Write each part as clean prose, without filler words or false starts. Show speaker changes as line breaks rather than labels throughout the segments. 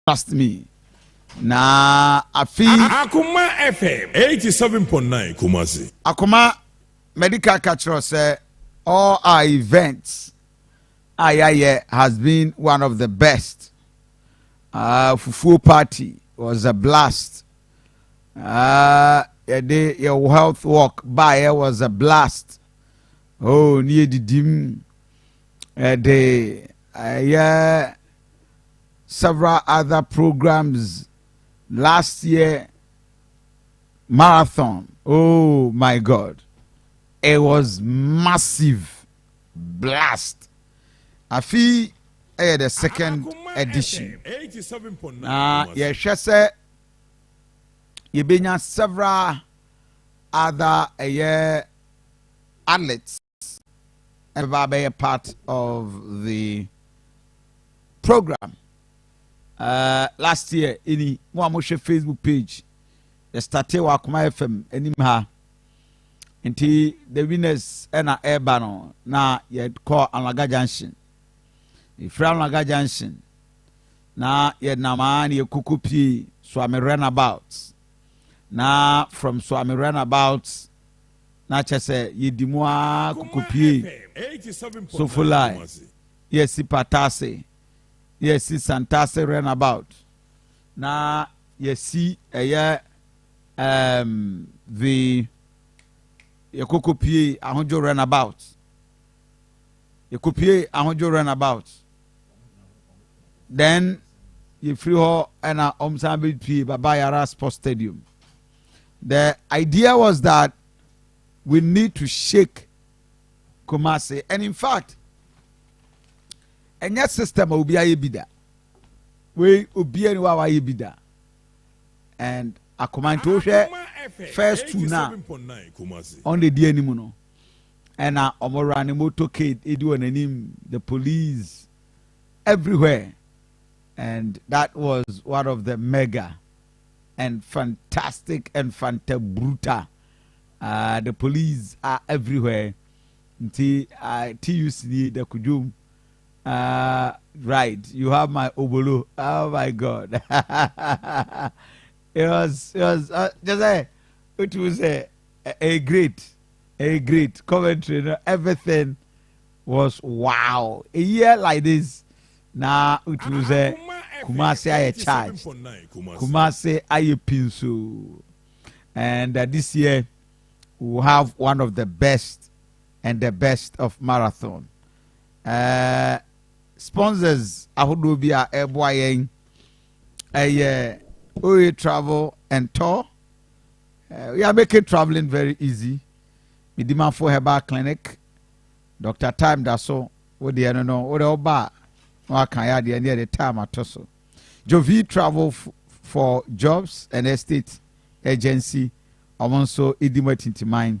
trust me. Na afi
Akoma FM 87.9 Kumasi.
Akoma medical catcher say all our events has been one of the best. Fufu party was a blast. Your health walk by was a blast. Oh, near the dim. Several other programs last year. Marathon. Oh my God. It was massive blast. I feel the second edition. Yes, you been several other athletes ever be a part of the program. Last year, in one Facebook page, the started Akoma FM enim ha. Inti the winners ena airban na ye call Anaga Junction. Ifra Anaga Junction na ye namani ye kukupi Swami Runabout. Na from Swami Runabout na chese ye dimwa kukupi so fulai. Yes, si patase. Yes, si Santase Runabout. Na yes, si the Yekopie ahonjo Runabout. Yekopie ahonjo Runabout. Then you free her and Omsambi P Babayara Sports Stadium. The idea was that we need to shake Kumasi, and in fact, and that system will be a bida. We will be anywhere bida. And Akoma first two now on the DNA and Omorani motorcade the police everywhere, and that was one of the mega and fantastic and fantabruta. The police are everywhere. TUC the Kujum. Right, you have my Obolo. Oh my God. It was a great commentary. Everything was wow. A year like this, now it was a Kumasi aye charge, Kumasi aye pinso, and this year we will have one of the best and the best of marathon. Sponsors Ahudubia Airboying OA Travel and Tour. We are making traveling very easy. Midima for Herbal Clinic. Dr. Time Daso. What do you know? What about what can I add near the time at Tosso? Jovi Travel for Jobs and Estate Agency. I'm also Idimat into mine.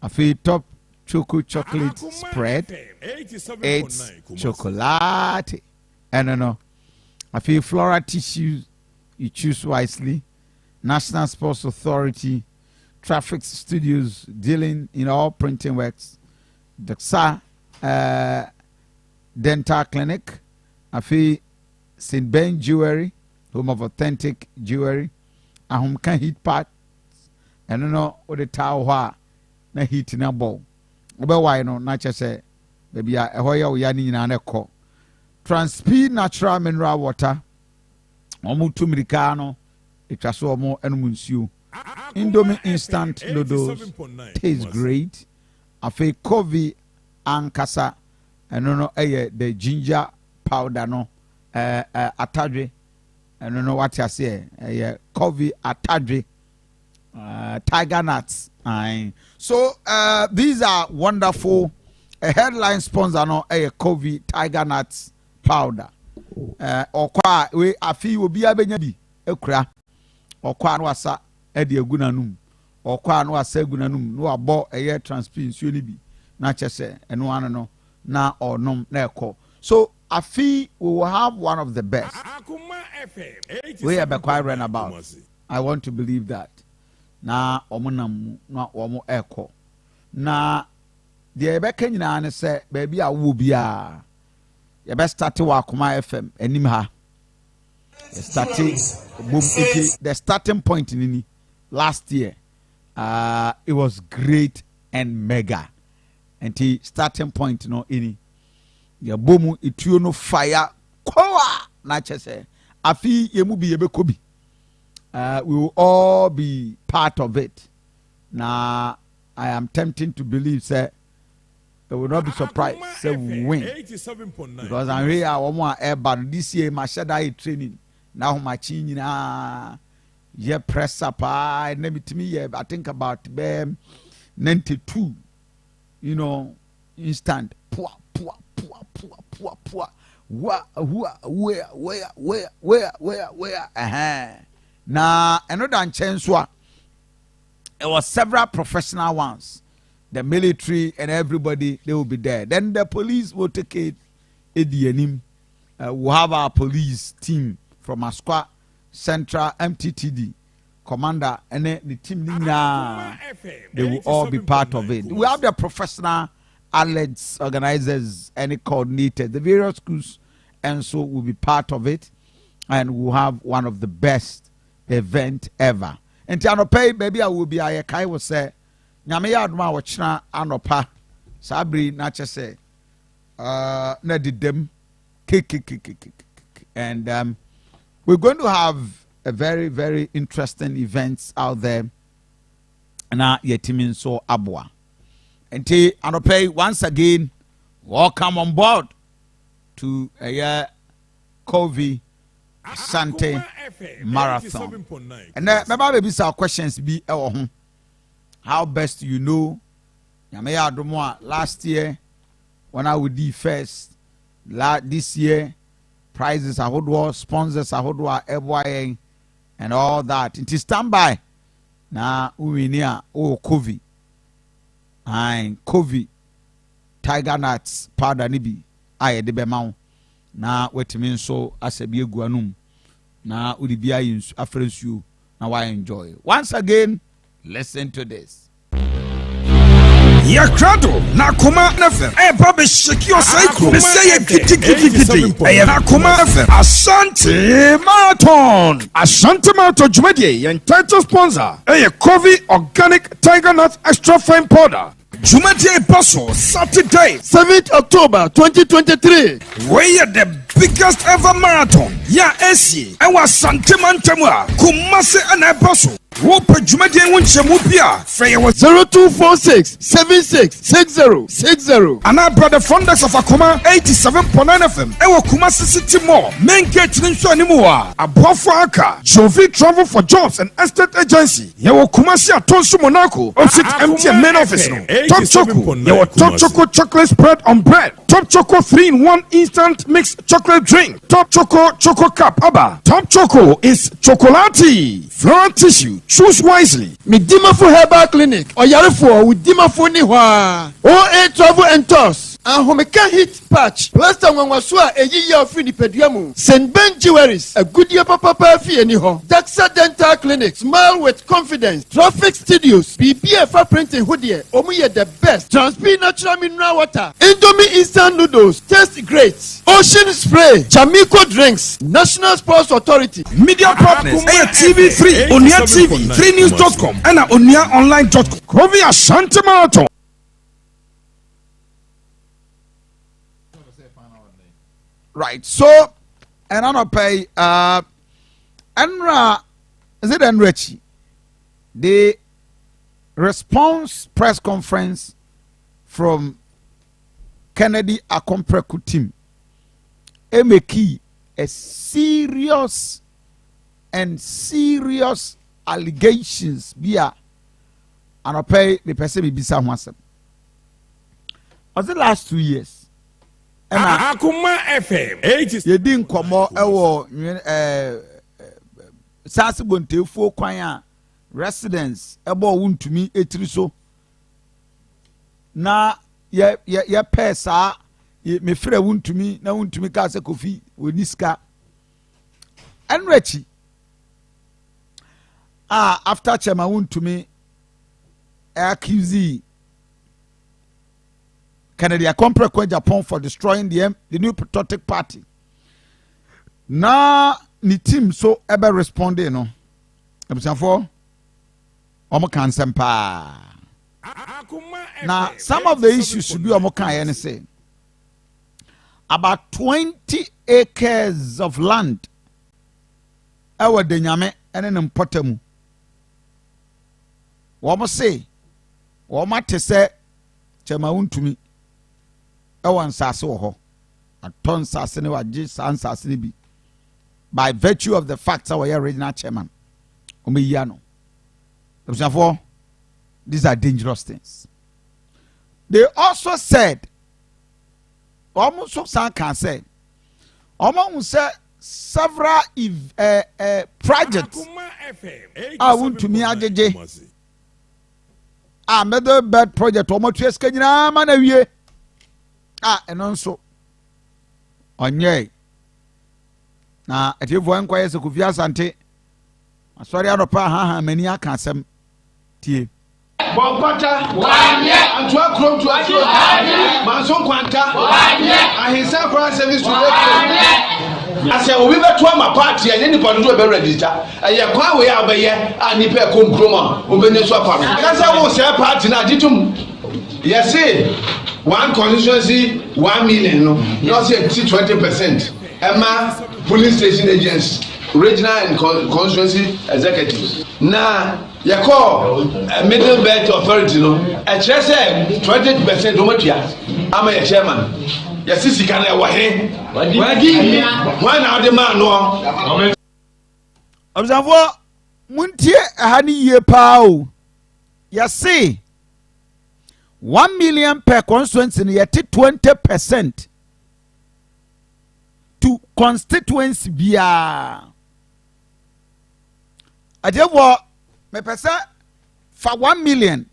I feel top chocolate spread. It's chocolate. And no. I feel Flora tissues. You choose wisely. National Sports Authority, Traffic Studios dealing in all printing works. Doxa Dental Clinic. I feel St. Ben Jewelry, home of authentic jewelry. A home can heat parts. And you know what the tower na heat in a bowl. But why no? Not just say, baby, a hoya yani in an echo. Transpeed natural mineral water. Omu tumirikano itwaso omo enumunsiu Indomie instant noodles tastes great. Afi Kofi ankasa no the ginger powder no atadwe no what you say Kofi atadwe tiger nuts. So these are wonderful. A headline sponsor no Kofi tiger nuts powder. Okwa we afi obi abenya bi ekura okwa no asa ede agunanum okwa no asa agunanum no abo eye transparency ni bi na chese eno ano no na onom na eko. So afi we will have one of the best. We have a quite Runabout. I want to believe that. Na omunam na omo eko. Na the ebe nyina ne se baby a wo bia. You best start to Akoma FM enim ha. The starting point in last year, it was great and mega. And the starting point, any your boom itu no fire koa na chese afi yemu bi yebekobi. We will all be part of it. Now I am tempting to believe say they will not be surprised say we win, because I'm really one more air but this year my shadow training now my chin yeah press up I think about 92 instant where now another chance it was several professional ones, the military and everybody, they will be there. Then the police will take it Ennin. We'll have our police team from Asqua Central MTTD commander and then the team they will all be part of it. We have the professional athletes, organizers, any coordinators, the various schools, and so we'll be part of it, and we'll have one of the best event ever. And Tianope, baby, I will be a kai will say, Namaya Adma Wachna Anopa, Sabri Nacha say, Nedi dem, and we're going to have a very, very interesting events out there. Na Yetimin so Abwa. And Anope, once again, welcome on board to a Kofi Asante marathon. And maybe some questions be how best you know last year when I would do first, this year prizes are hodwa, sponsors are hodwa, FYA and all that. It is standby now. We near Kofi and Kofi Tiger Nuts powder nibi aye de bemau na wetimi so asabi eguanum na udibia yinsu afrensu na why enjoy. Once again, listen to this.
Yakrado na Akoma FM babe shake your cycle me say gidi na Akoma FM Asante Marathon. Asante Marathon jumadi your title sponsor Kofi Organic Tiger Nut Extra Fine Powder. Jumadi Paso Saturday 7th October 2023. We are the biggest ever marathon. Ya esi ewa Asante Mantemwa Kumase and Paso. Wope Jumadi Wunchemupia Freya was 0246 766060. And our brother founders of Akoma 87.9 FM. Ewa Kumasi City Mall. Main gate Ninsho Animua. Abofaka. Jovi Travel for Jobs and Estate Agency. Yewo Kumasi Atonsu Monaco. Opposite MTN main office. Top Choco. Yewo Top Choco chocolate spread on bread. Top Choco 3-in-1 instant mixed chocolate drink. Top Choco Choco Cup Abba. Top Choco is chocolati. Floral tissue. Choose wisely.
Midimafo Herbal Clinic. Oyarefo with Dimafo Niwa. OA Travel and Tours. And Homeka Hit Patch. Plaster Wanwasua eyi ya ofri ni peduamu. St. Ben Jewelries. A good year papa fi eniho. Daxa Dental Clinic. Smile with confidence. Traffic Studios. BBFA Printing Hoodie. Omuye the best. Transpe Natural Mineral Water. Indomie Instant Noodles. Taste great. Ocean Spray. Jamaica Drinks. National Sports Authority.
Media partners. TV3. Onia TV. 3news.com. And OniaOnline.com. Kofi Asante Marathon.
Right, so and I don't pay Enra, is it Enrichi? The response press conference from Kennedy Akompreku team make a serious allegations via and I pay the person be bisa wasem. Was the last 2 years?
Akoma FM 80.
You didn't come out Sasibonte kwan residents ebo wuntumi etiri so na ye pesa me frɛ wuntumi na wuntumi ka se Kofi woniska enrechi after chema wuntumi accuse Kennedy Akompreku Japan for destroying the New Patriotic Party. Now ni team so ebe responding no ebusanfo omo kan sempa na some of the issues should be omo kan ye say about 20 acres of land ewa de nyame ene ne mpotamu womo say womo te se chema untumi ewa nsase wo ho aton sase ne waje sansase ne bi by virtue of the fact that we are original chairman omeyano these are dangerous things. They also said almost some can say almost several projects I want to me ajeje another bad project almost yes kanyina man awie and also onye na etivo enkoye se Kofi Asante asori adopa ha mani aka asem tie
Bompata wanye antwa krom to atro manson kwanta wanye ahinsa for service to wanye ase obi beto ama party anye nipa do be register eye kwa we abaye anipa kom krom a obenye so afa no kasa wo se party na ditum yesi one constituency 1 million no say 20%. Emma police station agents, regional and constituency executives. Na yako middle belt authority no. A chair say 20% omotia. I'm a chairman. Yasisi kana wahe. Wadi. Why now the man no?
Observe muntie ahani ye pao. Yasi 1 million per constituency yeti 20%. To constituency bia adewo me pese fa 1 million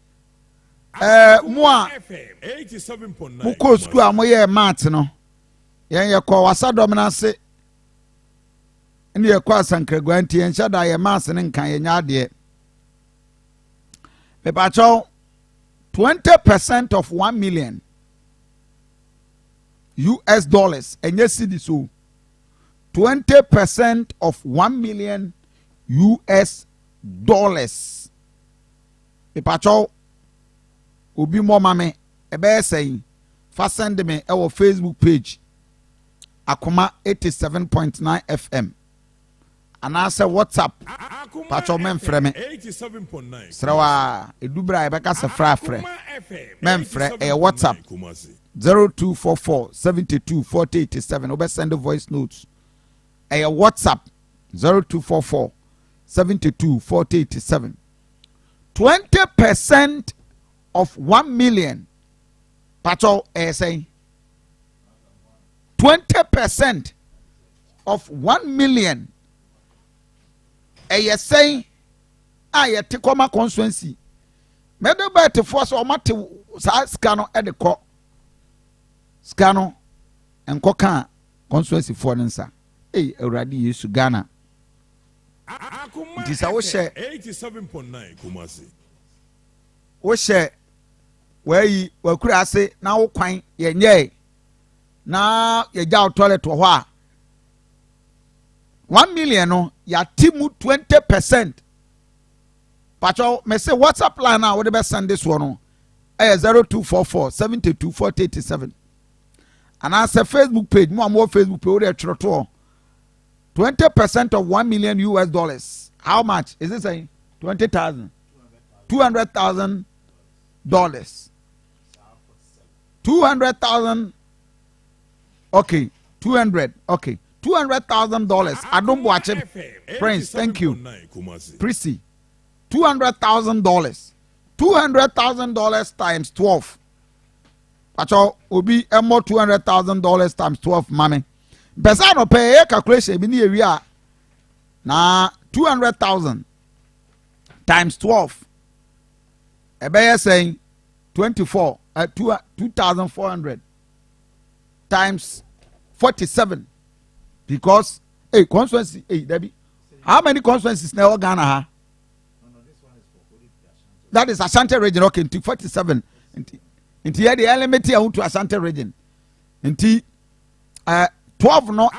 mo 87.9 muko school amoye math no yen ye ko wasadom na se ene ye ko asankragwanti yen shada ye math ne nkan ye nyaade me pa cho 20% of 1 million US dollars enye cedi so 20% of 1 million US dollars. Ipacho obi mo mame ebe say fa send me our Facebook page Akoma 87.9 FM and I say WhatsApp pacho men freme 87.9 srawa edubra ebe ka se fra fre men fre WhatsApp 0244 72 4087 obe send the voice notes a WhatsApp 0244 72 4087 20% of 1 million pacho say 20% of 1 million say I Akoma constituency maybe better force or mate scano at the court scano and coca constituency for answer. Hey, already used to Ghana. This I share 87.9 Kumasi. We share where you could say now quine ye now ye jaw toilet to 1 million no ya timu 20%. Pacho me say WhatsApp line now what the best send this one 0244 72 4087. And I say Facebook page more Facebook page there 20% of 1 million US dollars. How much is it saying? 20,000. $200,000. $200,000. Okay. 200. Okay. $200,000. I don't watch it. Prince, thank you. Prissy. $200,000. $200,000 times 12. Pacho obi emo $200,000 times 12 money. Besa no pay calculation bi ni area na 200,000 times 12 ebe saying 24 2,400 times 47 because constituency Debbie how many constituencies now Ghana ha that is Asante region okay 47 into here the element here to Asante region into 12 no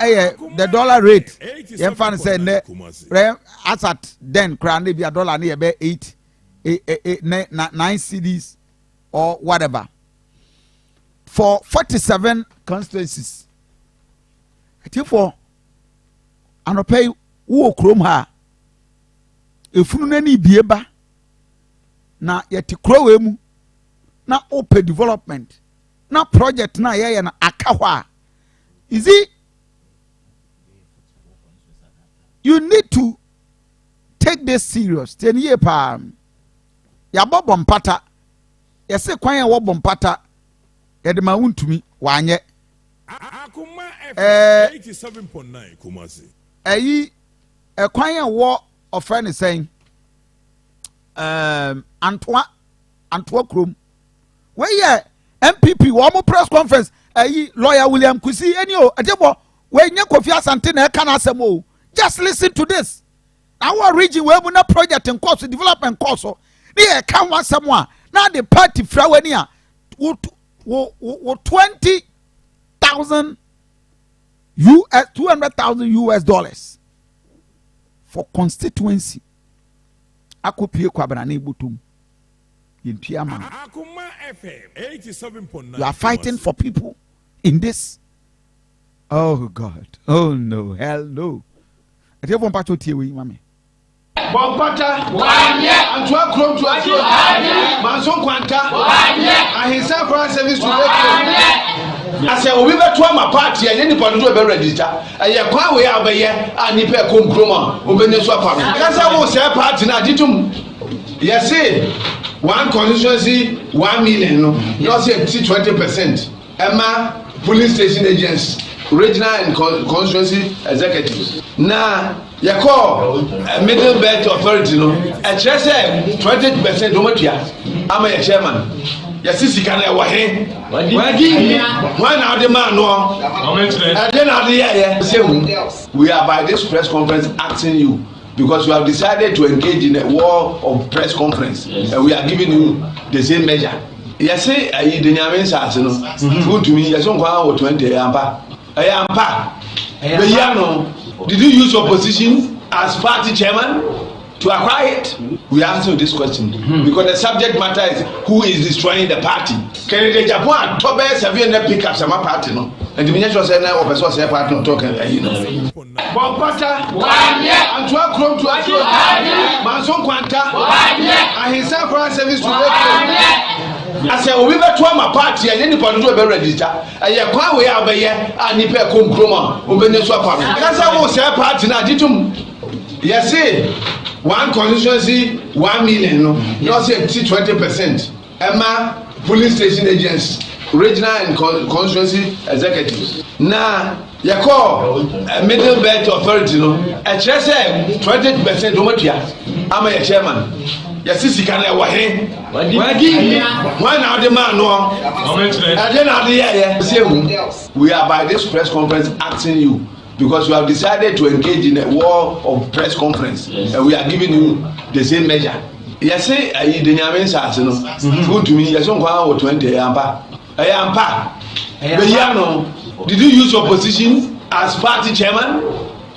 the dollar rate yɛn fan say ne as at then kran be a dollar ne be 9 cedis or whatever for 47 constituencies. For anopay wo krom ha efunu nani bieba na yeti krowe mu na open development na project na ye na aka hɔ a is it you need to take this serious ten ye pa ya bobom pata yese kwan ya wo bompata ye de ma wuntumi wanye
Akoma FM 87.9 Kumasi.
Kwan ya wo ofre saying Antoa Krom we ye MPP wo mo press conference lawyer William Kusi enio adebo we nya Kofi Asante na ka na asem o just listen to this our region we mu na project in course development course ni e ka wa asem a na the party fra wani a wo 20,000 $200,000 US dollars for constituency akopie kwabana na ibutum yintua man.
Akoma FM 87.9.
You are fighting for people in this. Oh God. Oh no. Hell no. I tell you pacho tie we mame.
Bompata wanye Antoa Krom to Asante Manson Kwanta wanye Ahinsa for service to wanye ase obi beto ama party anye nipa do be register eye kwa we abeye anipa kom kroma obene so afa kasa wo se party na ditum yesi one constituency 1 million no you say 20% emma police station agents regional and constituency executives na you call middle belt authority no a chese 20% do matua ama ya chairman ya sisi kana wa he wagi one now the man no and then at the say we are by this press conference asking you because you have decided to engage in a war of press conference and we are giving you the same measure. Yes, say I the nyame nsase no good to me yes on kwa 20 ampa did you use your position as party chairman to acquire it? We answer this question because the subject matter is who is destroying the party. Can the Japan top severe pick up some party no? And the minister said now person say party no talking you know. Bompata wanye Antoa Krom to Asante Manson Kwanta wanye Ahinsa for service to ase obi beto ama party anye nipa do be register eye kwa we abeye anipa kom kroma obene so afa kasa wo se party na ditum yesi one constituency 1 million no you say 20% emma police station agents regional and constituency executives na you call middle belt authority no a chese 20% do matua ama ya chairman ya sisi kana wa he wagi one now the man no and then at the say we are by this press conference asking you because you have decided to engage in a war of press conference and we are giving you the same measure. Yes, say the nyame nsase no good to me yes on kwa 20 ampa did you use your position as party chairman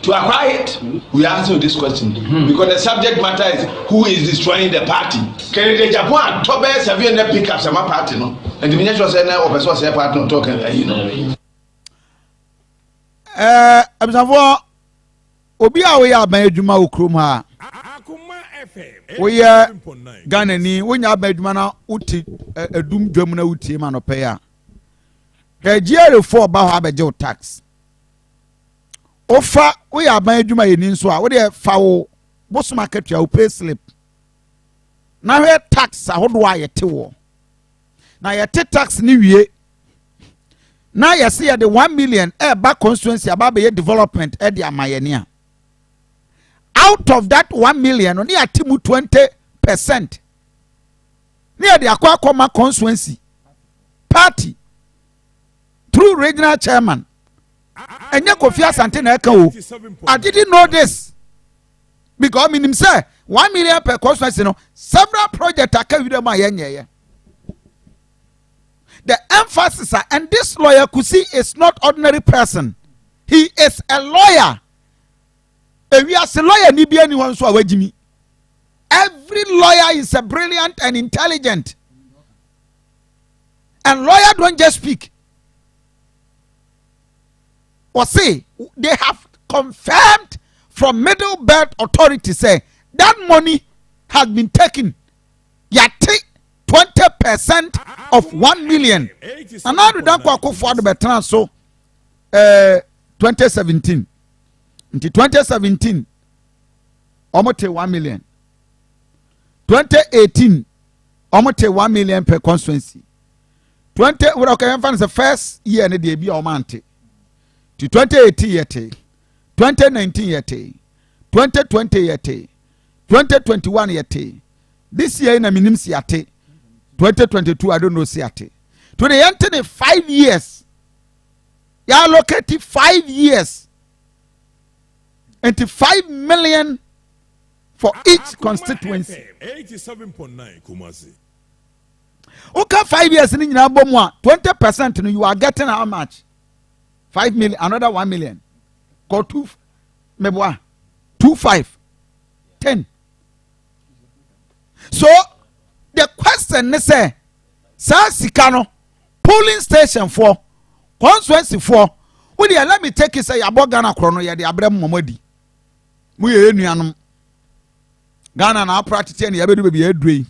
to acquire it? We answer this question because the subject matter is who is destroying the party. Can the Japan top severe pick up some party no? And the minister said now person say party no talking you know.
Abisafo obi a we aban adwuma okrom ha
Akoma FM
we Ghana ni wonya aban adwuma na uti adum dwam na utie ma no pay a GR4 ba ho abeje tax ofa we aban adwuma yeni nso a we de fa wo boss market ya pay slip na he tax ahodo a yete wo na yete tax ni wie na yesi ya the 1 million back constituency ababe development the amayenia out of that 1 million oni atimu 20% near the Akoma constituency party through regional chairman and Kofi Asante na eka o. I didn't know this because minim say 1 million per constituency no several projects aka wi dem ayenye. The emphasis and this lawyer could see is not ordinary person. he is a lawyer. We are a lawyer ni bi anyone so awagimi. Every lawyer is a brilliant and intelligent. And lawyer don't just speak. Or say they have confirmed from Middle Belt Authority say that money has been taken. Yati 20% of 1 million. And now the Danko Akufo the Betran so 2017. Until 2017, almost 1 million. 2018, almost 1 million per constituency. 20 the first year in the debut amount. To 2018 yete, 2019 yete, 2020 yete, 2021 yete. This year in a minimum yete, 2022 I don't know yete. To the end of 5 years, you allocated 5 years. And 5 million for each constituency.
87.9 Kumasi.
Okay, 5 years in 20%, you are getting how much? 5 million, another 1 million. Go 2, maybe 2, 5, 10. So the question is, Sikano, polling station 4, constituency 4. Let me take it say about Ghana chrono ya the Abraham Momodi. We are Ghana na practice and yabedu be a dream.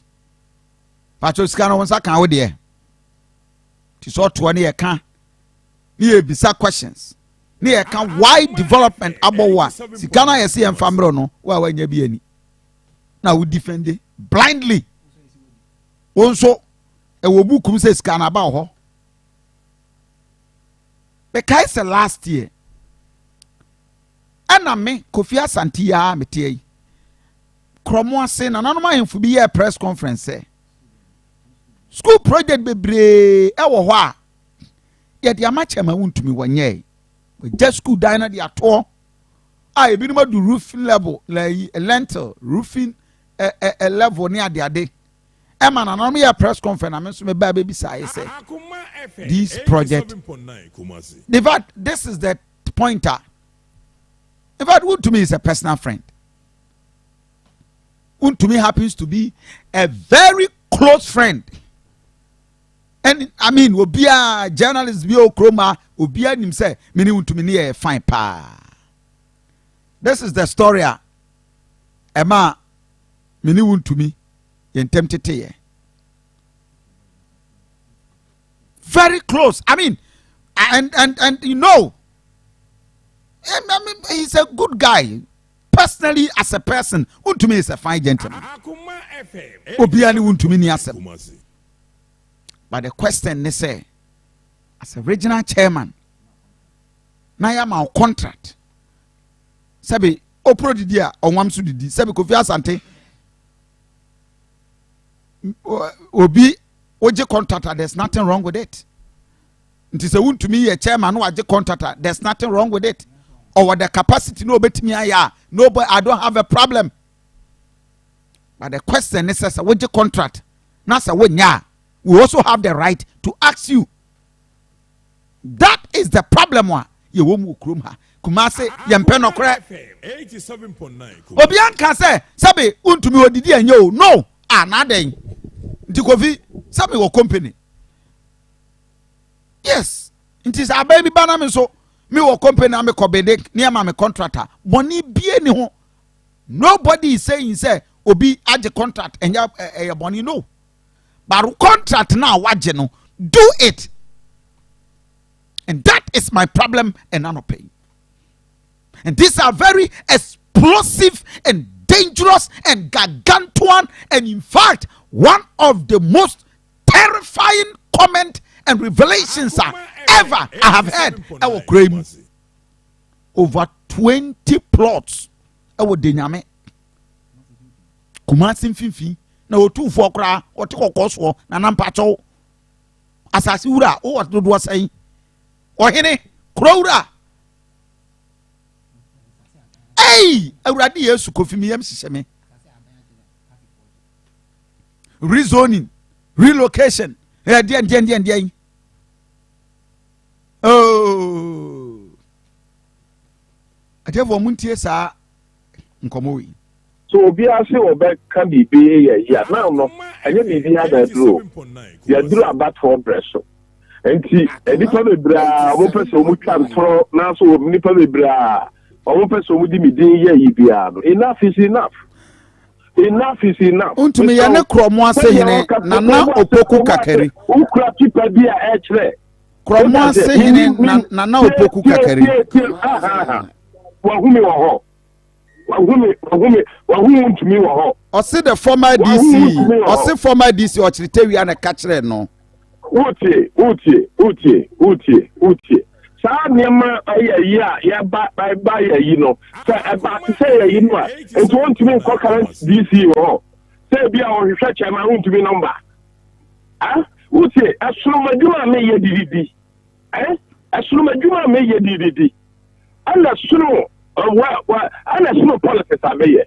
Patrol scan once I can with there. To sort 20 a can. Near bizarre questions. Near can why development abowa. Sikana yesi and Fambrono, where when you be any. Now we defend it blindly. Also, a wobu says scan about her. Because last year, and I me Kofi Asante ya metie. Kromo ase na nanoma info bi press conference say. School project bebre e wo ho a ye de amache ma wuntumi wonye. We just school diner de ato. Ah ebi no do roofing level like a lentil roofing a level ni ade. Emma na nanoma ya press conference na me so me ba be bisa say. This project. In fact, this is the pointer. In fact, to me is a personal friend. To me happens to be a very close friend. And I mean, will be a journalist, be a chroma, will be a himself, meaning to me near a fine pa. This is the story. Emma, meaning to me, in tempted here. Very close. I mean, and you know, I mean, he's a good guy. Personally, as a person, to me is a fine gentleman. Obiani to me ni asem. But the question they say, as a regional chairman, na ya ma contract. Sabi opro didia onwamsu didi. Sabi Kofi Asante. Obi oje contractor, there's nothing wrong with it. It is a to me a chairman who aje contractor, there's nothing wrong with it. Or the capacity no bet me nobody, I don't have a problem. But the question is as a oje contract. Nasa wenya. We also have the right to ask you. That is the problem one. You won't krumha. Kumase yempeno kre.
87.9.
Obian can say, Sabi, untumi odidi and yo. No, nothing. Kofi, Sabi wo company. Yes, it is a baby banana so me wo company am kobede near my contractor. Boni bie ni ho. Nobody is saying say obi aje contract and ya boni no. But contract now waje no. Do it. And that is my problem and I'm not paying. And these are very explosive and dangerous and gargantuan and in fact one of the most terrifying comment and revelations ever I have heard. Our crime over 20 plots. Our dynamic. Kumasin Fifi. Na otu for kra o te kokoswo na nampacho asasi ura o what do was saying o hene krowura hey awurade yesu Kofi mi yam siseme rezoning relocation oh atefo muntie saa nkomo wi
so obi ase obeka bibi ya now no enye bibi ha da duro ya duro about for breso enti edipa bebra wo pese o mu twam toro na so nipa bebra o pese o mu di midin ye yi bia no enough is enough
untumi ya ne kromo ase hene na opoku kakari
ukra tipa bia e kire
kromo ase hene na opoku kakari
wa humi wo ho wahumi untumi wo ho
ose the former DC o chiritewia na ka kire no utie saa niema ayi a ya ba ayi no sa ba se ayi no a ento untumi nko current DC wo ho se bia o hwehwe chema untumi number utie asulumaduma me ye dididi asulumaduma me ye dididi ana sunu ana sunu politics abeye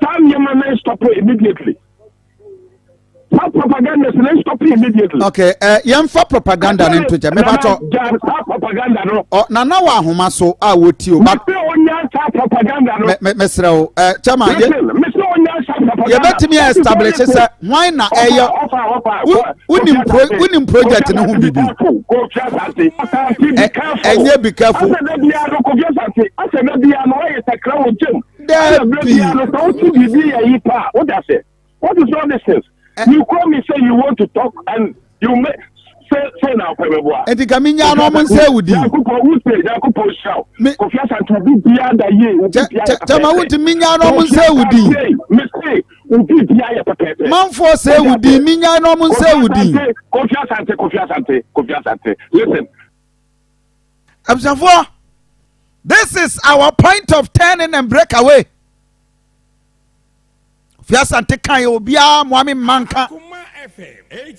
some yama stop immediately. That propaganda is stop immediately. Okay, yamfa propaganda into je me bato
propaganda no.
Oh, na wa homa so a woti o
but onya propaganda no.
Mesre o chama ye betimi establish say why na eyo unim project no hu bibi enye be careful
what is all this things? You call me say you want to talk and you may say now Pemeboa.
And the Kaminya no man say with you.
Kofi Asante be bia da ye.
Tama wuti minya no man say with you.
Ubi bia ye pepe.
Man for say with you minya no man say with you.
Kofi Asante. Listen.
Absafo. This is our point of turning and break away. Asante kan obia moami manka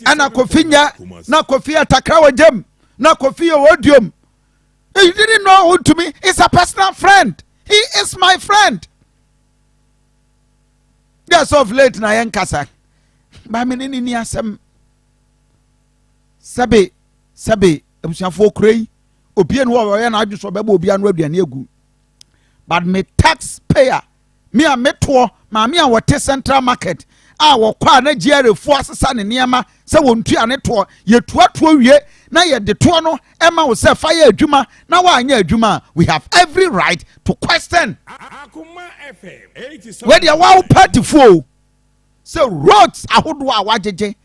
ana kofinya na Kofi atakra wajem na Kofi odium. You didn't know who to me. He's a personal friend. He is my friend. Yes, of late na yankasa ba me ni asem sabe abusiafo krei obi en wo ye na adwo beba obi anu aduane egu but me taxpayer me a meto ma me a wote central market a wo kwa na giarefo asesa ne niema se wontua ne to ye toato wie na ye de to no e ma wo se fa ye adwuma na wa anya adwuma. We have every right to question Akoma FM 87 where the wow party fo so roads ahodo a wajeje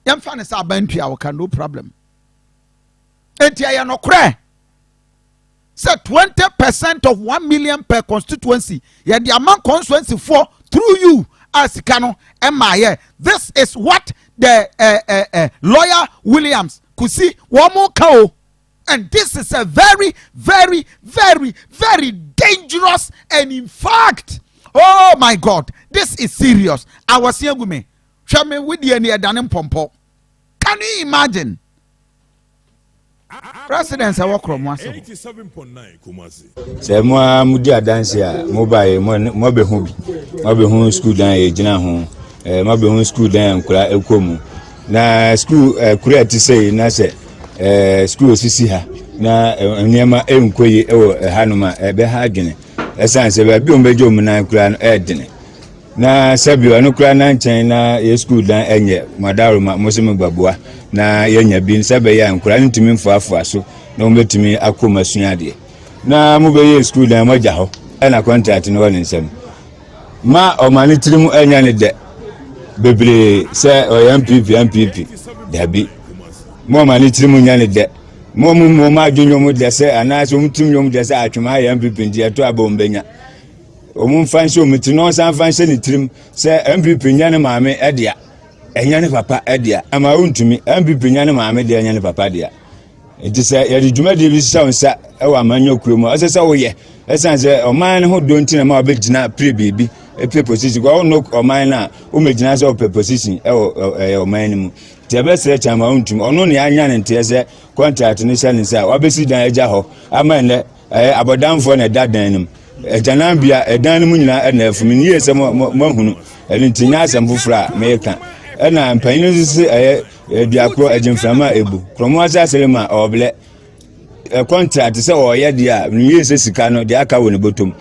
yemfa ne sa bantua wo kan no problem entia ye no kre. Say 20% of 1 million per constituency. Yeah, the amount constituency for through you as Kano MIA. This is what the lawyer Williams could see. One more cow. And this is a very, very, very, very dangerous and in fact, oh my God, this is serious. I was here with me. Show me with the near Danim Pompo. Can you imagine? President I work from
87.9 Kumasi.
Say mo mudi adanse a mo bae mo be hu school dan e gina ho mo be hu school dan nkura ekomu na school kura ti say na say school sisi ha na niema enkoyi e wo hanuma e be ha adwene esan se ba bi o mejo mu na kura no e dene na sabio no kura na nchen na ye school dan enye madaroma mo se me gbabua na yenya bi nsabe ya nkura ntimi mfaafo so na ombetimi Akoma suade na mu be ye school dan mo jaho na contract no woni nsem ma o mani tirimu enya ne de bebre se o MPP dabi mo mani tirimu nya ne de mo ma adwonyo mu de se ana so mtum nyom de se atwema ya MPP ndi eto abombenya o mu fanse o mti no san fanse ne tirim se MPP nya ne maame edia enya ne papa edia ama untumi MPP nya ne maame de enya ne papa dia enti se ye dwuma de bi sa onsa e wa manyo kuromo ase se wo ye esan se o man ne ho donti na ma obegina pre bibi e pre position go no o man na o megina se o pre position e o man ne mu ti be se chama untumi ono ne anya ne nte se contract ne sha ne sa obesi dan eja ho ama ne abodanfo na dadan nim ejanambia edan mu nyina na afumi ni yese mo hunu enti nya asem fufura meka na mpanyin sisi duakro ejimframa ebu kromo asa selema oble contract sɛ ɔyɛ deɛ a ne yɛ sika no deɛ aka wɔ ne bɔtɔm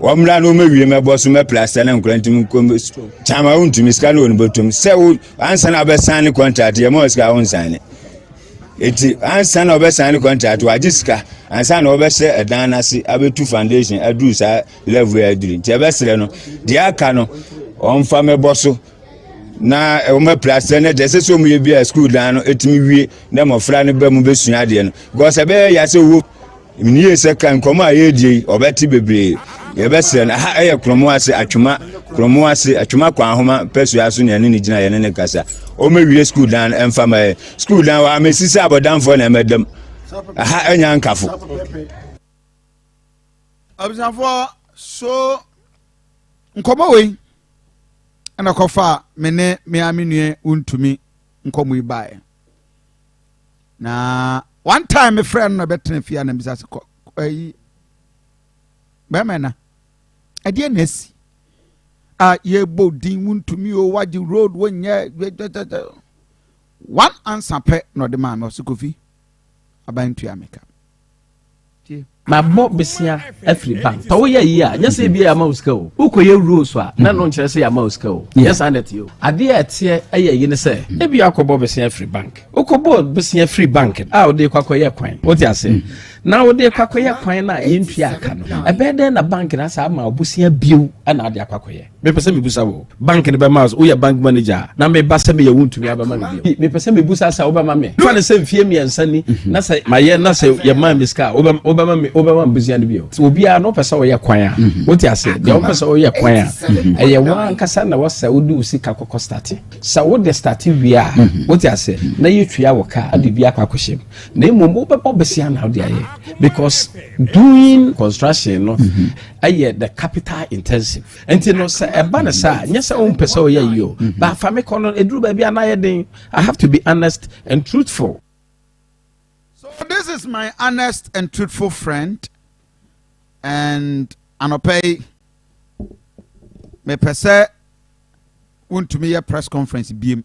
wɔmra no mawie mɛbɔ so mɛplaster na nkora ntimi chama wontumi sika no wɔ ne bɔtɔm sɛ wo ansa na wobɛsan ne contract yɛ ma sika wo nsane eti ansa na wobɛsan ne contract wagye sika ansa na wobɛhyɛ ɛdan no ase abɛtu foundation aduru saa level aduru nti ɛbɛserɛ no deɛ aka no ɔmfa mɛbɔ so na ɔma plaster na de sɛ so mu yɛ bi a school dan no etimi wie na mɔfra no ba mu bɛsua adeɛ no because ɛbɛyɛ ya sɛ wo niye sɛ kan kɔmɔ a yɛdie ɔbɛte bebree yɛbɛsrɛ no ha ɛyɛ kromo ase atwuma kwan homa pɛsua so ne ne gyina yɛne ne kasa ɔmɛwie school dan ɛmfa ma school dan wa amesi sɛ abɔdanfoɔ na ɛmɛdam ha ɛnya nkafo
abusanfoɔ so nkɔmɔ wei ɛna kɔfa me ne me aminue untumi nkɔmɔ yi bae na one time me friend no betene fia na bisa se ayi bɛma na ɛdeɛ na asi a yɛbɔ din untumi o wagye road wonyɛ one answer pɛ na ɔde maa me ɔse Kofi abantua meka
ma bɔ besia afri bank tɔ woyɛ yi a nyɛ sɛ bia ama usika o wokɔyɛ rules a na no nkyerɛ sɛ yɛ ama usika o nyɛ saa net yo adeɛ a ɛteɛ ɛyɛ yi ne sɛ ebi akɔbɔ besia afri bank wokɔbɔ besia free bank a wode kwakɔyɛ kwan wote ase na wode kwakɔyɛ kwan na yɛntua aka no ɛbɛyɛ dɛn na bank na saa ma obusia bio ana ade akwakɔyɛ mepɛ sɛ mebusa wo bank ne bɛma so woyɛ bank manager na meba sɛ meyɛ wontumi abɛma me bio mepɛ sɛ mebusa sɛ wobɛma me fa ne sɛ mfie mmiɛnsa ni na sɛ mayɛ na sɛ yɛma me sika wobɛma mbusia no bio obiara no wopɛ sɛ woyɛ kwan a wote ase deɛ wopɛ sɛ woyɛ kwan a ɛyɛ wankasa na wɔsɛ wode wo sika kɔkɔ starte sɛ wode starte wie a wote ase na yɛtua wɔ ka ade bi akɔ akɔhyɛm na mmom wobɛbɔ besia na wode ayɛ because doing construction no the capital intensive and no say eba na sa nyesa o mpesa o ye yo ba fa me kono eduru ba bia na ye den I have to be honest and truthful.
So this is my honest and truthful friend and anopay me pese wontumi ye press conference biem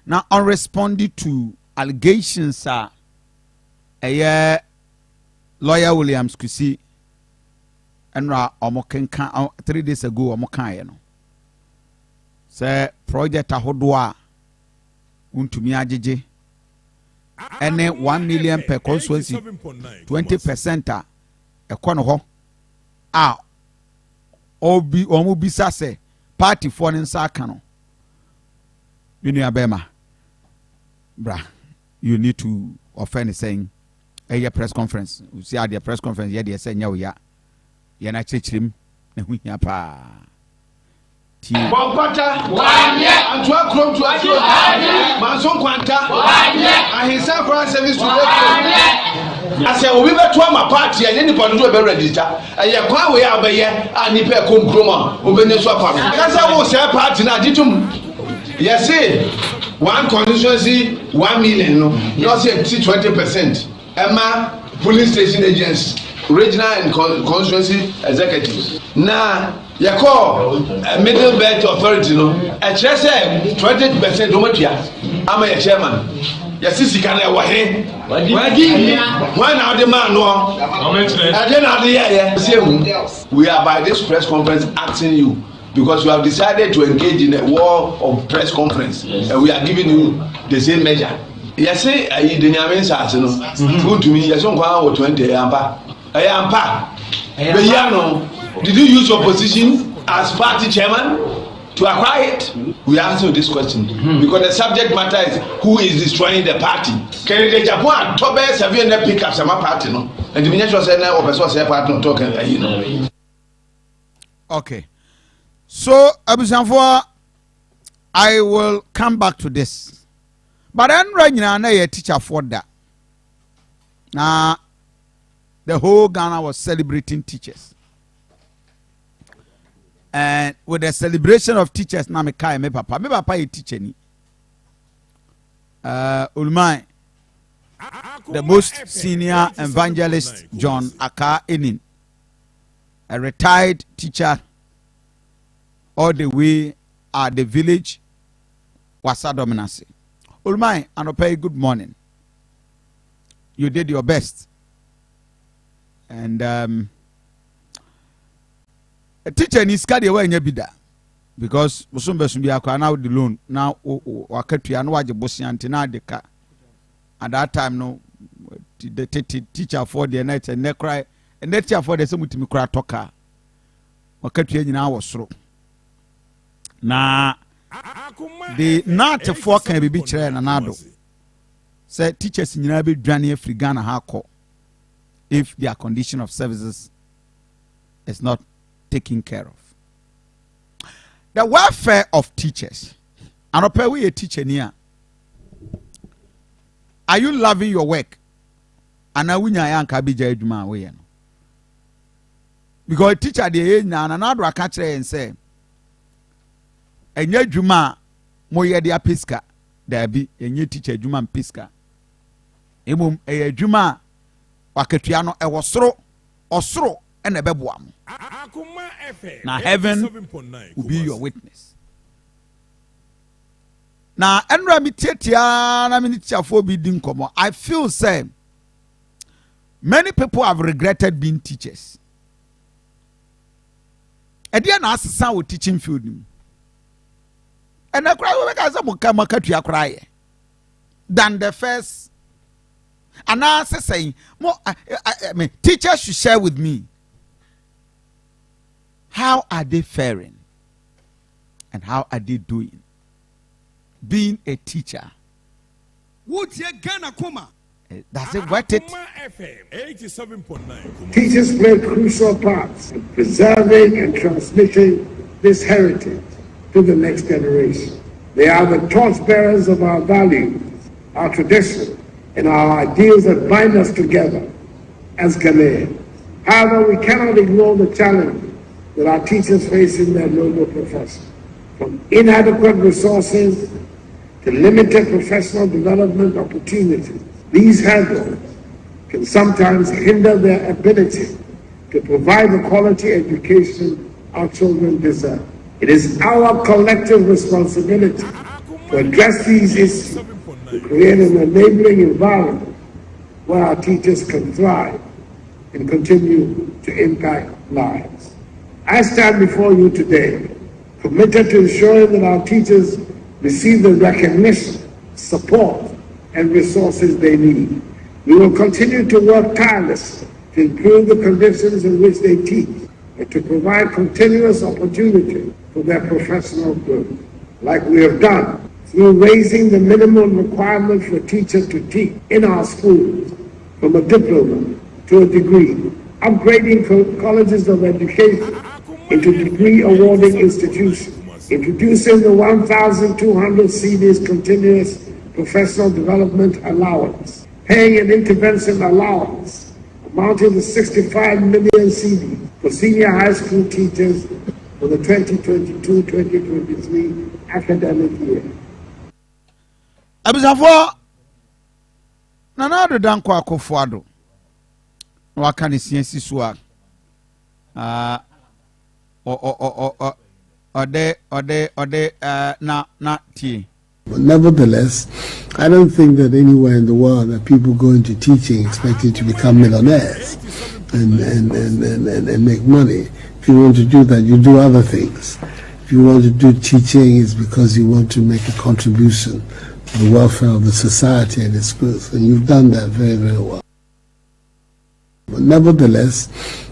now on responding to allegations lawyer Williams Kusi and omokenka 3 days ago omokan no say project ahodoa untumi agege ene 1 million per constituency 20% ekono ho obi omubisa se party for nsa aka no minu abema bra you need to offend saying a press conference. We see at the press conference, yeah, they say, no, yeah, you're not checking him. Pa.
Bompata, 1 year, and 12 crop to Akoma, Manson Quanta, 1 year, and his self service to I said, we were to my party and anybody to be registered. And you're quite way out here, and you pay come chroma, open the swap. That's how we say party now, did you? Yes, see, one constituency, 1 million, no, not say 20%. Emma, police station agents, regional and constituency executives. Now, you call a middle belt authority, no? A chair said 20% Domatia. I'm a chairman. Yes, you can have one out the man, no. And then out the year, we are by this press conference asking you because you have decided to engage in a war of press conference, and we are giving you the same measure. Yes, I didn't have answers. Good to me. Yes, on 20 ampa. But did you use your position as party chairman to acquire it? We answer this question because the subject matter is who is destroying the party. Can the Japan top best have you pick up some party, no? And the minister said, "No, person say party no talking, you know."
Okay, so Abusanfoa, I will come back to this. But then right now, I teacher for that. Now, the whole Ghana was celebrating teachers. And with the celebration of teachers, now me papa is teaching. Ulmai, the most senior evangelist John Aka Ennin, a retired teacher, all the way at the village, Wasa Dominancy. Ulmai, and pay good morning. you did your best. And a teacher in Iskadi away in Yabida because Musumbesumbi Akwa now the loan now Wakatu and Waji Bosiantina deka. At that time, no, the teacher for the night and they cry, and that teacher for the same to me cry talker. Wakatu in our through. Now, the not a fork can be betrayed and another. Said teachers in United Drani Frigana Hako if their condition of services is not taken care of. The welfare of teachers. And a we a teacher near. Are you loving your work? And I win your yanka bija eduma we. Because teacher the age na another catch and say, enye juma mo ye dia piska. There be enye teacher juma piska. Emum eye juma waketua no e wosoro osoro e na beboa mo. Na heaven will be your witness. Now, Enra mi tetia na mi teacher for be din komo. I feel say many people have regretted being teachers. And they na asesa wo teaching field nim. And I cry we ka say mo ka makatua cry than the first. And I say more teachers should share with me how are they faring and how are they doing being a teacher. Does it worth it?
87.9.
Teachers play crucial parts in preserving and transmitting this heritage to the next generation. They are the torchbearers of our values, our tradition, and our ideals that bind us together as Ghanaians. However, we cannot ignore the challenges that our teachers face in their noble profession. From inadequate resources to limited professional development opportunities, these hurdles can sometimes hinder their ability to provide the quality education our children deserve. It is our collective responsibility to address these issues, to create an enabling environment where our teachers can thrive and continue to impact lives. I stand before you today committed to ensuring that our teachers receive the recognition, support, and resources they need. We will continue to work tirelessly to improve the conditions in which they teach and to provide continuous opportunity for their professional growth, like we have done through raising the minimum requirement for teachers to teach in our schools from a diploma to a degree, upgrading colleges of education into degree awarding institutions, introducing the 1,200 CDs continuous professional development allowance, paying an intervention allowance amounting to 65 million CDs for senior high school teachers for the 2022-2023 academic year.
Abisafo nana do danko akofo ado waka ne siensi so a na tie.
But nevertheless, I don't think that anywhere in the world that people go into teaching expecting to become millionaires and make money. If you want to do that, you do other things. If you want to do teaching, it's because you want to make a contribution to the welfare of the society and its growth, and you've done that very, very well. But nevertheless,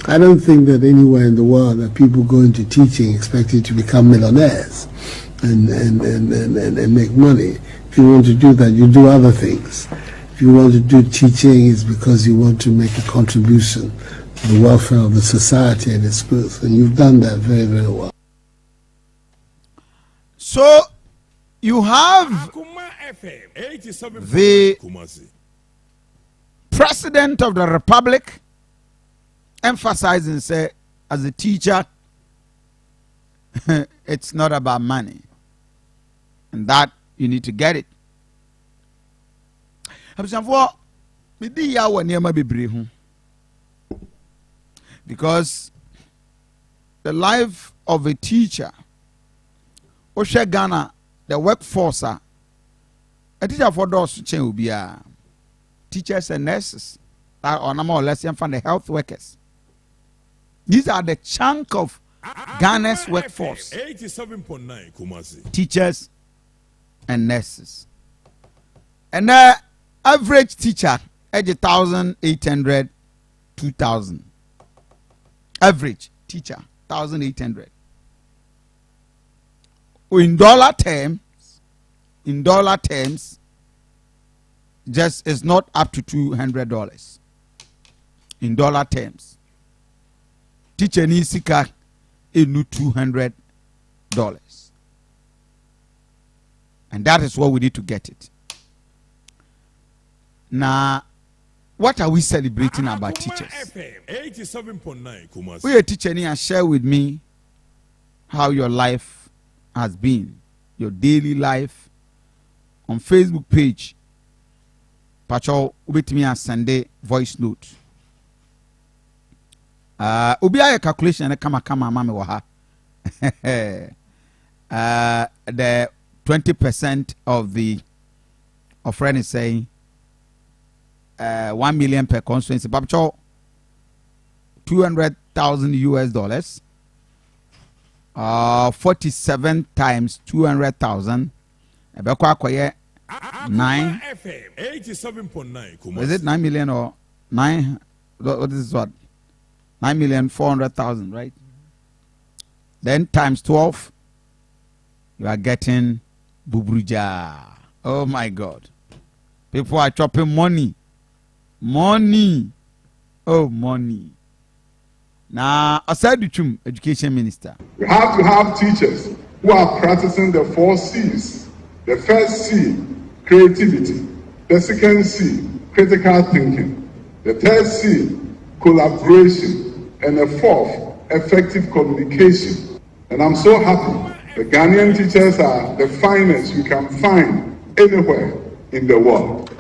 I don't think that anywhere in the world that people go into teaching expecting to become millionaires and make money. If you want to do that, you do other things. If you want to do teaching, it's because you want to make a contribution to the welfare of the society and its growth, and you've done that very, very well.
So you have the President of the Republic emphasizing, say, as a teacher, it's not about money, and that you need to get it. Because the life of a teacher, Oshe Ghana, the workforce, a teacher for those change will be teachers and nurses, or more or less from the health workers. These are the chunk of Ghana's workforce.
87.9 Kumasi.
Teachers and nurses. And the average teacher, 1,800, 2,000. Average teacher, 1,800. In dollar terms, just is not up to $200. In dollar terms, teacher needs sika inu $200, and that is what we need to get it. Now, what are we celebrating about teachers?
87.9 Kumasi.
We a teacher and share with me how your life has been, your daily life on Facebook page. Pacho ubit me a Sunday voice note. Ubi a calculation and kama mami waha. The 20% of the friend is saying 1 million per constituency. Pacho $200,000 US. 47 times 200,000. Ebeko akoye 9.
87.9 Kumasi.
Is it 9 million or 9? What is what? 9,400,000, right? Then times 12, you are getting bubruja. Oh my God. People are chopping money. Money. Oh, money. Now, aside the education minister.
We have to have teachers who are practicing the 4 C's. The first C, creativity. The second C, critical thinking. The third C, collaboration. And the fourth, effective communication. And I'm so happy the Ghanaian teachers are the finest you can find anywhere in the world.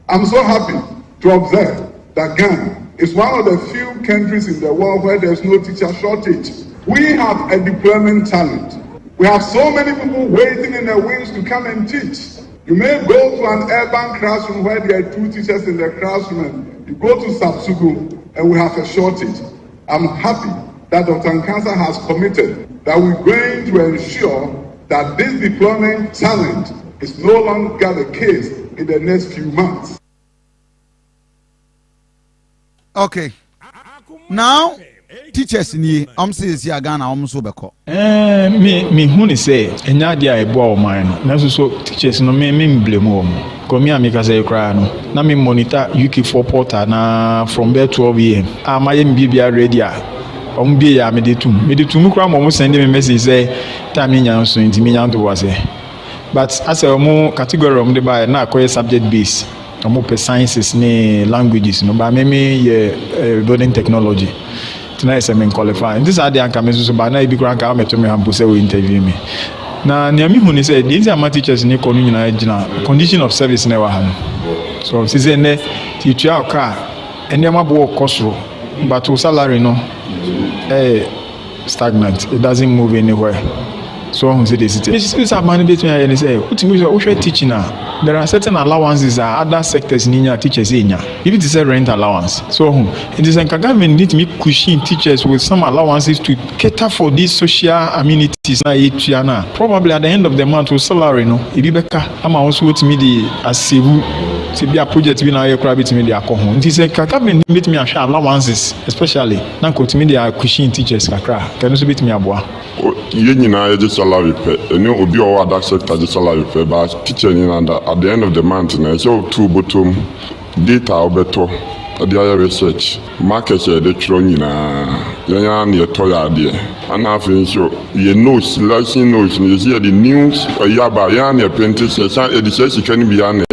I'm so happy to observe that Ghana is one of the few countries in the world where there's no teacher shortage. We have a deployment talent. We have so many people waiting in the wings to come and teach. You may go to an urban classroom where there are 2 teachers in the classroom, and you go to Sapsugu and we have a shortage. I'm happy that Dr. Nkansa has committed that we're going to ensure that this deployment challenge is no longer the case in the next few months.
Okay. Now, teachers ni says ya Ghana so beko.
Me hu say enya dia ebo o man no. Na so teachers no me blame o. Komi amika say cry no. Na me monitor UK4 portal na from there 12 am. Amaye mbibia ready a. Ombi ya me de tum kra mo send me message say time nya so nti me nya to was. But as a mo category om de by na akoy subject base. Omo pe sciences ni languages no ba me building technology. Tonight is a qualifying. This are the anchors so by now be grand come to me and will interview me. Now near me who say these are my teachers in the condition of service never had. So she said teacher car and never work cost but to salary no stagnant. It doesn't move anywhere. So who say this is a man between and say what you teaching now. There are certain allowances that other sectors in teachers in if it is a rent allowance. So it is like government need to make cushion teachers with some allowances to cater for these social amenities. Probably at the end of the month with salary no. It be better. I'm also to me the as to be a project we now to me the alcohol. It is like government need me share allowances, especially now to me the cushion teachers kakra. Can you beat me abua?
You just salary pay. You know, be all other sector just salary pay, but teacher at the end of the month, so 2 bottom data obeto at the higher research market the throne near toya there. And I think so you know selection notes you see the news or yaba yan apprentice education can be an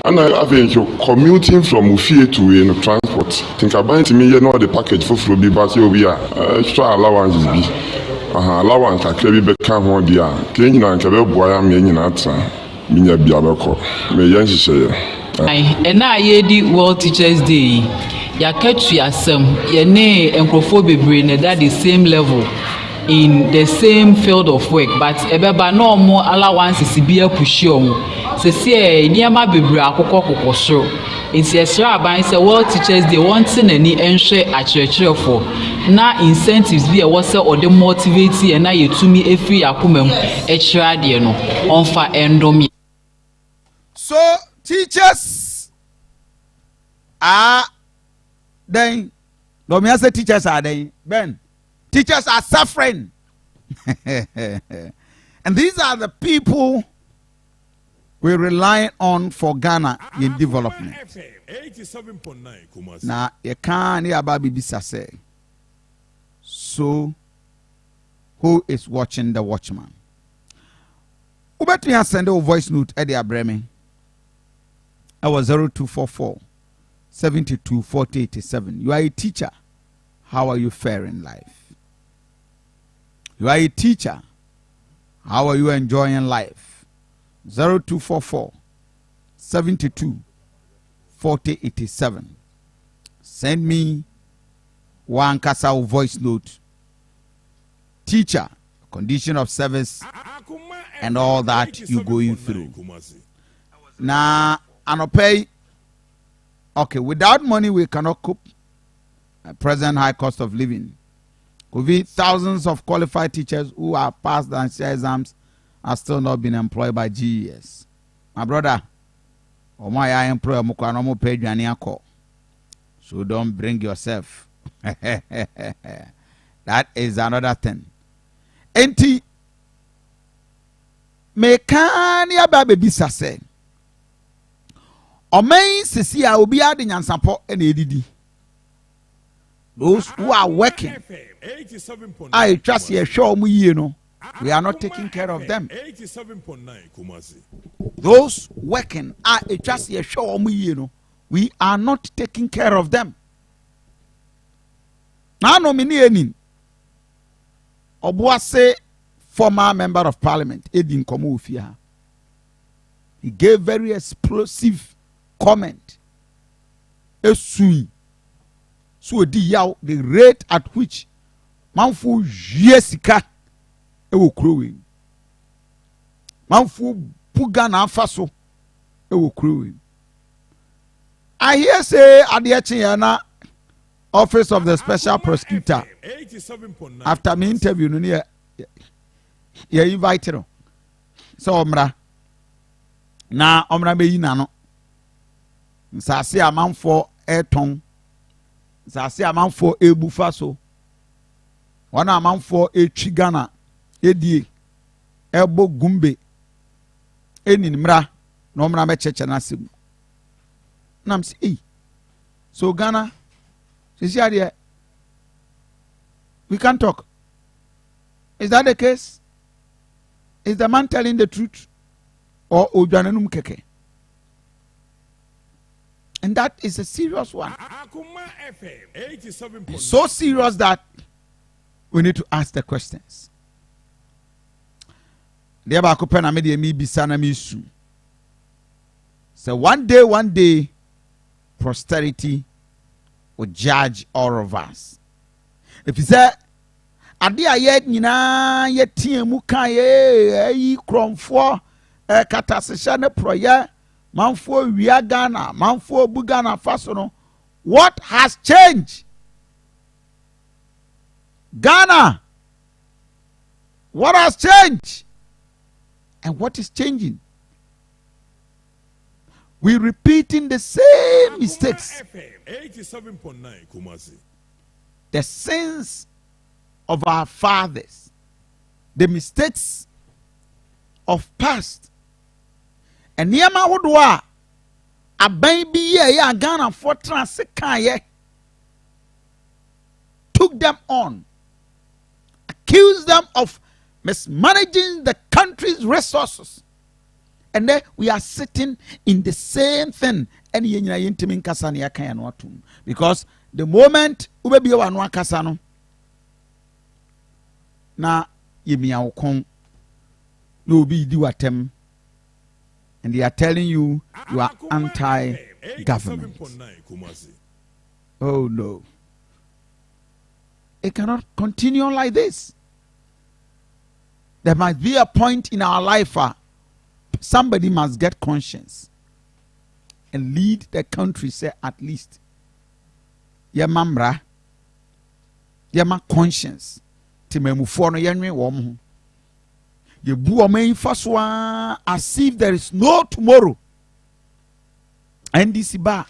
and I think so commuting from Ufie to transport. Think about me, you know the package for be but you be extra allowances be. Allowance kakra bi beka ho dia ke nyina nka be boa me nyina ata minya bia beko me yan hihye
and na ye di World Teachers Day ya katu asem ye ne enkrofo bebre ne that the same level in the same field of work but ebeba no more allowances bi apushi omo se se niama bebre akokọ kokosoro nti ɛhyɛ aban sɛ World Teachers Day wɔnte n'ani nhwɛ akyerɛkyerɛfoɔ na incentives bi a ɛwɔ sɛ ɔde motivate yɛn na yɛtumi efiri akoma mu ɛkyerɛ adeɛ no ɔmfa ɛndɔm.
So teachers are then. No, me say teachers are they. Ben, teachers are suffering. And these are the people we rely on for Ghana in development. Now, you can't hear about Bibisa say. So, who is watching the watchman? Who bet me have send a voice note at the Abremi? I was 0244 72 40 87. You are a teacher. How are you faring life? You are a teacher. How are you enjoying life? 0244 72 40 87. Send me one Kasau voice note. Teacher, condition of service, and all that you going through. Now, pay. Okay, without money, we cannot cope. At present high cost of living. Kofi, thousands of qualified teachers who are passed the exams are still not being employed by GES. My brother, my employer mukanomo pay you. So don't bring yourself. That is another thing. Enti mekania baby sase. Omen sisi a obi ade nyansapo na edidi. Those who are working, I trust you show me you know. We are not taking care of them. Those working, I trust you show me you know. We are not taking care of them. Now nominee Ennin. Obuase, former member of parliament, Edin Komufia. He gave very explosive comment. Esui. So the rate at which manfu yesika ewo crowing. Manfu puga na faso ewo crowing. I hear say Adiachiana Office of the Special Prosecutor. After my interview, you invited. So omra na omra be yina no. Sase amanfo eton. Sase amanfo ebufa so. Wana amanfo etwi Ghana edie ebo gumbe Ennin mra no omra me cheche na semu. Nam say so Ghana we can't talk. Is that the case? Is the man telling the truth? Or Ojananum Keke? And that is a serious one. It's so serious that we need to ask the questions. So one day, posterity will judge all of us. If you say, Adia yet nina yet muka ye kromfo katasishane proye manfo wiagana manfo bugana fasono. What has changed? Ghana, what has changed? And what is changing? We're repeating the same mistakes.
87.9 Kumasi.
The sins of our fathers, the mistakes of past. And Yama Wodwa, a baby ye Ghana for Transikaye, took them on, accused them of mismanaging the country's resources. And then we are sitting in the same thing. Because the moment ubebi wanwa kasano na yemia okon no be do atem, and they are telling you you are anti-government. Oh no. It cannot continue like this. There must be a point in our life somebody must get conscience and lead the country, say at least. Yama mra, yama conscience. Timemufo no yenwe wom. Ye bu omen faswa as if there is no tomorrow. NDC ba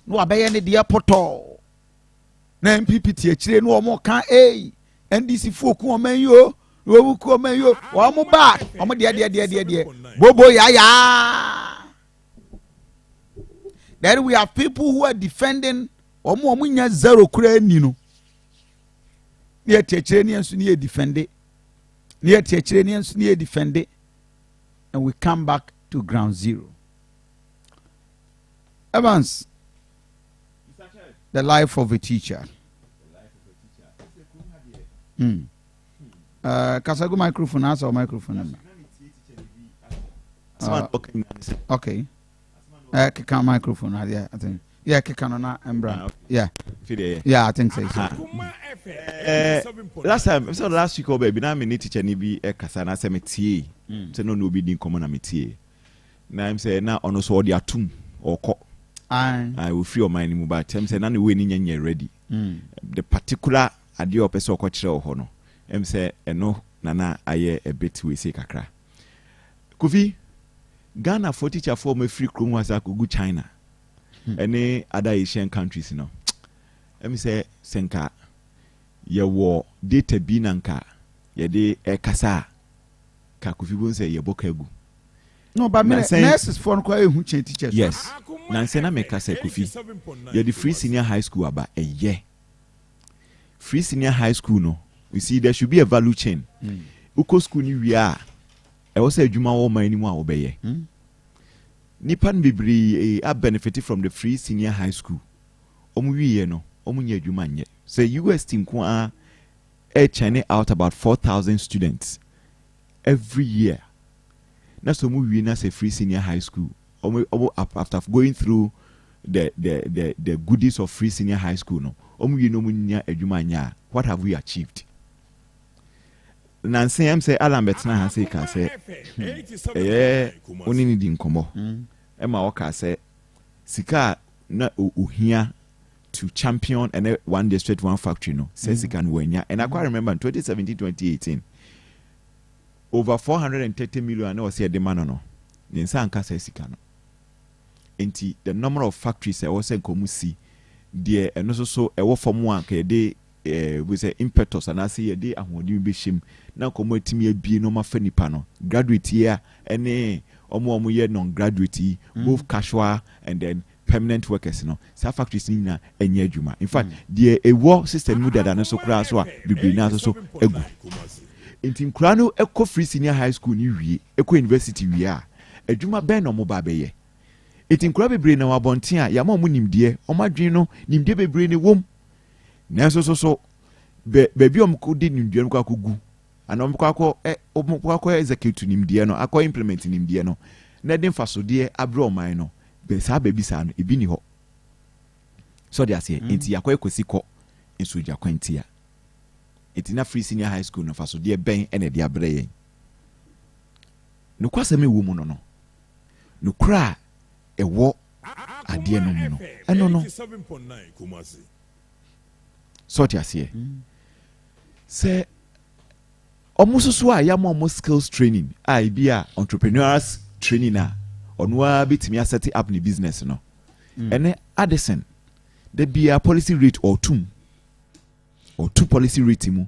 no abeye ne de poto. Na MPP tie kire no omo kan NDC fo ku omen yo. Then we have people who are defending zero defend it, and we come back to ground zero. Evans, the life of a teacher. Kasago microphone answer or microphone. Okay. Kika microphone. Yeah, I think. Yeah, kika na embra. Yeah. Yeah, I think so.
Last week baby na me ni teacher ni bi kasa na se metie. Se no obi din komo na metie. Na im say na ono so odi atum oko. I will free your mind mu ba tem say na we ni nyanya ready. The particular ade opese okọ kire ho no. Say eno nana aye a bit we say kakra. Kofi Ghana for teacher for me free krom was go China. Any other Asian countries no. Say senka ye wo data binanka ye de kasa ka Kofi bon say ye bokagu.
No, but nurses for who change teachers.
Yes. Nanse na me kasa Kofi. Ye the free senior high school aba a year. Free senior high school no. You see, there should be a value chain. Uko school ni we are. I was a juma wo man anymore obey. Nipan bibri are benefited from the free senior high school. Omu no, omu nye juma nye. Say US team kwa churning out about 4,000 students every year. Na so mu we na say free senior high school. Omu after going through the goodies of free senior high school no. Omu no mu nya ejuma nya. What have we achieved? Nancy am say Alan Betna has say ka say oni ni di nkomo ma waka say sika na ohia to champion and one district one factory no say sika no wanya. And I quite remember in 2017-2018 over 430 million na was here demand no nsa anka say sika no enti the number of factories was say komusi there and also e wo form one ka dey we say impetus and I say dey ahodi be shim na komo etimi abi no ma fanipa no graduate here any omo ye non graduate both casual and then permanent workers no sa factories ni na enye adwuma in fact the war system mu dada no so kra so a bibiri na so egu intin kra no ekọ free senior high school ni wie ekọ university wie a adwuma ben no mo ba be ye intin kra bibiri na wabonten a ya ma mo nimde omadwen no nimde bibiri ne wom na so baby omko di nimde no kwa kogu ana omko execute nimde no akọ implement nimde no na den fasode abre oman no be sa baby sa no ebi ni ho so they say enti yakọ ekosi kọ enso ja kwantia enti na free senior high school no fasode ben ene de abre yen no kwasa me wo mu no no kra ewo ade no mu no eno no so they say say omususu a ya mo skills training a bi a entrepreneurs training a onwa betimi set up ni business no ene Addison there be a policy rate or two policy rate mu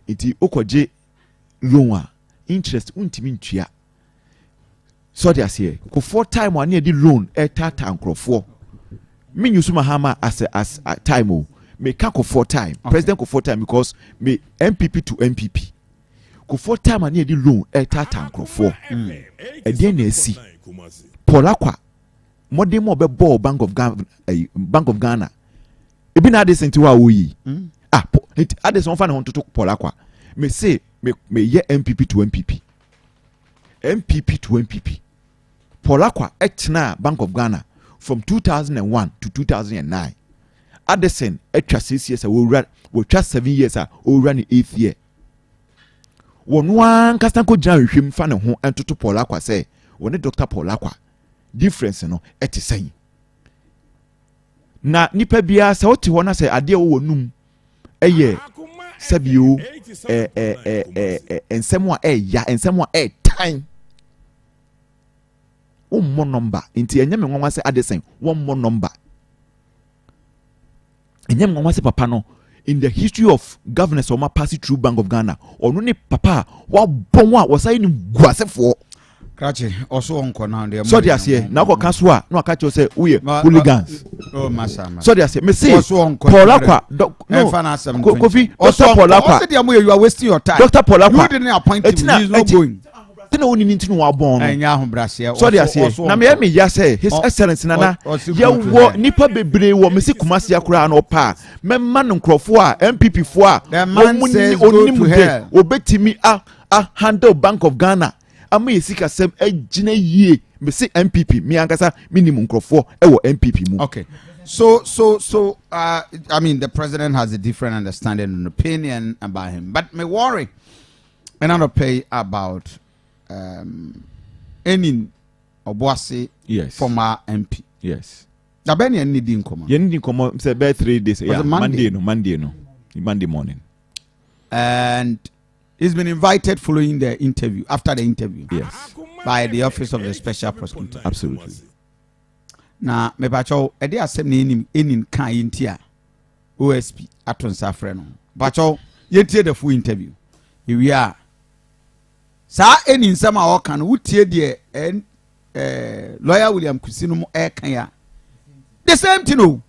iti okoje loan a interest untimi ntua so they say ko 4 time one year di loan tata nkrofo me use mahama as a time o me ka ko 4 time okay. President ko 4 time because me MPP to MPP ko 4 time one year di loan tata nkrofo e dey na esi polakwa modern mo be ball Bank of Ghana ebi na Addison ti wa wo yi Addison fa na hon to polakwa me say me ye MPP to MPP polakwa etna Bank of Ghana from 2001 to 2009 Addison etwa 6 years we twa 7 years we run 8th year wonwa nkasa ko jan hwem fa ne ho entoto polakwa say woni Dr. Polakwa difference no eti sen na nipa biara sɛ wote hɔ na sɛ adeɛ wɔ num ɛyɛ sɛbio nsɛm a ɛyɛ nsɛm a ɛtan wommɔ number nti ɛnyɛ me nwanwa sɛ adesɛn wommɔ number ɛnyɛ me nwanwa sɛ papa no in the history of governance ɔma pass through Bank of Ghana ɔno ne papa wabɔ ho a wɔsae ne guasefoɔ
krache also on now
so they say na ko kan so a na ka che say we hooligans
oh masa
so they say me say Paul Akwa Kofi Dr. Paul Akwa
you are wasting your time
Dr. Paul Akwa
you didn't appoint him, he is not going
tena woni ni ntinu wa bon
enya ho brase
so they say na me ya say his excellency nana ye wo nipa bebre wo me se kumase akura na opa me ma no nkrofo a MPP fo a onim de obetimi a handle Bank of Ghana ama yesika sem agina yie me se MPP me ankasa minimum nkrofo e wo MPP mu.
Okay, so I mean the president has a different understanding and opinion about him, but me worry and not pay about Ennin Obuasi,
yes,
former MP,
yes.
The Benny and Nidin Koma.
You need to come say by 3 days. Yeah, Monday morning,
and he's been invited following the interview, after the interview,
yes,
by the office of the special prosecutor.
Absolutely.
Now, me bacho, edi asem ni Ennin kan yintia OSP aton safre no. Bacho, yentie the full interview. Here we are. Sa Ennin sama o kan wutie de lawyer William Kusino mo kan ya. The same thing no.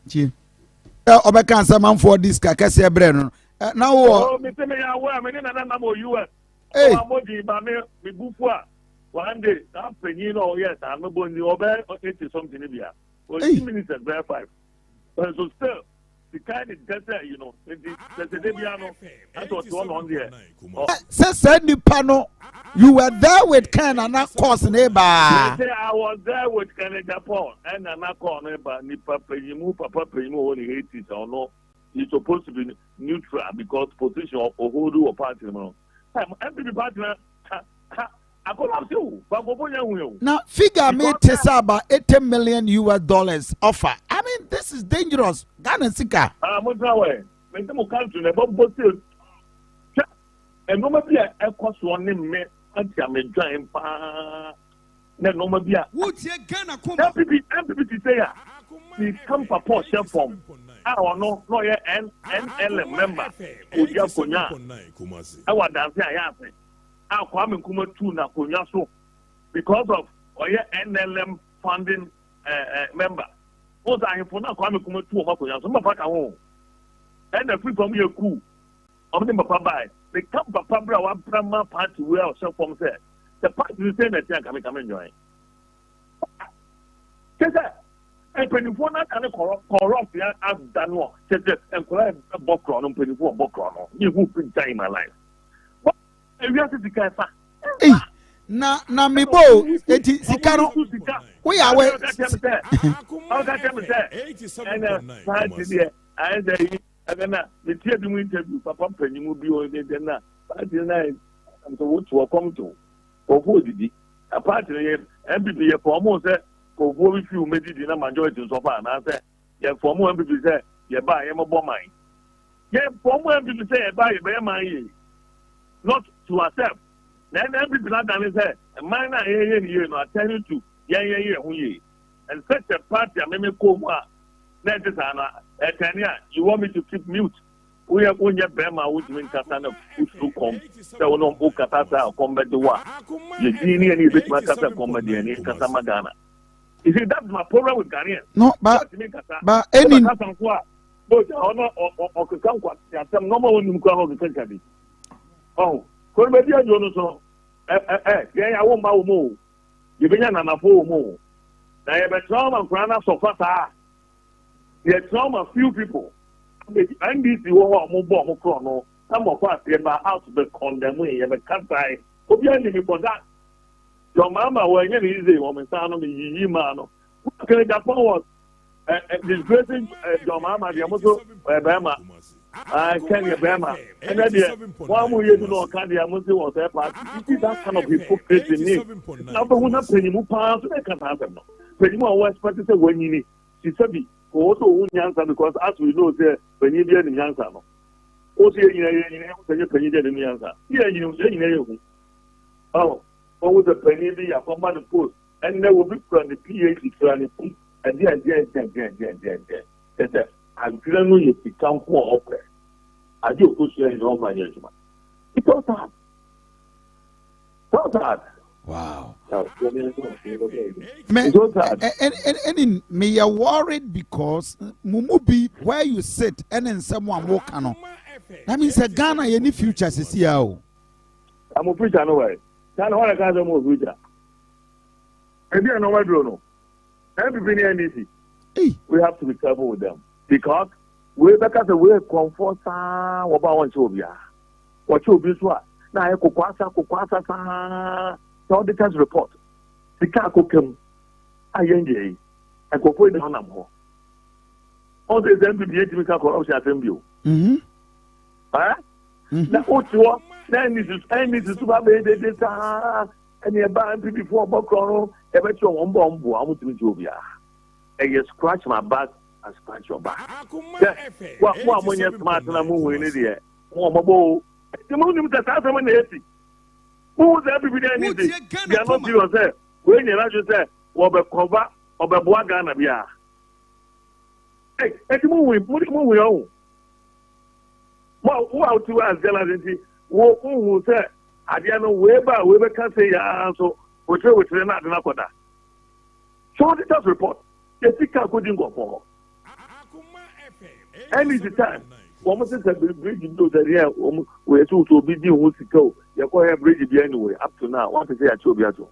Tie. Obeka nsama for this ka kese ebre no. Now
oh me say me ya wa me na na mo US.
Hey.
Mo di ba me bufu a one day that penny no yes I'm going to over 80 something bia. Or 2 minutes and 5. So still the kind of desert, you know, the Debiano, that was one on there.
Send the panel. You were there with Ken and not cause neighbor.
I was there with Ken Japan and not call neighbor, ni papa Primu only 80s or no. He's supposed to be neutral because position of Ohodu or party. Every partner.
Now, figure me test about $80 million US offer. I mean, this is dangerous. Ghana Sika.
Motrawe. Mentamo country ne bobo still. And no mabia e cost one me anti amedwan pa. Na no mabia.
Wo tie Ghana Akoma.
MPP say ya. The camp for share form. No ye NLM member. Odia konya. I want dance ya say. Kwame Nkrumah 2 na konya so because of NLM funding member. Oza ahifo na Kwame Nkrumah 2 o konya so mba ka ho. And the free from you cool. Omni papa buy. The camp papa bra wa brama party where or some form say. The party is saying that can come join. Kesa e penifo na kan corrupt ya as danwo. Kesa en kola bokro no penifo bokro no. You who been time in my life.
Hey, na me bo eti sika no we are we
and the tear do interview papa penyimu bi o de na party na am to what to come to of didi a party MPP ye for mo say ko go we few medidi na majority so far na say ye for mo MPP say ye ba ye mo bo man ye for mo MPP say ye ba ye be man ye not to accept. Then every blood and say, a man here no attend to ye and such a party I may come that is Kenya, you want me to keep mute. We are going to Bema which means Katana to come. There will no Katata or combat the war. You see any bit my Kata comedy and Katamagana. You see that's my problem with Ghanaians.
No, but any
oh, could be a Jonas. I won't bow more. You begin an afo more. I have a trauma grana so far. There's trauma few people. And this you are more bomb chrono. Some of us are out to the condemn way. You can't die. Who behind me for that? Your mama, when you're easy, woman, son of me, man. Okay, that was disgracing your mama, the Amoto, Bama. I can't get Bama. And then one more year to know Candy Amoto was there, but you see that kind of hypocrisy in me. Now, but when I'm paying you pounds, I can't have them. Pretty more was expected when you need. she said, also Unyansa, because as we know, there, when you be in Yansa. Also, you know, oh, what was the penny a command post, and there will be from the PhD trying and then, I'm going to become poor opera. I do push you in all my judgment. It's all that. So sad.
Wow. Me you worried because Mumubi where you sit and then someone walk on. That means a Ghana any future is here.
I'm a preacher no way. Can what I can't do preacher. Maybe I know what do know. Everybody NDC. We have to be careful with them because we because the way comfort what about one chobia. What chobia na e kukwasa sa the auditors report the car kokem ayenje e kokoi na nam ho all the MPBA to corruption assembly na otuo na ni super be de sa any ba MPB for bokoro e be cho won bombo amutimi jobia e scratch my back and scratch your back what amonye smart na mu we ni de mo mobo the money that has someone 80. Who's everybody anything? They are not serious. When you just say, or be cover or be boagana bia. Hey, it's moving, put it moving on. Well, who out to us, Jelality? Who say, I don't know, Weber can say, so, which we're not in Akota. So the test report, the sicker couldn't go for. Any time. Almost a bridge into the area where to be the who to go. You call a bridge anyway. Up to now, what to say at Chobiato?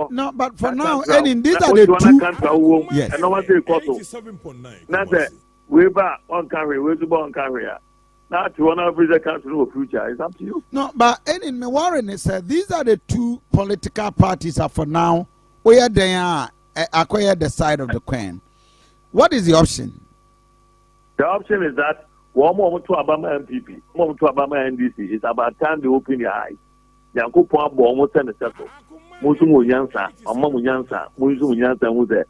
No, but for now, and these are the two. Yes,
and no one say Koto. Not that Weber on carry, Weber on carrier. Not to one of the country of future. It's up to you.
No, but in Warren said these are the two political parties are for now where they are acquire the side of the coin. What is the option?
The option is that one more to Obama MPP, one to Obama NDC. It's about time to open your eyes. Yanko Pwa almost send a circle. Musumu Yansa, Amamu Yansa, Musumu Yansa, who's there?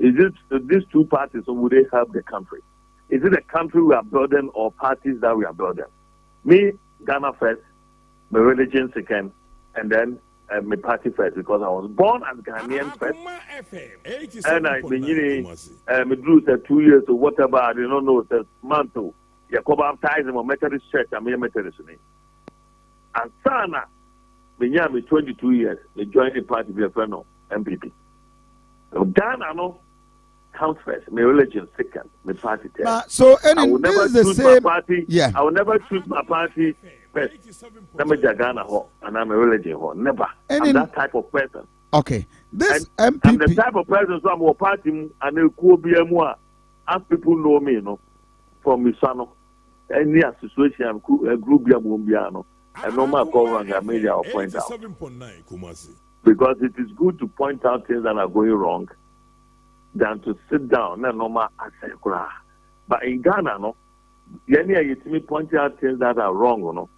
Is it these two parties or would they help the country? Is it a country we are building or parties that we are building? Me, Ghana first, my religion second, and then my party first because I was born as Ghanaian first. And I've been me drew 2 years or whatever, I don't know, the month to Yakoba baptized in a Methodist church, I'm a Methodist. And Sana, me 22 years, they joined the party, be a friend of MPP. So Ghana, no, counts first, my religion second, my party third.
So,
I will never choose my party. Yeah. I will never choose my party first. I'm a Ghana ho, and I'm a religion ho. Never. I'm that type of person.
Okay. This
MPP. I'm the type of person so I'm a party and a cool BMO. As people know me, you know, from Misano. Any association, a group BMO, and no matter how wrong I made, I'll point out. Because it is good to point out things that are going wrong than to sit down and normal answer. But in Ghana, no, you me point out things that are wrong, you know.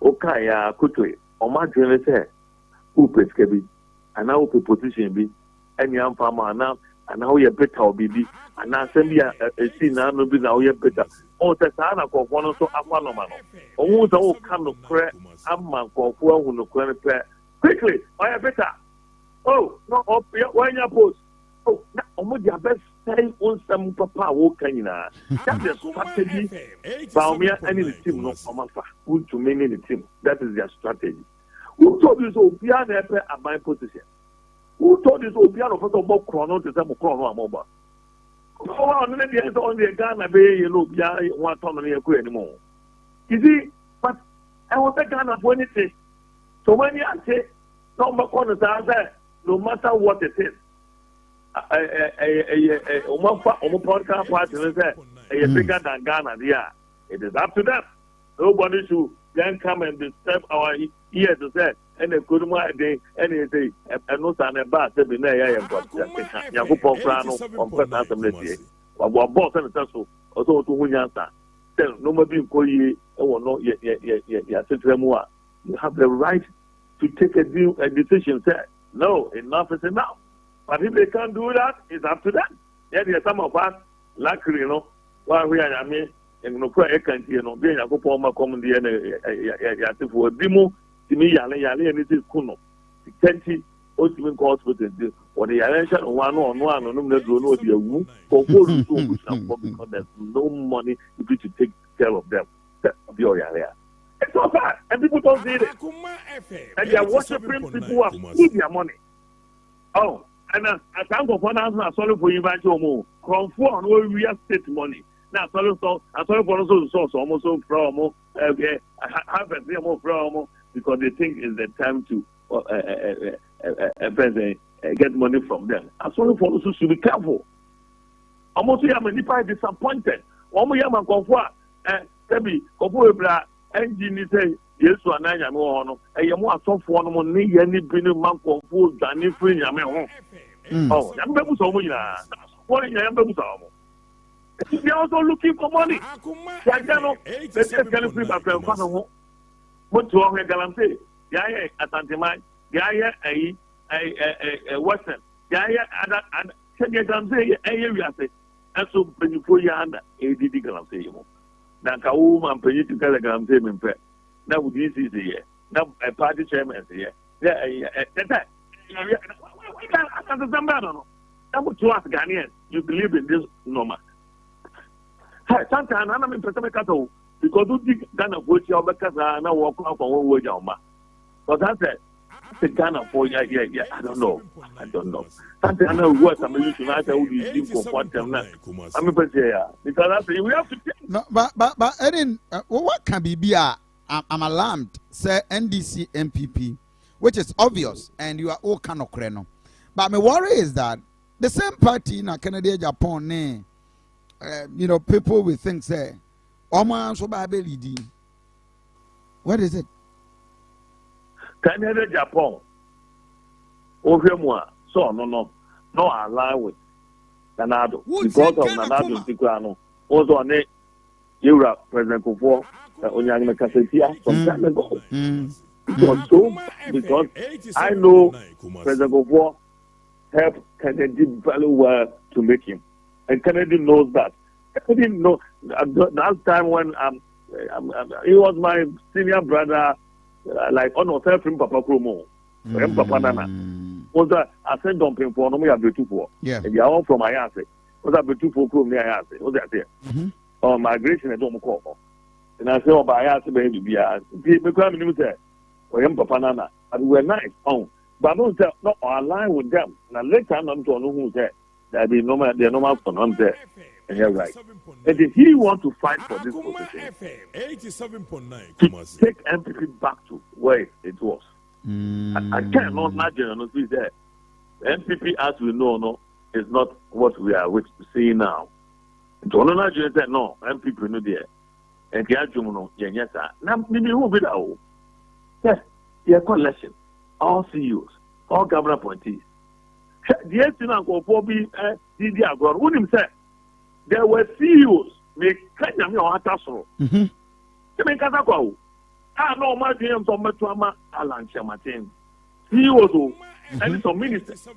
Okay, kutwe. Oma jene say, upe skebi, and now upe position be, and yam farmer now, and now you better or bibi, and now send me a scene now no be now you better. Oh, the sana ko one so afano mano. Oh, the old kind of prayer, amman ko who no prayer. Quickly, I better. Oh, no, when you post. Oh, now, your best say on some papa walk in. That's the strategy. Baumia and the team, no, Omafa, who to many in the team. That is their strategy. Who told you so? Piano at my position. Who told you so? Piano for the book chrono to some chrono mobile. Oh, on the Ghana Bay, you know, one ton on the anymore. You see, but I was a Ghana for anything. So when you say, no matter what it is, podcast party is bigger than Ghana. Yeah, it is up to them. Nobody should then come and disturb our ears to say, and they couldn't day anything, and no son and bad to be there. Yakupo Prano on first assembly. What boss and so also to Hunyanta. Then nobody call you or no, you have the right to take a decision. Say, no, enough is enough. But if they can't do that, it's up to them. Yeah, there's some of us, luckily, you know, while we are, I mean, and no cry, I can't, you know, being a couple of my common DNA, for Dimo, to me, Yale, and it is Kuno. 20 ultimate hospitals, or the arrangement one on one, or no, the room for because there's no money if you to take care of them. Of your area. It's so bad, and people don't see it. And they are worshiping people who have put their money. Oh, and I thank for finance. I'm sorry for you, but you more. Conform no real estate money. Now, sorry for also source almost from harvest more from because they think it's the time to get money from them. I'm sorry for also should be careful. Almost here, I'm disappointed. Almost here, I'm conform. Sebi Kofi bra engine say Yesu ananya me ho no eyemo asofo no mo ne ye ni bi ni man konfo dwane free nyame ho oh ya mbe buso mo nyina for nya mbe buso mo they are also looking for money ya jano they say can free ba friend fa ho mo to ho galante ya ye Asante man ya ye ai western ya ye ada check galante ye wi ase aso benifo ya anda edidi galante yemo na ka wo man panyi to telegram say me pɛ na wo di si say na party chairman say that I can't no na wo to us Ghanaians you believe in this normal hey sometimes na me pɛ me kata because do di Ghana go chi obekasa na wo kwa wo ja oma but that said the Ghana for yeah I don't know something I know what I'm used to now say we do for them now I'm a because I say we have to
no but Ennin what can be I'm alarmed say NDC MPP which is obvious and you are all kind of creno but my worry is that the same party in Canada Japan you know people will think say Oma so ba be what is it
Canada Japan over more so no align with Nanado because of Nanado Tigrano also on it Europe President Kofi Onyangme Kasetia some time ago because I know President Kofi helped Kennedy very well to make him and Kennedy knows that Kennedy know that time when he was my senior brother like on hotel from Papa Kromo Papa Nana was that I sent dumping for no me have two for and they are all from Ayase was that two for Krom near Ayase was that there migration at home call and I say oh by Ayase baby be me come me say oh Papa Nana and we were nice but no say not align with them now later I'm to know who say that be normal they normal for them there and you're right and if he want to fight for this position to take MPP back to where it was I cannot imagine no see that MPP as we know is not what we are seeing now to no Nigeria say no MPP no there and the adjum no yenyesa na me who be that yes your collection all CEOs all government appointees the estina go for be did agor who him say there were CEOs make Kenya me o atasoro me kasa kwa no ma dream from Metwama Alan Chamatin CEOs and some ministers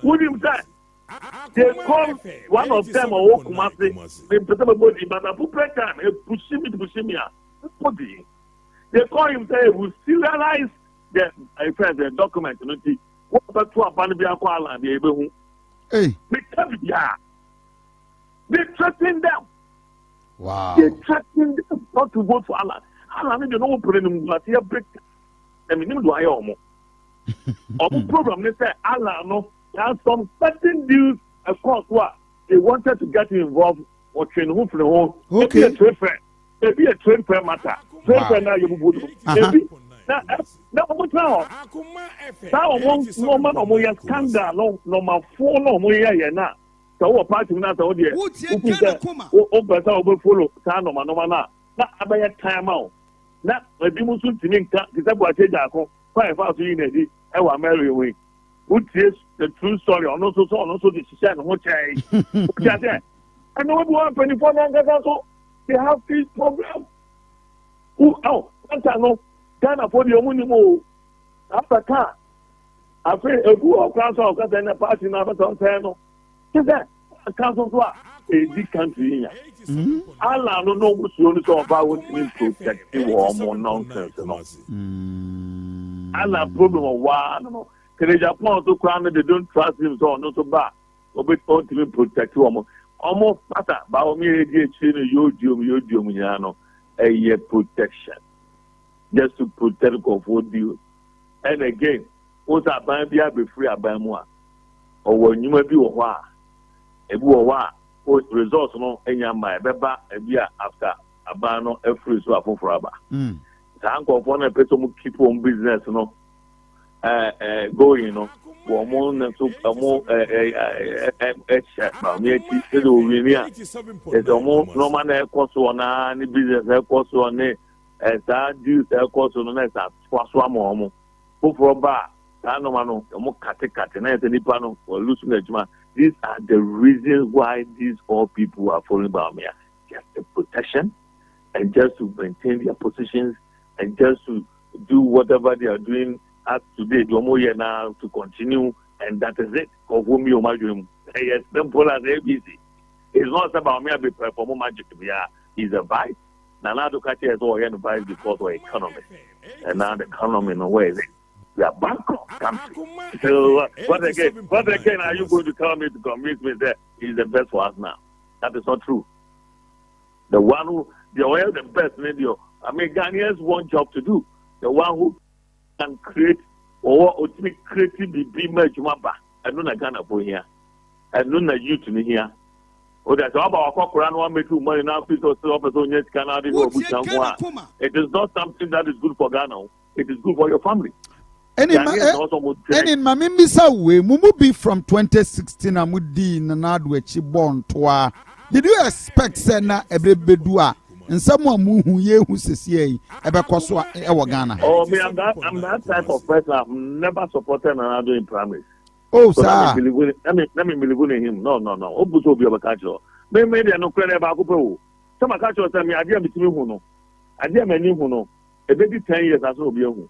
who him say they call one of them or Kumasi they put them body but I put pressure push me they call him say we serialize the document what about to Abanibia Kuala and the Ebehu they threaten them.
Wow.
They threaten them not to vote for Allah. Allah need to know but here break. I mean, do I almost? Our program they say Allah no. There are some certain deals, of course, what they wanted to get involved or train who for the whole. Okay. Maybe a trade fair. Maybe a trade fair matter. Trade fair now you would maybe. Now what now? Now no man no more scandal no my phone no more here now. So what party na so there who better over follow sa no na abaya time out na ebi mu so timi nka kitabu acheja akọ 5 yin edi e wa Mary we who the true story on also the share no chai and no one 24 na so they have this problem who one time no Ghana for the omunimo after car I feel a good council of the party now, but on Tano. Council to a big country here. Allah no know what's the only sort of power to protect you or more nonsense. Allah problem of one. Japan to crown they don't trust him so not so bad. Or be told to protect you almost matter. But me you do a year protection. Just to protect of you. And again, what's a band be free about more. Or when you may be a while. Ebu owa results no enya mai beba ebia after abano every so afoforo aba tanko for na person mu keep on business no going no wo mo na so mo ba mi eti se do wi ni a e mo no man e koso na ni business e koso ni sa due e koso no na sa kwaso amomo foforo ba ta no ma no mo kate na e nipa no o lusu na juma. These are the reasons why these all people are following Baumia. Just the protection and just to maintain their positions and just to do whatever they are doing as today, now to continue, and that is it. Of whom you imagine, as simple as ABC. It's not about me be performing magic. He's a vice. Now to catch us all in vice because of economy. And now the economy in a way is it. We are bankrupt country. So what again are you going to tell me to convince me that he's the best for us now? That is not true. The one who the best radio. I mean, Ghanaians one job to do. The one who can create or ultimately creative be merge maba. I know na Ghana for here. I know na youth in here. Oh, that's all about Koran one make money now. People still up as on yes Canada. It is not something that is good for Ghana. It is good for your family.
Ennin Mamimisa we Mumubi from 2016 Amudi Nanadwechi born toa. Did you expect Sena Ebedua and someone who ye who says ye Ebekoswa Ewagana?
Oh, me, I'm that type of person. I've never supported Nanado in primary.
Oh,
so
sir.
Let me believe in him. No. Obuso be Obakacho. Maybe I no credit about Kupo. Some Akacho tell me, I didn't be Huno. I didn't many Huno. A baby 10 years as well be a who.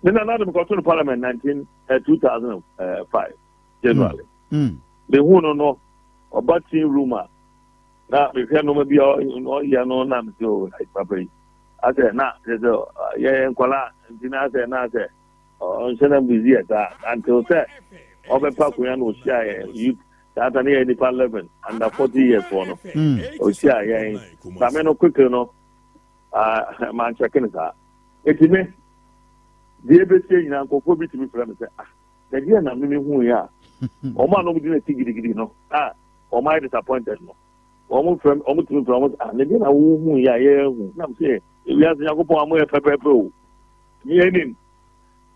Then another got to the parliament 2005, January. The who no about team rumor. Now, if you know maybe you know, I'm still like Papa. I said, nah, there's a and Kola, and I said, nah, on Senate busy at that until said, over Pakuyan was shy, you that near any parliament under 40 years for no. Oh, shy, Sameno quicker, no, man, checking it out. It's me. The ABC in Uncle Kofi to be from the idea na me who ya. O man no be tigidi no. O my disappointed no. O mo from o mo to from na dey na who ya hu. Na me say we as Yakobon amo e pepe o. Me Ennin.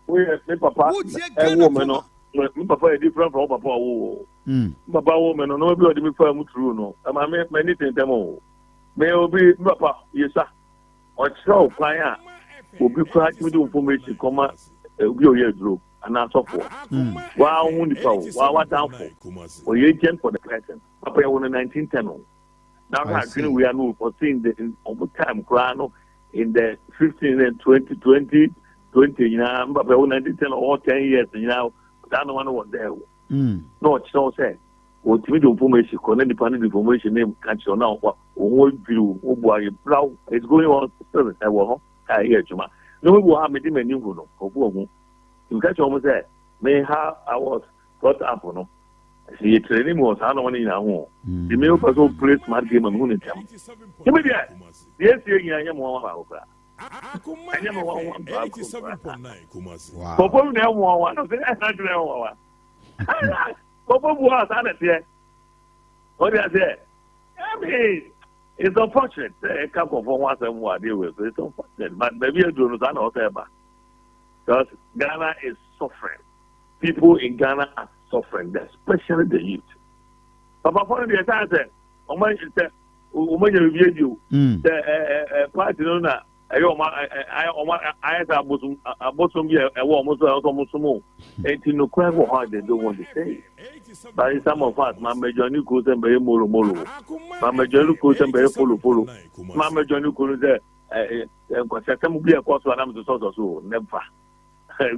We me papa e wo me no. Me papa is different from papa wo. Papa wo me no be o dey me fa mu true no. Ma me anything them o. Me obi papa yesa. O show plan obi kura ti do information koma obi oye dro ana sofo wa hu ni pa wa down for o agent for the person papa ya won 1910 now we are no for seeing the over time kura no in the 15 and 20 you know papa 1910 or 10 years you know that no one was there no it's not say o ti do information ko na depending information name catch on now o view o boy brow it's going on still I will no we will have me many no you catch almost say me how I was brought up no see training was how no one in home the male person play smart game and win it give me there yes you am one about I never want 87.9 Kumasi Kofi na one no say na do one Kofi was that what do I say I mean it's unfortunate. A couple of once and more deal with it's unfortunate. But maybe I don't know because Ghana is suffering. People in Ghana are suffering, especially the youth. Papa, for the entire time, you the party owner. I bosom be a woman almost more. 18 no crime hard they don't want to say. But some of us, Mamma Johnny goes and very molo. Mamma Johnny goes and very polo. Mamma Johnny goes there. Some be a course when I'm the source of so never.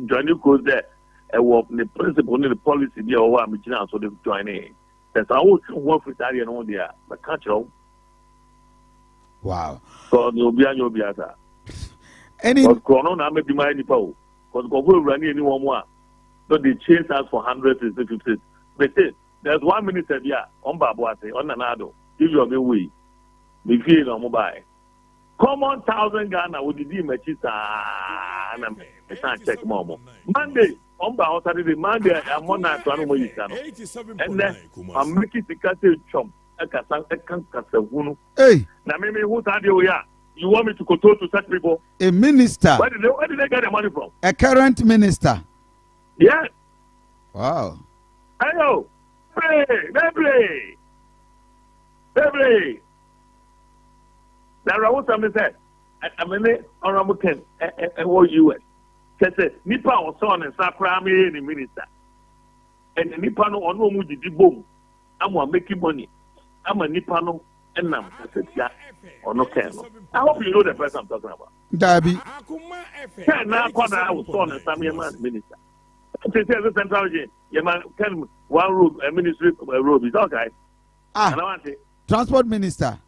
Johnny goes there. ɛwɔ ne principle ne policy bi a ɔwɔ a megyina so de join in sɛ saa wotwe ho afiri saa deɛ no ho deɛ a bɛka kyerɛ wo
wow
so ne obi anya obi asa
any
korɔ no na amadi ma nipa o because kɔfo awura ne ani wɔn mu a so they chase us for 150. They say there's 1 minute bi a ɔmba aboate ɔnanado if you are being way me feel na ɔmo buy common 1,000 Ghana would be matches and I'm check mom. Monday, on by Saturday, Monday, I'm on that one way. And then I'm making the cattle chum. I can't hey, now maybe who's that you are? You want me to control to such people?
A minister.
Where did they get the money from?
A current minister.
Yes.
Wow.
Hello. Hey, Beverly. Now, I want to say, I mean, honorable Ken, and US. Because Nipa was on and Saprami and the minister. And the Nipano on no Mudi boom. I'm making money. I'm a Nipano and I'm or no Ken. I hope you know the person I'm talking about.
Darby.
Now, I was on and some minister. To tell the central again, your man can one room, a ministry robe is okay.
Transport minister.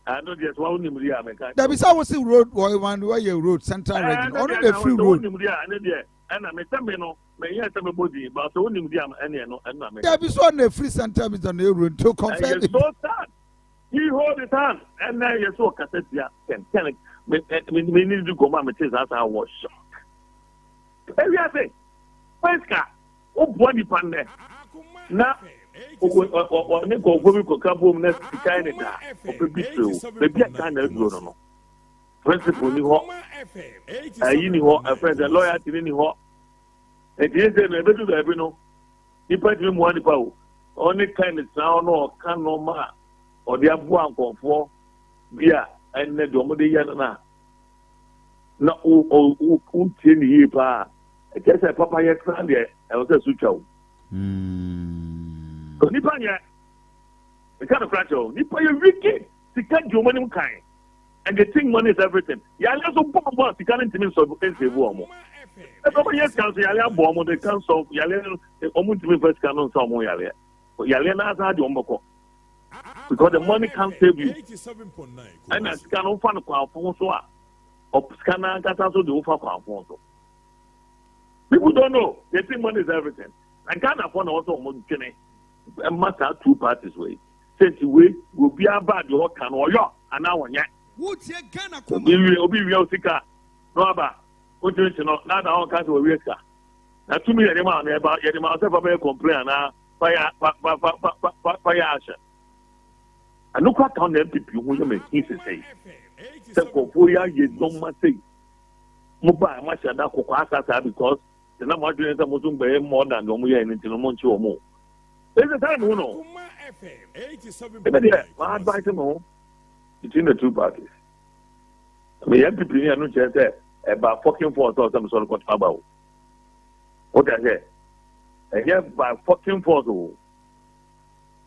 I know there's one name here.
There is always a road where you road central region. Only the free road.
And I'm a terminal. May you have somebody, but the only medium and
there is one a free center is on the road to confirm.
So sad. He hold his hand, and now you're so cassette. We need to go, Mamma. As I was shocked. Hey, we are saying, Pesca, oh, body pande. Now. Or Nico Gobico Cabum next to Canada, or maybe I can't know. Principal, you know, a friend, a lawyer, you know, and yes, they never do that, you know. He put him one power, only kind of sound or can no ma, or the Abuan for beer and the Domodi Yana. No, who tin ye pa. I guess a papa yet Sunday, I was a sucho. Nipa yɛ the kind of fracture. Nipa yɛ wicked. Sika di omo nim kind, and they think money is everything. Yale so bomb sika ne ntimi so save omo. Ebe yes kan so yale abo omo they can solve yale omo ntimi first can no so omo yale. Yale na asa di omo ko. Because the money can't save you. And as sika no fa no kwa afon so a. Or sika na kasa so de ofa kwa afon so. People don't know. They think money is everything. And Ghana afford also omo ntene. A matter 2 parties way. Since we will be about the work and or yo, and now one yet.
What's your Ghana?
Obi real sika. No about. What do you know? Now the whole country will risk. Now to me, the man about the amount of complain now. Fire action. And look what on the people who make he say. Say Kofi you don't must say. Mobile much and that Kokwasa because the number of students are more than the Omuya and Intinomonchi or more. There's a time, no. My advice between the 2 parties. I mean, MPP no just say about fucking force or some sort of about. What I say? And yet by fucking force.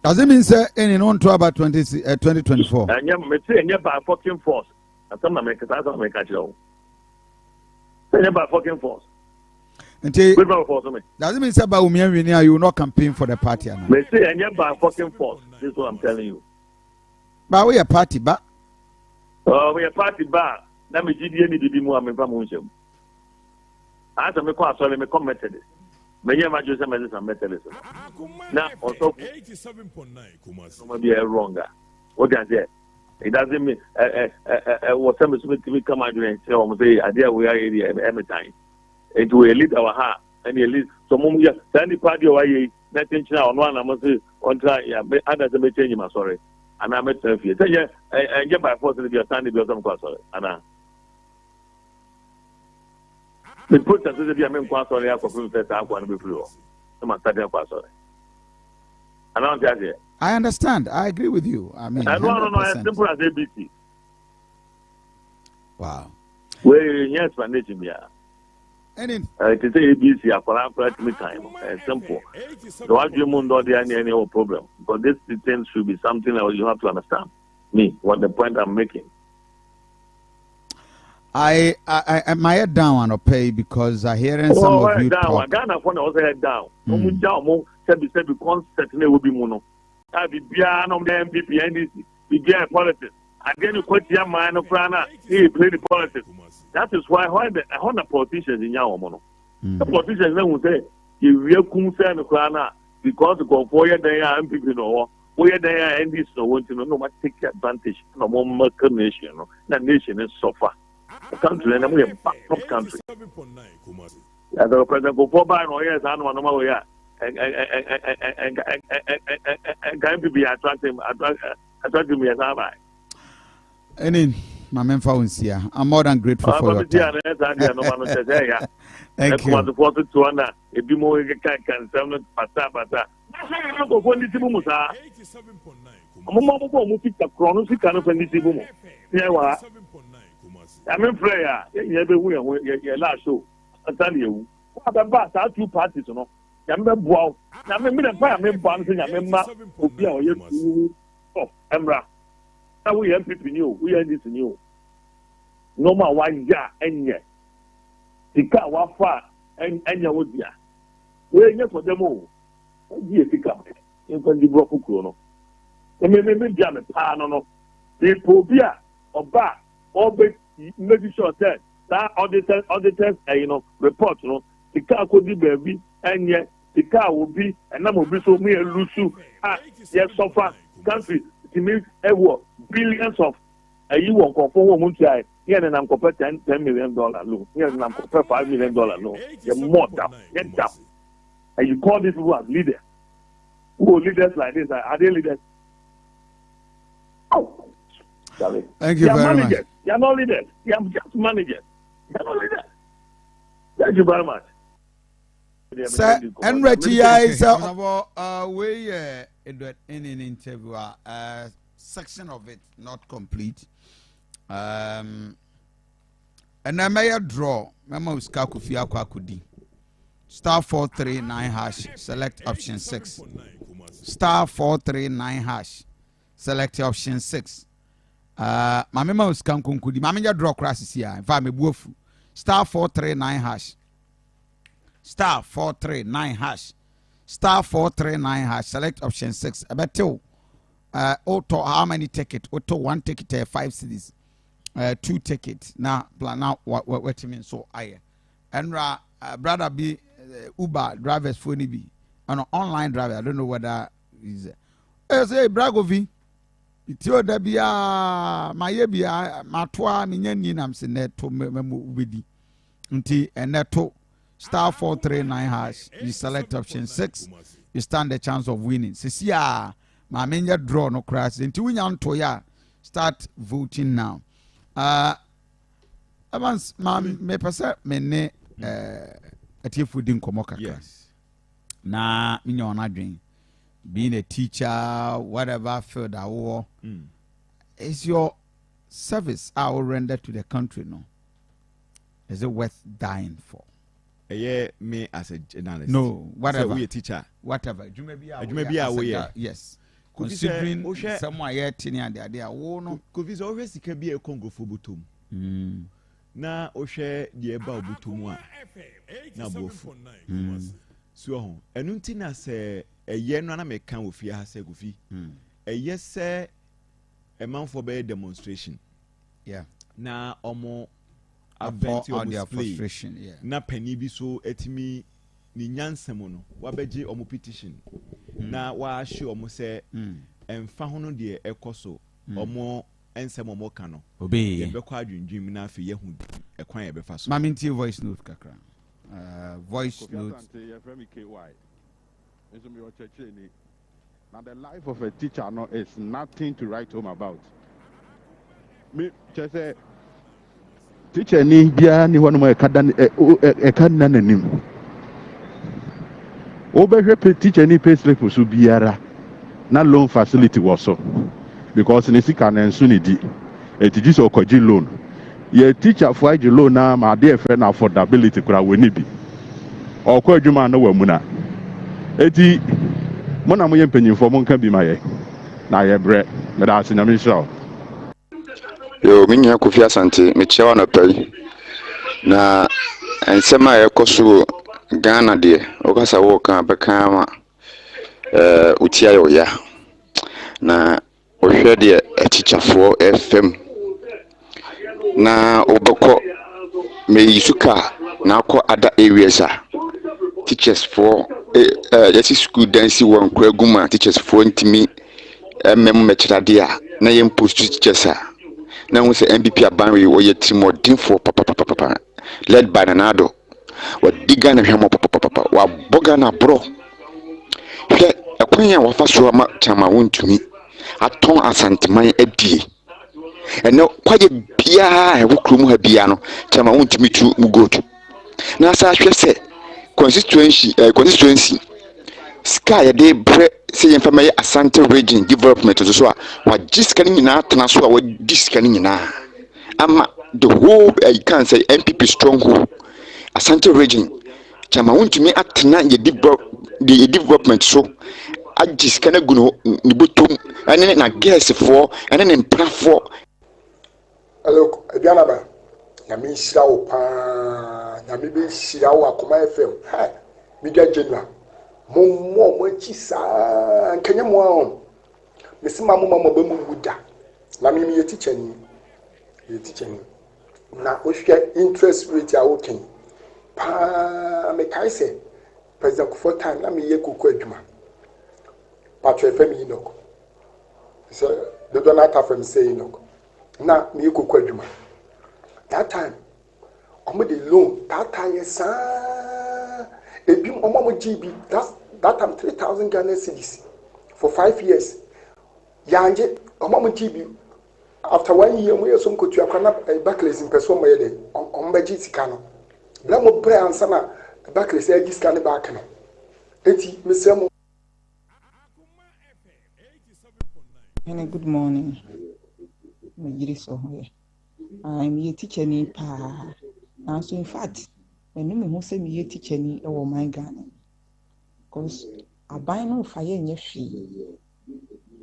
Does it mean say Ennin on to about 2024?
And yet by fucking force. And some Americans are make a show. And yet by fucking force.
Does it mean say about you will not campaign for the party?
They say and yet by fucking force. This is what I'm telling you.
But we are party back.
Oh, we are party back. Let me give you any more. I'm from as I'm a class, so let me come Methodist. Many of my Joseph and Methodist. Now, also, somebody wronger. What does it? It doesn't mean what some to come out and say, I'm saying, idea we are here every time. It will lead our heart and you lead some years. Sandy party away, nothing on one. I must say, on try, others may change my sorry. And I met her. Say, yeah, and get by force to be a Sandy Biosom Castle. And the put us to be a man sorry, I could prove that I want to be flu. I'm starting sorry. And I'm just here.
I understand. I agree with you. I mean,
I don't know as simple as ABC.
Wow.
Well, yes, my nation, yeah.
Ennin.
To say ABC, I for me time. Simple. So what you mean, don't there any problem? But this thing should be something that you have to understand. Me, what the point I'm making.
I my head down on pay because I hearing some of you talk.
Ghana for now head down. Down sabi concert na will be mono. I be bia no MPP NDC. Be bia politics. Again you quote your man of Frana. He play the politics. That is why the politicians in your mono. The politicians then will say you real concern the Frana because the go for your day MPP no. Where they are NDC no want to know no much take advantage. No more market nation. No, that nation is suffer. The country and we are bankrupt country. Yeah, the president go for buy no yes, I know no way. And can be attractive me as I buy.
Ennin, my man Faunsia, I'm more than grateful for your time. Thank you.
If you more can sound pata. I'm going to go I'm in prayer. You last show. I tell you, what about our two parties? You know, wow. I mean, I'm bouncing. I remember, Embra. Now we have people new. We are this new. No more one year and yet. The car was far and you would be. We're here for them all. Yes, the car. You can be broken. And maybe jam a pan on the phobia or back or big. Making sure that auditors, report, the car could be baby, and yet the car will be, and I'm will be so me and Lusu, yes, so far, country, it means billions of you won't conform one side, here and I'm compared $10 million loan, here and I'm compared $5 million loan, you're more down, get down. And you call these people as leaders. Who are leaders like this? Are they leaders? Oh.
Thank you very much.
You're not leaders. You're just managers. You're not leaders. Thank you very much.
Sir, and Reggie, we in an interview, section of it not complete. And I may draw. Memo Kofi Akudi. Star 439 hash. Select option 6. Star 439 hash. Select option 6. My mema was kankudi. My menya draw crasses here. If I'm a wolf, star 439 hash. Star 439 hash. Star 439 hash. Select option 6. I bet you. Auto how many ticket? Auto 1 ticket 5 cities. 2 tickets. Now plan out what you mean. So I and brother be Uber drivers for be an online driver. I don't know what that is. Say Bragovi. Itio da bia maye bia matoa menya ni nam se neto memo ubedi nti eneto star 439 hash you select option 6 you stand the chance of winning sisia ma menya draw no crash nti wunya nto ya start voting now avance ma me pesa me ne atiefu din komo kakra na menya ona dwen being a teacher, whatever field I war, is your service I will render to the country, no? Is it worth dying for?
Yeah, me as a journalist.
No, whatever.
So we a teacher.
Whatever. You may be
aware.
Yes. Considering someone here, Tini and the idea, oh no.
Kofi always can be a Congo for Butum. Na Oshe the Eba Butumwa. Na both. So, and untina say. A year no na me kan ofi ha se Kofi a yes say a man for be demonstration na omo avent your frustration na pani bi so etimi ni nyansem no wa beje omo petition na wa hye omo se emfa ho no de ekoso omo ensem omo ka no ye be kwa adwendwem na afi ye hu ekwan ye be fa so
maminti voice note kakra voice note.
Now the life of a teacher no is nothing to write home about. Me just say teacher ni bia ni hono e kada na nanim. Obehwe teacher ni pay slip so biara na loan facility was so because ni sika na nso ni di etiji so kwaji loan. Ye teacher for aji loan na ma dey fe na affordability kura we ni bi. Okwa adwuma na wa mu na eti mona mo yempanyimfo mo nka bi maye na ye bre me da ase nyame hira
Yo, me nua Kofi Asante, me chia na pai. Na ensema e koso Ghana de. Okasa wo kan beka ma utia yo ya. Na ohwe de atichafo FM. Na obekọ me yisuka na akọ ada areas teachers for yesi school dance won kwaguma teachers for ntimi mechirade a na yem post teachers na hu se MBP abanwe wo ye timodin for papa led by Nanado wa diga na hwemo papa wa boga na bro hwe akwanya wa fa so ma chama wontumi aton asanteman adie eno kwaje bia e wo krom ha bia no chama wontumi tu mugoto na sa hwe se constituency sky de bre se yemfa me Asante region development so a wa giska ni na atena so a wa giska ni na ama the whole I can say MPP stronghold Asante region chama wontumi atena ye development so agiska na guno ni botom ene na gas for ene ne mpra for.
Hello Aduanaba na mi shira wo pa na mi be shira wo Akoma FM ha mi ga jenua mo chi sa kenya mo me se ma ba mu buda na mi ye teacher ni na o hwe interest rate a wo ken pa me kai se president Kofi time na mi ye kokko adwuma patro FM yi nok so the donata from say nok na mi ye kokko adwuma that time omo the loan that time yes ebi omo GB that time 3,000 Ghana cedis for 5 years yanje omo GB after 1 year mo yesom ko tua kwana Barclays in person mo yede omo baji sika no bla mo bre ansa na Barclays e gi sika ne back no eti mesem.
Good morning. I'm a teacher ni pa. So in fact, when you me say me a teacher ni e my Ghana. Because I buy no fire in your fee.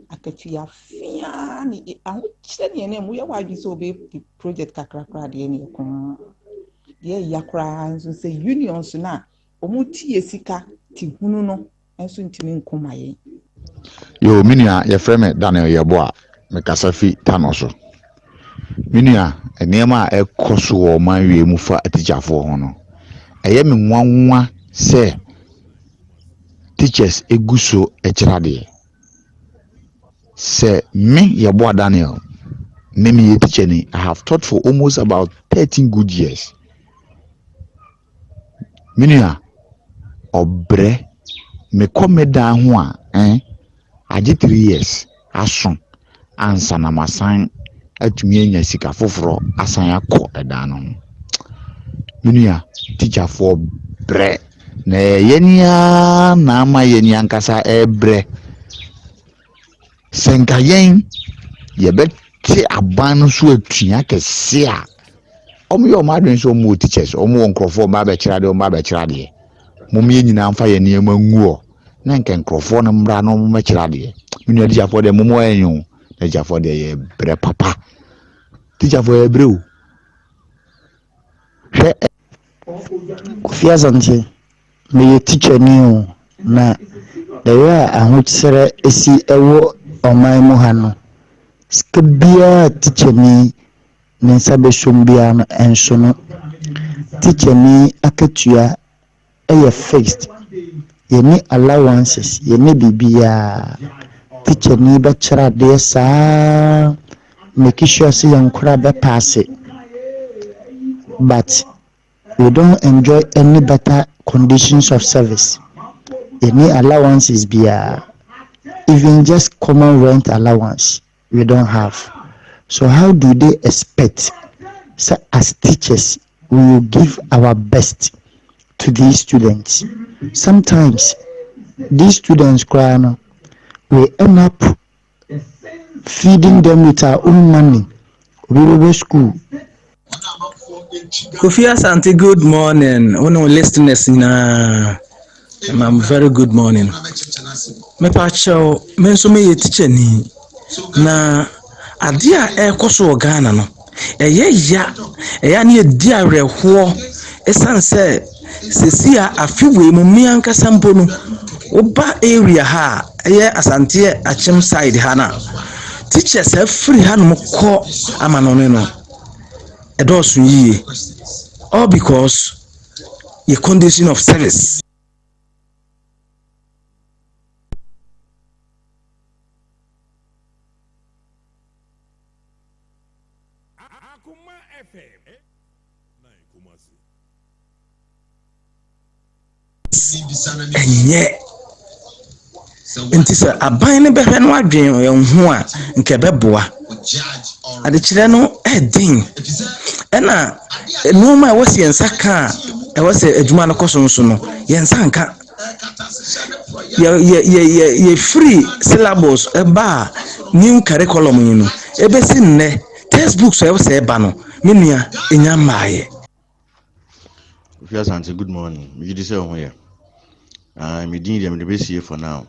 I get you a fia ni I said your name we are so be project kakra de ni ko. Ye yakra so say unions na omuti esika ti hunu no enso ntimi nkomaye.
Yo minia ye frame Daniel Yeboa me kasafi tanoso. Minia enema ekoso wo manwe mu fa atichafo ho no. Eye me nwanwa se teachers eguso echirade. Se me Yeboa Daniel me ye teacher ni I have taught for almost about 13 good years. Minia obre me komeda ho a age 3 years ason ansa na masan atumi anya sika foforo asan akọ eda no minia teacher for bre na yenia na ama yenia nkasa ebre senkayen ye beti aban so atua kese a omo yo madwen so mo teachers omo nkrofo ma ba kirade omo ba kirade mom ye nyina mfa ye ne manguo na nke nkrofo no mbra no mo kirade minia teacher for de momo enyo teacher for de ye bre papa teacher for ye bre o
Kofi Asante me ye teacher ni o na the way ahokyere esi ewo oman mu ha no skabia teacher ni nsa be sombia no enso no teacher ni akatua eye fixed ye ni allowances ye ni bibia teacher ni be kira de sa make sure say yankura be pass it but we don't enjoy any better conditions of service. Any allowances be even just common rent allowance we don't have. So how do they expect, so as teachers we will give our best to these students? Sometimes these students cry, we end up feeding them with our own money. We will go to school.
Kofi Asante, good morning. Ono listeners na very good morning. Me pacho me so me teacher ni na adeɛ a ɛrekɔ so wɔ Ghana no ɛyɛ ya ɛyɛ ne yɛdi awerɛhoɔ ɛsiane sɛ sɛsi a afe wei mu mmea nkasa mpo no woba area ha a ɛyɛ asanteɛ akyem side ha na teachers afiri ha nom kɔ amanone no ɛdɔɔso yie all because your condition of service. Ɛnyɛ nti sɛ aban ne bɛhwɛ no adwen yɛn ho a nke bɛboa adekyerɛ no ɛden ɛna nneɛma a ɛwɔ sɛ yɛn nsa ka a ɛwɔ sɛ adwuma no kɔ so nso no yɛn nsa nka yɛ free syllabus ɛba a new curriculum yi no ɛbɛsi nnɛ textbooks a ɛwɔ sɛ ɛba no me nua ɛnya mmaayɛ.
Asante, good morning. You just say on here. I'm doing the best here for now.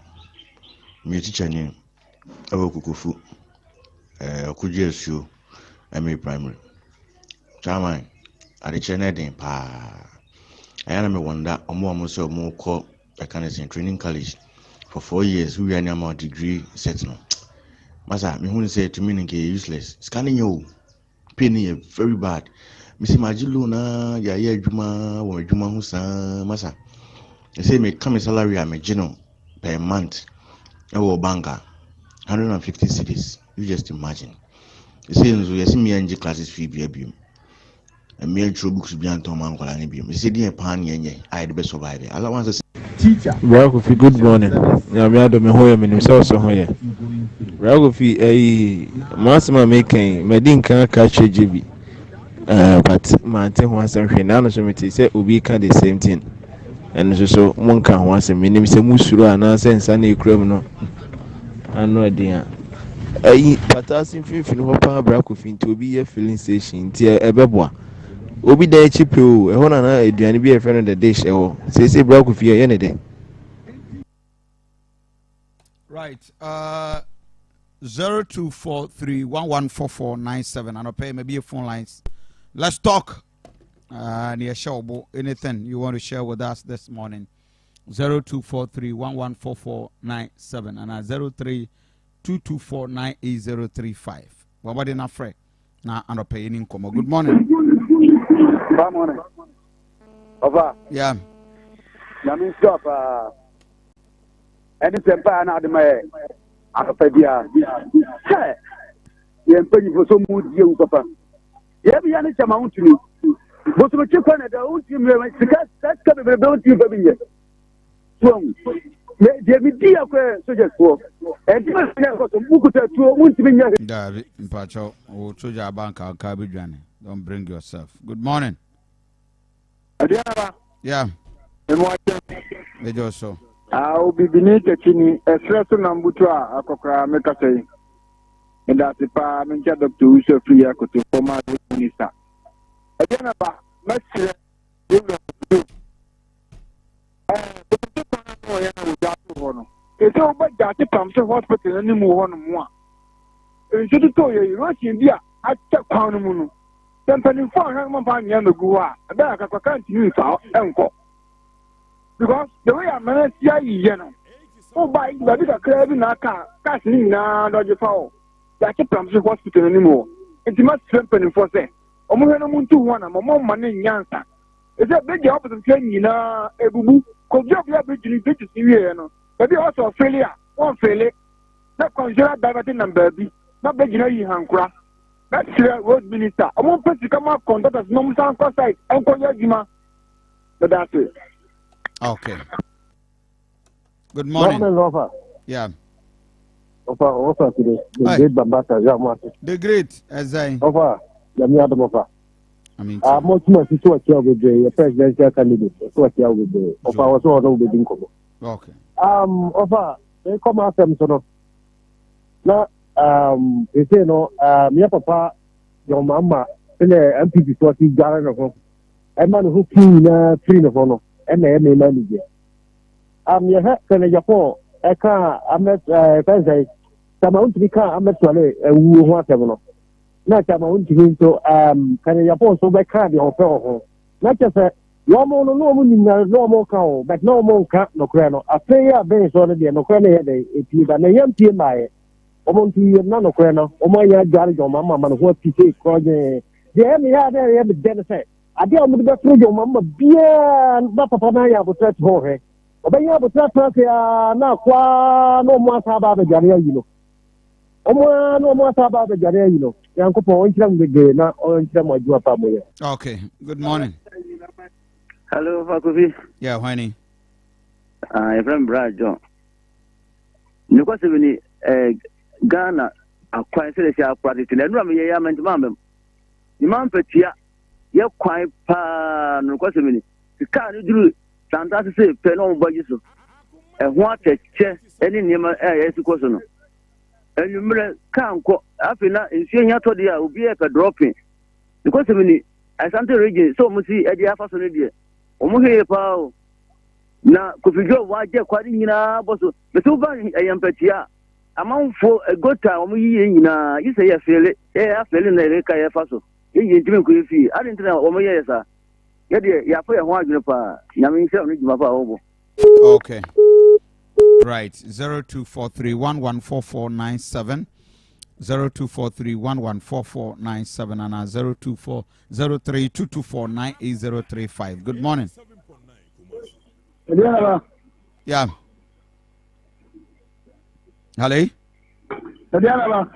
Me teacher ni Awo Kukufu. Kuji SU. MA primary. Chairman. I the channel den pa. I am a wonder. Omo so more call I can say training college for 4 years. We are now degree set no. Masa, me who say to me nke useless. Scanning you. Penny very bad. Missy Majilu na ya juma or juma husa masa. They say me come salary I'm a general per month. Our banker 150 cities. You just imagine. They say you see me NG classes fee be a beam. And me and books be on Tom Uncle and beam. You see the pan yenye I the best survivor. All I want to say
teacher. Kofi, good morning. Ya me ado me hoye me nim so hoye. Kofi masima making medin kan ka chejebi. But man think one something now so me say obi can the same thing. And so one can once a minimum say musuru and nonsense and a criminal. I know idea. Patasin fifin papa Kofi to be a filling station tia ebeboa. Obi da cheap o ehona na aduane bi e friend the dish e ho. Say Kofi e ne dey.
Right. 0243114497 and I'll pay maybe a phone lines. Let's talk. Near show anything you want to share with us this morning. 0243114497 and 0322498035. What in afraid now and I'll pay in income. Good morning.
Good morning. Over.
Yeah.
I mean stop anything by now the may I pay the yeah pay for some mood you papa. Yeah, be any amount to me. But we keep on the old team, that's going to be built you for me. So, there be dear soldiers for and you must have got some book to won't be
David Pacho or Soja Bank or Cabijani. Don't bring yourself. Good morning.
Aduanaba.
Yeah.
And what?
They do so.
I'll be beneath the chini, a stress on Nambutua, a cockra, make a say. And that's the parliament Dr. Uso Free to former minister. Aduanaba, let's say, you know, it's all but that the pumps of hospital anymore one more. And should tell you, Russian dear, I took Pound then penny 400 pounds and go out, and then I can't use our uncle. Because the way I manage you know, oh, by the bigger crab in our car, casting now, dodgy foul. That's a pumps of hospital anymore. It's much strengthening for say. Omo to one, more money in Yansa. Is that big opposite train, you know, a boo? Could you be a bridge in the you know? But also a failure, one failure. Not consider diverting number B, not begging you, Hankra. That's your road minister. I won't put to come up conduct as no sound side, Uncle Yajima. But that's it.
Okay. Good morning.
Morning, Lofa.
Yeah.
Offer today. The great Bambata, Yamati.
The great, as I.
Offer. Yamiadamova.
I mean,
most of the social with the presidential candidate, social with the offer was all over the income.
Okay.
Offer, they come out from sort of now, they say, no, me papa, your mama, and the MPP 40 gallon of home. A man who clean 3 of honor, and the MA manager. Your head can a Japan, I can't, I'm not,
Tama untimi ka ametwale wu ho asem no. Na tama untimi nto kan ya pon so be ka de ho pe ho. Na chese yo mo no no mu nyina no mo ka o but no mo ka no kra no afei ya ben so no de no kra no ye de eti ba na yam tie mae. Omo ntu ye na no kra no omo ya gari jo mama no ho pite ko je de me ya de ye be de se ade omo de be fro jo mama bia ba papa na ya bo tret ho he obenya bo tret ya na kwa no mo asa ba be gari yi no omo no mo asa ba be gari yi no yankopo on kira ngege na on kira mo ajua pa mo ye.
Okay, good morning.
Hello, Kofi.
Yeah, Honey.
Friend Brad John. You got to Ghana acquire celestial practice. And I'm a young man. The man petia, you're quite pa no question. The car you do fantastic say penal budget. And what a chair any name as a question. And you can't go after that in seeing your todia will be a dropping. The question Asante region so much see Eddie Afasonidia. Omuhe pao na kufijo waje kwari nyina boso betuba ayampetia amanfo egota omuyi nyina yise ya fele na reka ya faso yi ntime ku fi adentina omuye yesa yede ya fo ya ho adwene pa nyame nse onu djuma pa obo.
Okay, right. 0243114497 0243114497 and 024032249835. Good morning. Yeah. Hello.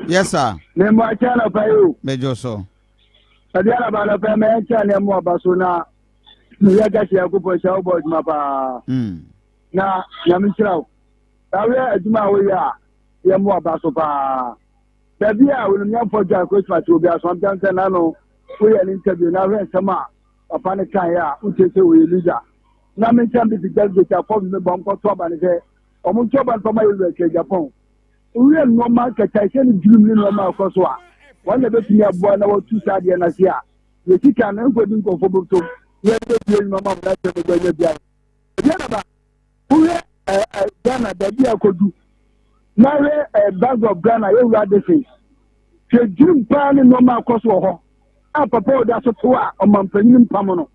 Yes, sir. Major so.
Na yamchiraw. Tawe aduma we ya yemu abaso pa. Dabi a wonu nyam foja Christmas obi aso danse na no we ya interview na we nsema papa ne kan ya utete we leader. Na me cham bi get form me bom ko to ba ne se omo to ba ntoma ye ke Japan. We no ma ka tai se ni dream ni no ma ko so a. Wanda be tinya bo na wo tu sade na sia. Ye tika na nkodi nko fo bo to. Ye be no ma na se be ganya bia. Dia ba Ghana dabi akodu na we Bank of Ghana you are the face the dream plan no ma koso ho a papa oda so to a omampanyin pam no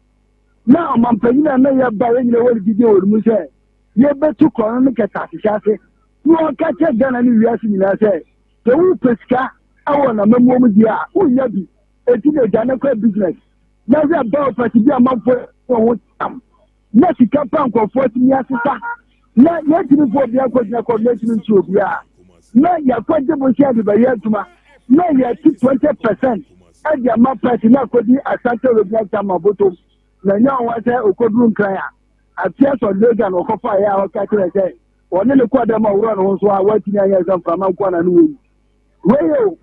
na omampanyin na ya ba ye nyina wori gidi wori mu se ye betu kono ne keta asiase no ka che Ghana ni wiase nyina se te wu pesika awo na mamu mu dia unya bi eti de Ghana kwa business na we ba party bi amamfo ho tam na sika pan ko 40 ni asisa na yetini fo bia ko jina coordination nti obia na ya ko de bo share de ba yatuma na ya 20% adia ma party na ko di Asante Robia chama boto na nya wa se okoduru nkran a atia so legal no ko fa ya o ka kire se woni le ko da ma wuro no so a watini anya zam fa man ko na no we yo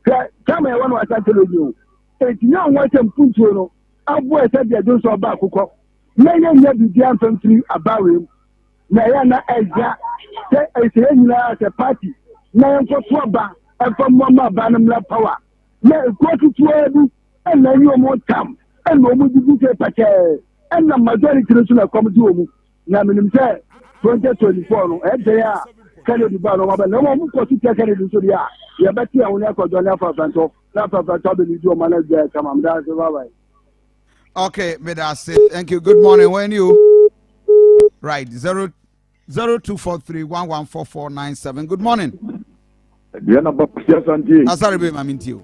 ka chama ya wonu Asante Robia e ti nya wa se mpuntuo no abo e se de do so ba akukọ na nya bi dia mfamfiri abawe na ya na eja se ese nyina se party na yanko to ba efo mama ba na mla power na ko tutu edu na yi omo tam na omo dibu se pache na majority no na committee omo na minim se 2024 no e de ya kale di ba no ba na omo ko tutu kale di so dia ya beti ya woni ko jona fa fanto na fa fanto be ni do manager kama mda se bye bye.
Okay, but that's it. Thank you. Good morning. When you right 0243114497. Good morning.
Diana Bakusia Asante.
Asare be mamintio.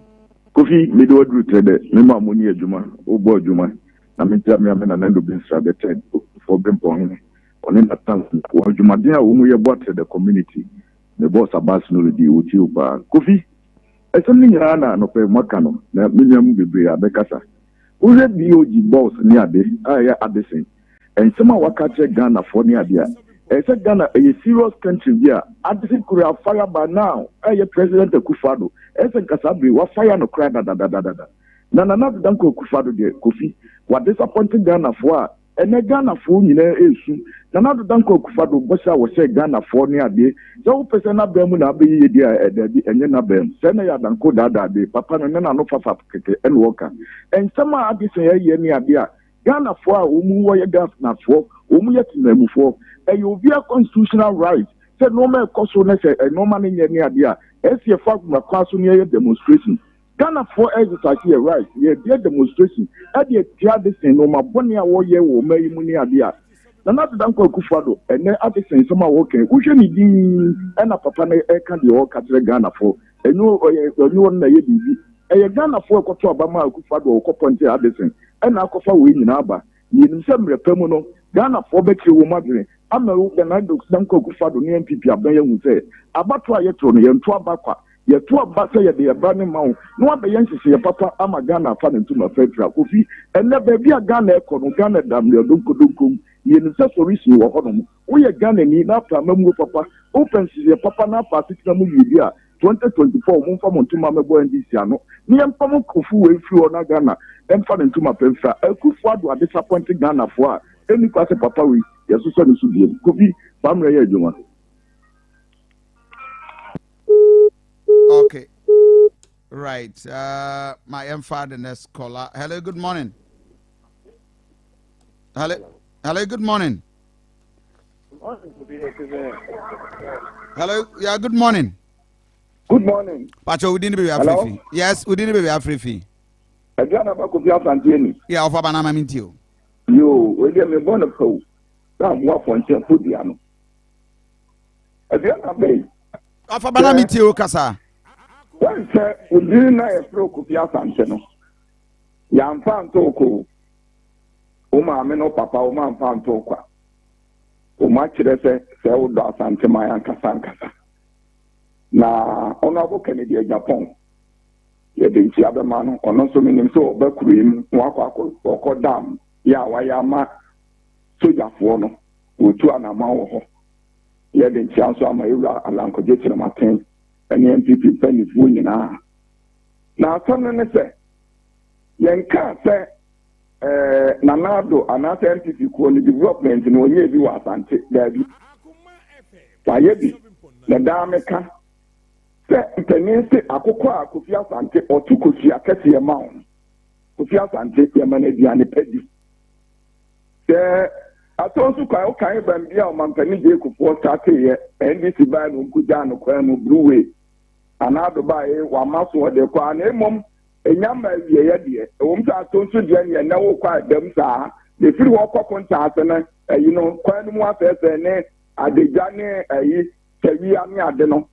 Kofi me do adru trade me ma moni adwuma obo adwuma na me tia me na nando bin strategy for bempon oni na tan ko adwuma den a wo mu ye bot the community the boss abas no di oti oba Kofi esem ni nyara na no pe maka no na minyam bebre abekasa ure BOG boss ni ade ya adesen ensema wakache Ghana for ni ade ese Ghana a serious country there adesen kura fire by now president Akufado ese kasabi wa fire no cry da na danko Akufado de Kofi what disappointing Ghana for ene Ghana for nyina esu na danko Akufado bossa wo se Ghana for ni ade so person na bemu na be ye dia dabi enye na bem se na ya danko da de papa no na no fafa keke en woka ensema adesen ye ni ade a Ghana for omu wo ye gas na for omu ye tinamu for a constitutional right sɛ nneɛma ɛkɔ so na sɛ nneɛma no nyɛ ne adeɛ a ɛsi ɛfa mmakwa so ne ɛyɛ demonstration Ghanafoɔ exercise yɛ right yɛ demonstration ɛde ɛtia de sɛn nneɛma bɔne a wɔyɛ wɔ ɔma yi mu ne adeɛ a na n'adeda nkɔ akufado ɛnɛ ade sɛn nsɛm a wɔkɛn wohwɛ ne din ɛna papa no ɛka deɛ ɔka kyerɛ Ghanafoɔ ɛnyɛ na ɛyɛ biribi ɛyɛ Ghanafoɔ ɛkɔtɔ abama akufado ɔkɔpɔ nte ade sɛn ɛna akɔfa wɔ nyinaa aba yɛnim sɛ mmerɛ pa mu no Ghanafoɔ bɛkyerɛ wɔ mu adwene ama Ghana dankɔ akufado ne MPP abɛn yɛhu sɛ abato a yɛtoro no yɛnto aba kwa yɛto aba sɛ yɛde yɛba ne ma wo na wabɛyɛ nhyehyɛ papa ama Ghana afa ne ntoma fɛfira Kofi ɛnɛ baabi a Ghana ɛkɔ no Ghana damlɛ donkodonkom yɛnim sɛ solution wɔ hɔ nom woyɛ Ghana ni na afa amamuo papa open nhyehyɛ papa na afa asetena mu yie a 2024 momfa mo ntoma mɛbɔ NDC ano ne yɛmfa mo Kofi wɔ efiri hɔ na Ghana ɛmfa ne ntoma fɛfira akufo ado a disappoint Ghanafoɔ a ɛni kwa sɛ papa wei yɛsosɔ ne so biem Kofi famrɛ yɛ adwuma.
Okay. Right. My father, the next caller. Hello, good morning. Hello, good morning. Hello, yeah, good morning.
Good morning.
Pacho, we didn't be Afrifi. Yes, we didn't be Afrifi.
Aduanaba Kofi Asante.
Yeah, of Abanama Mintio.
Yo, we get me born of cow. That more for Podiano. Aduanaba.
Of Abanama Mintio, Casa.
When sir, we didn't know a pro Kofi Asante. Yam fan toko. Uma ameno papa, uma fan toko. Uma chirese, se udo Asante Mayan Kasankasa. Na honorable Kennedy Japan. Yɛde nti abɛma no ɔno nso menim sɛ ɔbɛkuru mu wakɔ akɔ dam yɛ a wayɛ ama sogyafoɔ no wɔtu anama wɔ hɔ yɛde nti nso ama ewura alankɔgye kyerɛmaten ɛne MPP mpanimfoɔ nyinaa na asɛm no ne sɛ yɛnkaa sɛ nanado anaasɛ MPP kuo no development no ɔnyɛ bi wɔ Asante daabi wayɛ bi na daa meka sɛ mpanin sɛ akokɔ a Kofi Asante ɔto Kofi akɛseɛ ma wo Kofi Asante yɛma no aduane pɛ di sɛ atɔ nso kwan wokan bambi a ɔmampanin gye kufoɔ stateeɛ NDC baa no nkogyaa no kwan mu Bruway anaado baeɛ wama so ɔde kɔ a na mmom ɛnya ma awieɛ deɛ ɛwom sɛ atɔ nso deɛ neɛ na wokɔ a dam saa ɛfiri hɔ kɔpo ntaase no ayi no kwan no mu asɛesɛ ne adagya ne ayi tawia ne ade no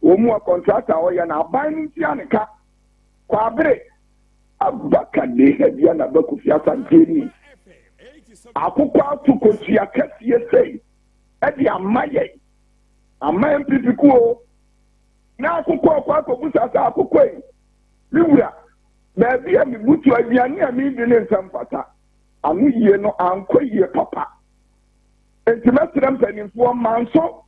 wɔn a contractor ɔyɛ na aban no ntia ne ka kwabere abaka de hɛbia na bɛkɔ Kofi Asante ni akokɔ ato kosua kɛseɛ sɛi ɛde ama yɛ ama MPP kuo na akokɔ ɔkɔ akɔbusa sɛ akokɔ yi ne wura baabi a mebutu aduane a meedi ne nsɛm fata ano yie no ankɔ yie papa enti mɛsrɛ mpanimfoɔ ma nso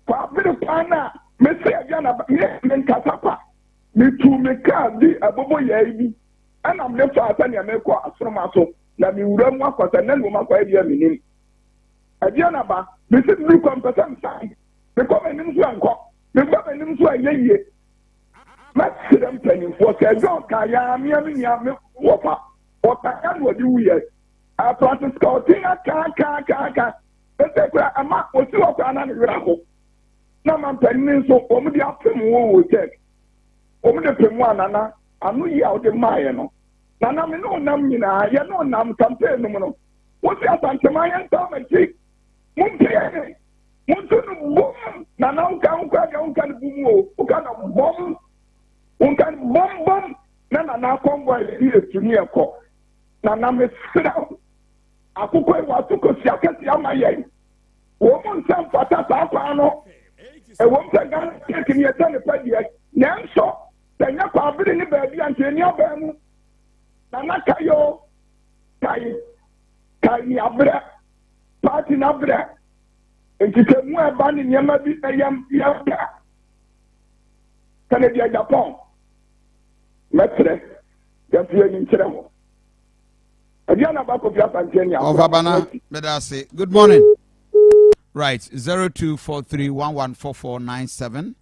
kwabere kwan a Mese Aduanaba me nkasa pa me tu me ka di abobo yai bi ana me fa asa ne me kɔ asoroma so na me wura mu akwata na no makwa bia me nim Aduanaba me se du kompetence sai me kɔ me nim so ankɔ me kɔ me nim so ayeye ma sirem panin fo ka jo ka ya me nya me wo pa o ta ya no di wuye a practice ka o tinga ka ese kwa ama o si wo kwa na ne wura ho na mampanin so omu de apem wo check omu de pem anana anu yi a o de maaye no nana me no nam nyina ye no nam campaign no no wo si Asante mayen ta ma chi mun pere mun tunu bom nana unka bum o ka na bom unka bom nana kongo e etuni eko nana me sira akoko e wa to ko si akasi amaye wo mun san fata sa kwa no ɛwɔm sɛ Ghana keke ne yɛsɛ ne pɛ deɛ nanso sɛ nyɛ kwabere ne baabi a nkyɛni abaa mu nana kayo kai ni abrɛ party na abrɛ nkitamu a ɛba ne nneɛma bi yɛmpa kane deɛ Japan mɛtrɛ yɛmfi ani nkyerɛ hɔ Aduanaba Kofi Asante ne
of Abana Medase. Good morning. Right, 0243114497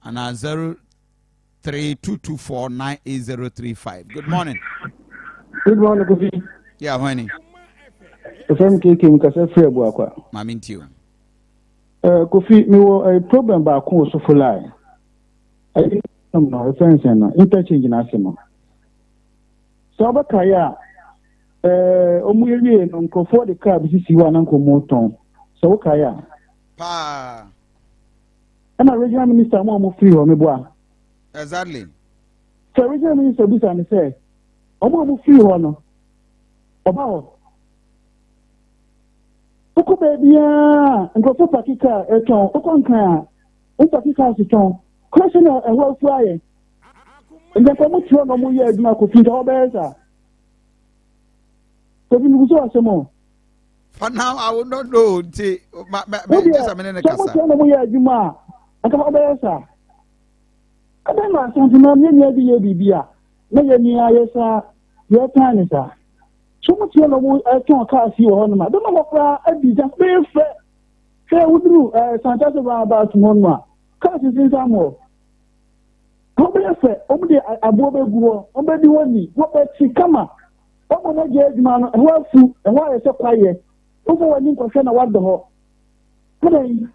and 0322498035. Good morning.
Good morning, Kofi.
Yeah, honey.
The firm came Casa Free Boaka.
Mamintio.
Kofi, me a problem ba ko so for lie. I don't know reference and interchange na asemo. So abakaya omuyewie no nkofo de car bi sisi wa na nkomoton. So kaya.
Pa.
And a regional minister mo free o me boa.
Exactly.
So regional minister bi say say omo free ho no. Oba ho. Oko bebia nkofo pakika eton oko nkan a pakika si ton. Question e wo fu aye. Nje ko mo tro no mo ye aduma ko finta obeza. So bi mi so asemo.
For now I will not know just a minute kasa.
So mo ye aduma aka obeza. Kada na Asante na me bi ye bibia. Na ye ni ayesa ye tan sa. So much no mo ton ka si wo no ma. Do no kra abija be fe. Fe wudru Asante ba to no. Ka si sin samo. Obese omude abo beguo obedi woni wo be ti kama omo na je aduma no ho afu ho ayese kwaye omo wani nkofo na wado ho kodai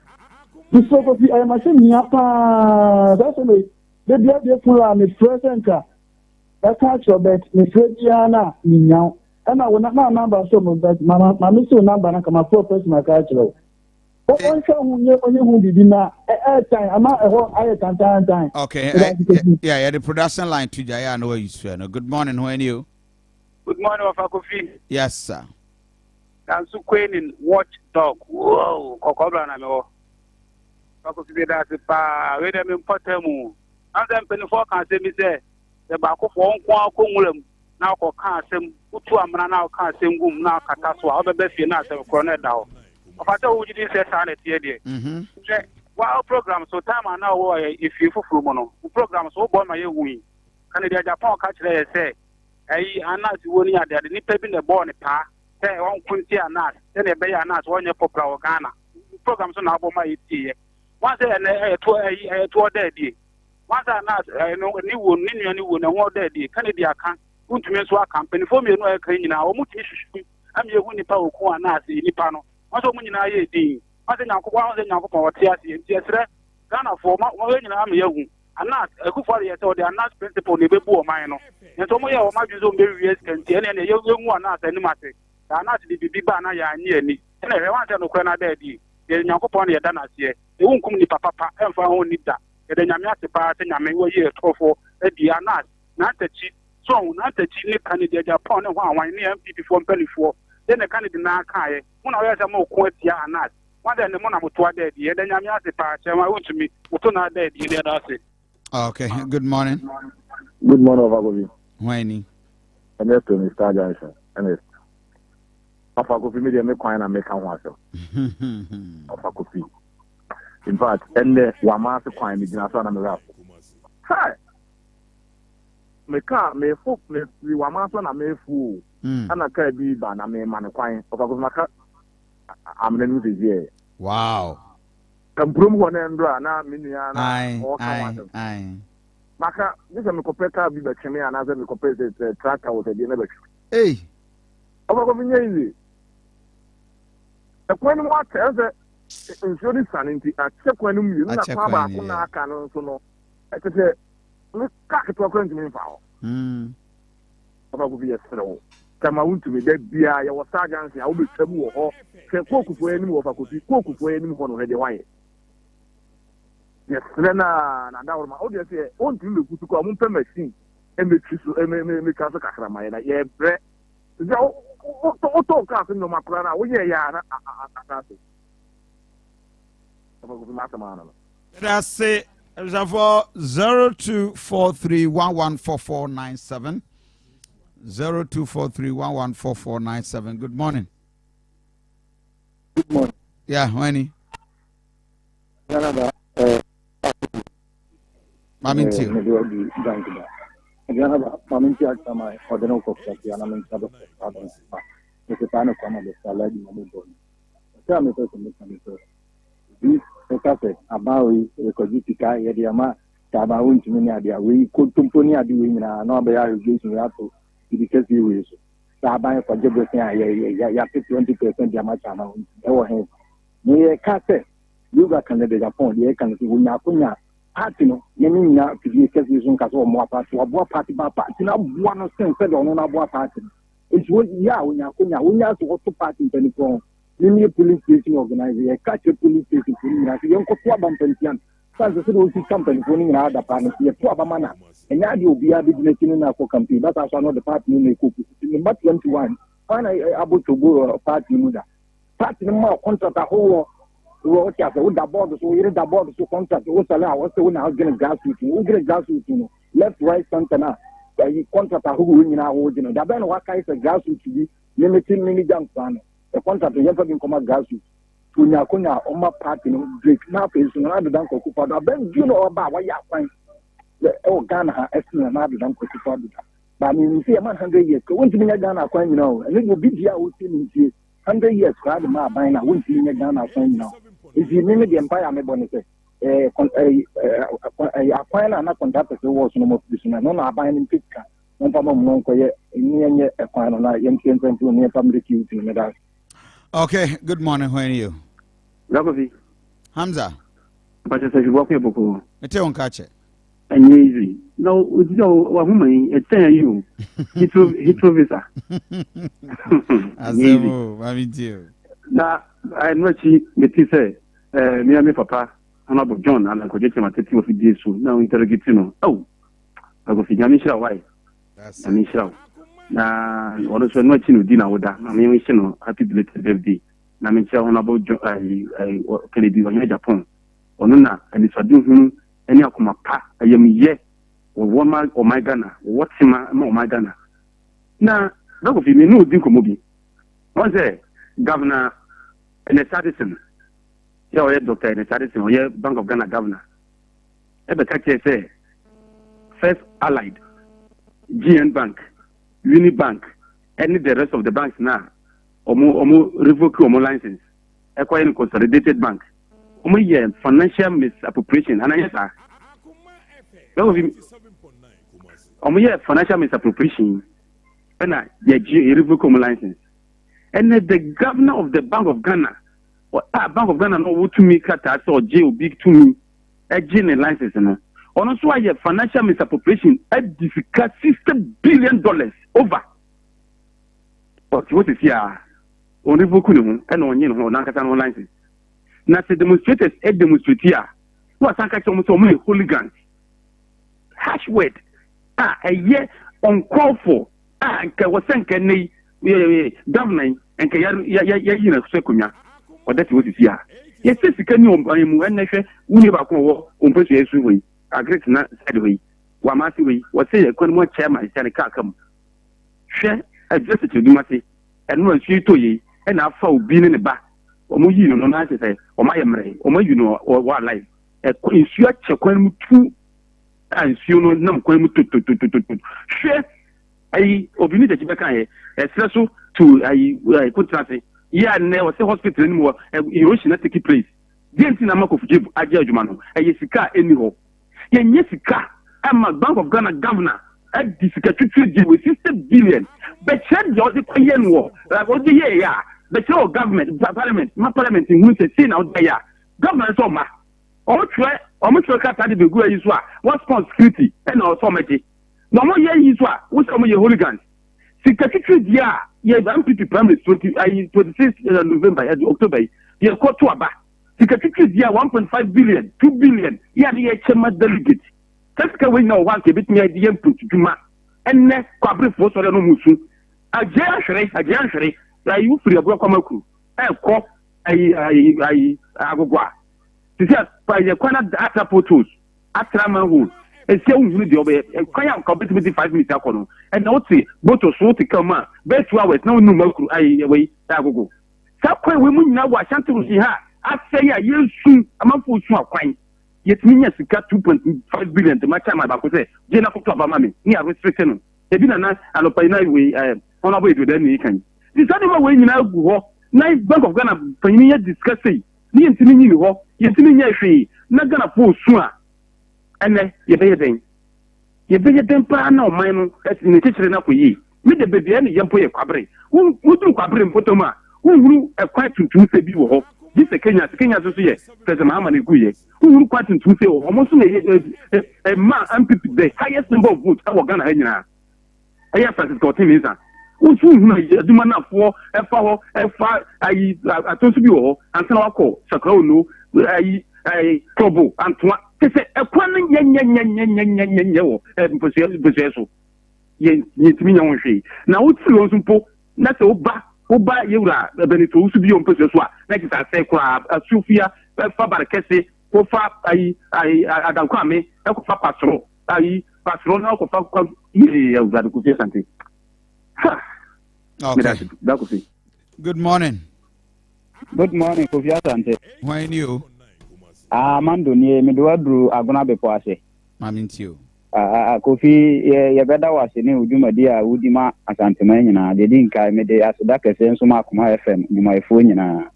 biso ko fi ayamase nia pa that's me the dia full am presenter that catch your bet me frediana na nyaw na wona na number so mo bet mama me so number na kama 4 person na catch lo
Okay, yeah, the production line to Jaya. I know you swear. Good morning, who are you?
Good morning, Kofi.
Yes, sir.
That's Queen watchdog. Whoa, Kokobra na me. Kofi that's pa. We dem important mu. And then penny for can say me say the back of one kwa kumulem. Now ko kan sem utu amna now kan sem gum now kata so. Obebe fi na sem corner down. After we did say sanity here. Wow program so time and now if you full mono program so boy my win. Can the Japan catch there say anas woni ade ade ni pebi ne ball ne pa say won kunti anas then e be anas won ye popular Ghana program so na abo my tie once e to there die once anas no ni won ni nua ni won na won there die kan di aka untumi so aka company for me no e kan nyina o mutumi hwehwe am ye hu ni pa oku anas ni pa no once o munyina ye din once nyankopon once nyankopon wote ase nti esre Ghana for ma we nyina am ye hu anas ekufo ye say the anas principle ne bebu o man no nto mo ye o ma dwuzo mbe wies kanti ene ne ye hu anas ani mate anas di bibi ba na ya anye ani ene he wan say no kra na da di ye nyankopon ye da na se e hu nkum ni papa emfa ho ni da ye da nyame ase pa te nyame wo ye trofo e di anas na tachi so na tachi ni kan di Japan ne ho anwan ne MPP fo mpanifo then the candidate na kai mo na we say mo ko atia anas one day ne mo na mo to ade di ye da nyame ase pa che ma wo tumi mo to na ade di le da se.
Okay, good morning.
Good morning, Kofi.
Wani.
I'm here to Mr. Johnson. And Kofi, me me kwan na me kan ho aso. Kofi. In fact, and wa ma se kwan me gina so na me rap. Hi. Me ka me fo me wa ma so na me fu. Ana ka bi ba na me man kwan. Kofi maka amne nu de ye.
Wow.
Kamprum wona ndra na minua na o kan wa. Maka this me kopeka bi be cheme ana ze me kopese tracker wo de na be.
Hey.
Kofi nye when what else insurance sanity a check when you na kwa ba ko na aka no so no e te look ka to akwanti me fa ho aba go bi esero kama wuntu me da bia ya wasa agency a wo betwamu wo ho ke kokufo enim wo fa kofi kokufo enim ho no he de waye yes na da wo ma o de say on tin le kutu ko mo pay machine e me trisu e me ka so kakra ma ya ye bre o to ka so no makura na wo ye ya na akase
that's it. Reservoir 0243114497 0243114497. Good morning.
Good morning.
Yeah, Wani. Maminti.
Maminti akama odeno ko kwa na minta do adon ma. Nikitana kwa mambo saladi na mambo. Sasa mtoto mtoto. This because about economica yediama taba wuntumi ne ade we kontomponi ade we nyina na oba ya irrigation ya to because we so taba for jebo sen ya 20% dia ma chama e wo he ne ka se yoga kan de Japan de kan so wonya konya party no ye ni nya fidie kesi so nka so mo party wo party ba party na boa no sen se do no na boa party it's what ya wonya konya wonya so to party ntani ko ni police station organize ye catch police station ni na ye nko to abampantian sanse se do si company ko ni na ada pa no ye to abamana enya de obi a bi dinati na ko campaign that is no the party no ko ni but 21 when I able to go party muda party no ma contract a whole what ya say with the board so you the board so contract o sala o say na gonna grassroots o gonna grassroots no left right center na you contract a whole ni na ho no da ben wa kai say grassroots bi limiting mini jam plan the contract you have been come grassroots to nya konya o ma party no break na face no na dan ko kupa da ben you know ba wa ya kwan o Ghana ha esna na dan ko kupa da ba mi see man 100 years ko won ti nya Ghana kwan you know and you be dia o ti ni 100 years crowd ma ban na won ti nya Ghana kwan you know if you name the empire me bonne say akwan na contract se wo so no mo fisuna no na ban ni pika no pa mo no ko ye ni enye akwan na yem tientu ni family cute me da.
Okay, good morning. When are you?
Kofi.
Hamza.
But I said you walk here boko.
Ete on catch it.
And easy. No, you know what woman it tell you. Hitro visa.
Azemo, I mean you.
Na I know she me say me papa honorable John and I go get him at of this so now interrogate no. Oh. I go finya me share why.
That's
me share. Na also no chinu di na woda. Na me wish no happy belated birthday. Na me share honorable John I Kennedy on Japan. Ono na and so do him any Akoma pa ayam ye or woman or my Ghana what's my Ghana. Na go fi me no din ko mobi. One say governor in a citizen. Yeah, doctor in a citizen or yeah Bank of Ghana governor. Ebe catch say First Allied, GN Bank, Unibank, any the rest of the banks now, omo revoke omo license, acquiring consolidated bank. Omo ye financial misappropriation, and yes sir. Omo ye financial misappropriation, and ye revoke omo license. And the governor of the Bank of Ghana, or Bank of Ghana no what to me cut or jail big to me, a GN license no. On also a financial misappropriation at difficult $60 billion over. But what is here? On revoke and on you know Nankatan license. Now the demonstrators demonstrate here. What I can almost hooligans. Hash word. A year uncalled for. And was sent governor and you know Sekunya. Or that's what is here. Yes, can you never call on person way. Agree na sideways. Wamasi we was say a more chairman is come. Share a just to do mati and no she to ye and I found being in the back. Or more you know not to say or my emre or my you know or what life. A queen check two and you know no to share I obini that you can a special to I could say yeah never say hospital anymore erosion not take place. The anti-namak of Jib Ajajumano, a Yesika anyhow. Yesika, I'm a Bank of Ghana governor at the secretary with 60 billion. But check the Korean war, like what the year, but your government, parliament, my parliament in which a out there. Government so much. Almost cut at the good is what security and also meti. No more year is what, what's some of your hooligans. Secretary, yeah, MPP primary 26 November, October, you caught to a back. Secretary here 1.5 billion, 2 billion. Yeah, the HMA delegate. That's why now one can bit me idea to Juma. And next, Quabri Force or no Musu. A Janshere, like you free a Brocomaku. I call I go. To say, by the corner data photos, Atramahu, and say, with the Kayam completely 5 minutes. And now see, both of so to come out. Best 2 hours, no Moku, I away, I go. Subway women now, Asante will see her. I say, yes, soon, I'm a fool, so fine. Yet, me, yes, got 2.5 billion to my time. I could say, Jenna for Mammy, near restriction. They didn't ask, and a pioneer way on our way to the weekend. This other way you now go, nice Bank of Ghana, pioneer discussing. Me and Timmy, you see me, free, not gonna pull sooner. And then, you pay a thing. You pay a temper now, mine, as in the teacher enough for ye. Me the baby and young boy a cabaret. Who do cabaret in Potoma? Who grew a quite to say you this Kenya so so yes President Mahama ne guye who quite to say almost a man MPP the highest number of votes our Ghana nyina aya Francis Kortin is wotu hu aduma na fo efa ho efa ayi atonso bi wo ansa na wakọ sakra onu ayi trouble antwa kese ekwan nya wo mposia so ye timi nya wonhwe na wotu wo mpo na se oba yewura benito usu bi mposia so a na kisa se kra asufia efa barakese ko fa ayi adankwa me ko fa pasro na ko fa ye uzadu ku Asante.
Okay. Good morning.
Good morning, Kofi Asante.
When you?
Mando ni midwadru Aduanaba poase.
Mamintio.
Kofi ye beda wase ni udumadi a udima Asante man nyina de din kai me de aseda kese nso ma Akoma FM nyumaifo nyina.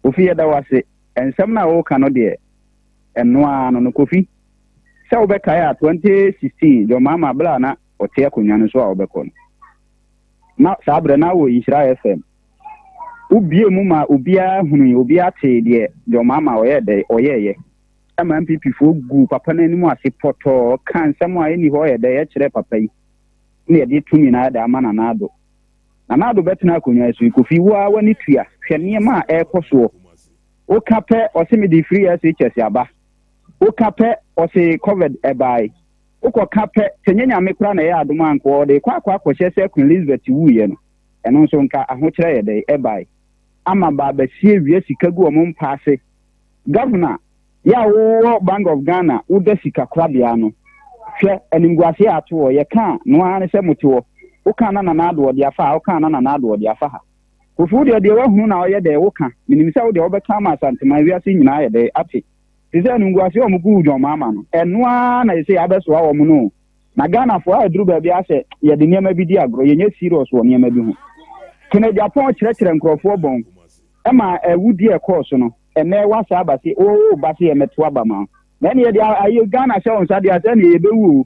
Kofi ye da wase ensem na wo kano de eno ano no Kofi. Se wo be kai a 2016 jo mama bla na ote akonwa no so a wo be kono. Na sabre na wo Israel FM ubie mu ma ubia hunu ubia te de yo mama oye de oyeye ama MPP fo gu papa na nimu ase poto kan samu a eni ho ye de ye kire papa yi ne de tumi na da ama na nado betena akonwa so Kofi wa wani tua hwene ma ekoso o kape o se me di free SHS aba o kape o se COVID ebai uko kape tenyenya mekura na ya aduma anko de kwa kwose se Queen Elizabeth wuye no eno nso nka ahokyere ye de ebai ama ba sie wie sika gu omum paase governor ya wo Bank of Ghana uda sika kwabia no hwe enimguase ato ye ka no ane se motiwo uka na na ado de afa uka na na ado de afa ha Kofu de wahunu na oye de uka minimisa wo de obeka ma Asante ma wiase nyina ye de ati Tise nungwasi o mugu ujo mama no. Enwa na ise abeso wa mu no. Na Ghana fo aduru ba bia se ye de niam bi di agro ye nye serious wo niam bi hu. Kene Japan kire nkrofo bon. E ma ewudi e course no. Ene wasa abase o base ye meto abama. Na ne ye de ayi Ghana se on sa de ase ne ye bewu.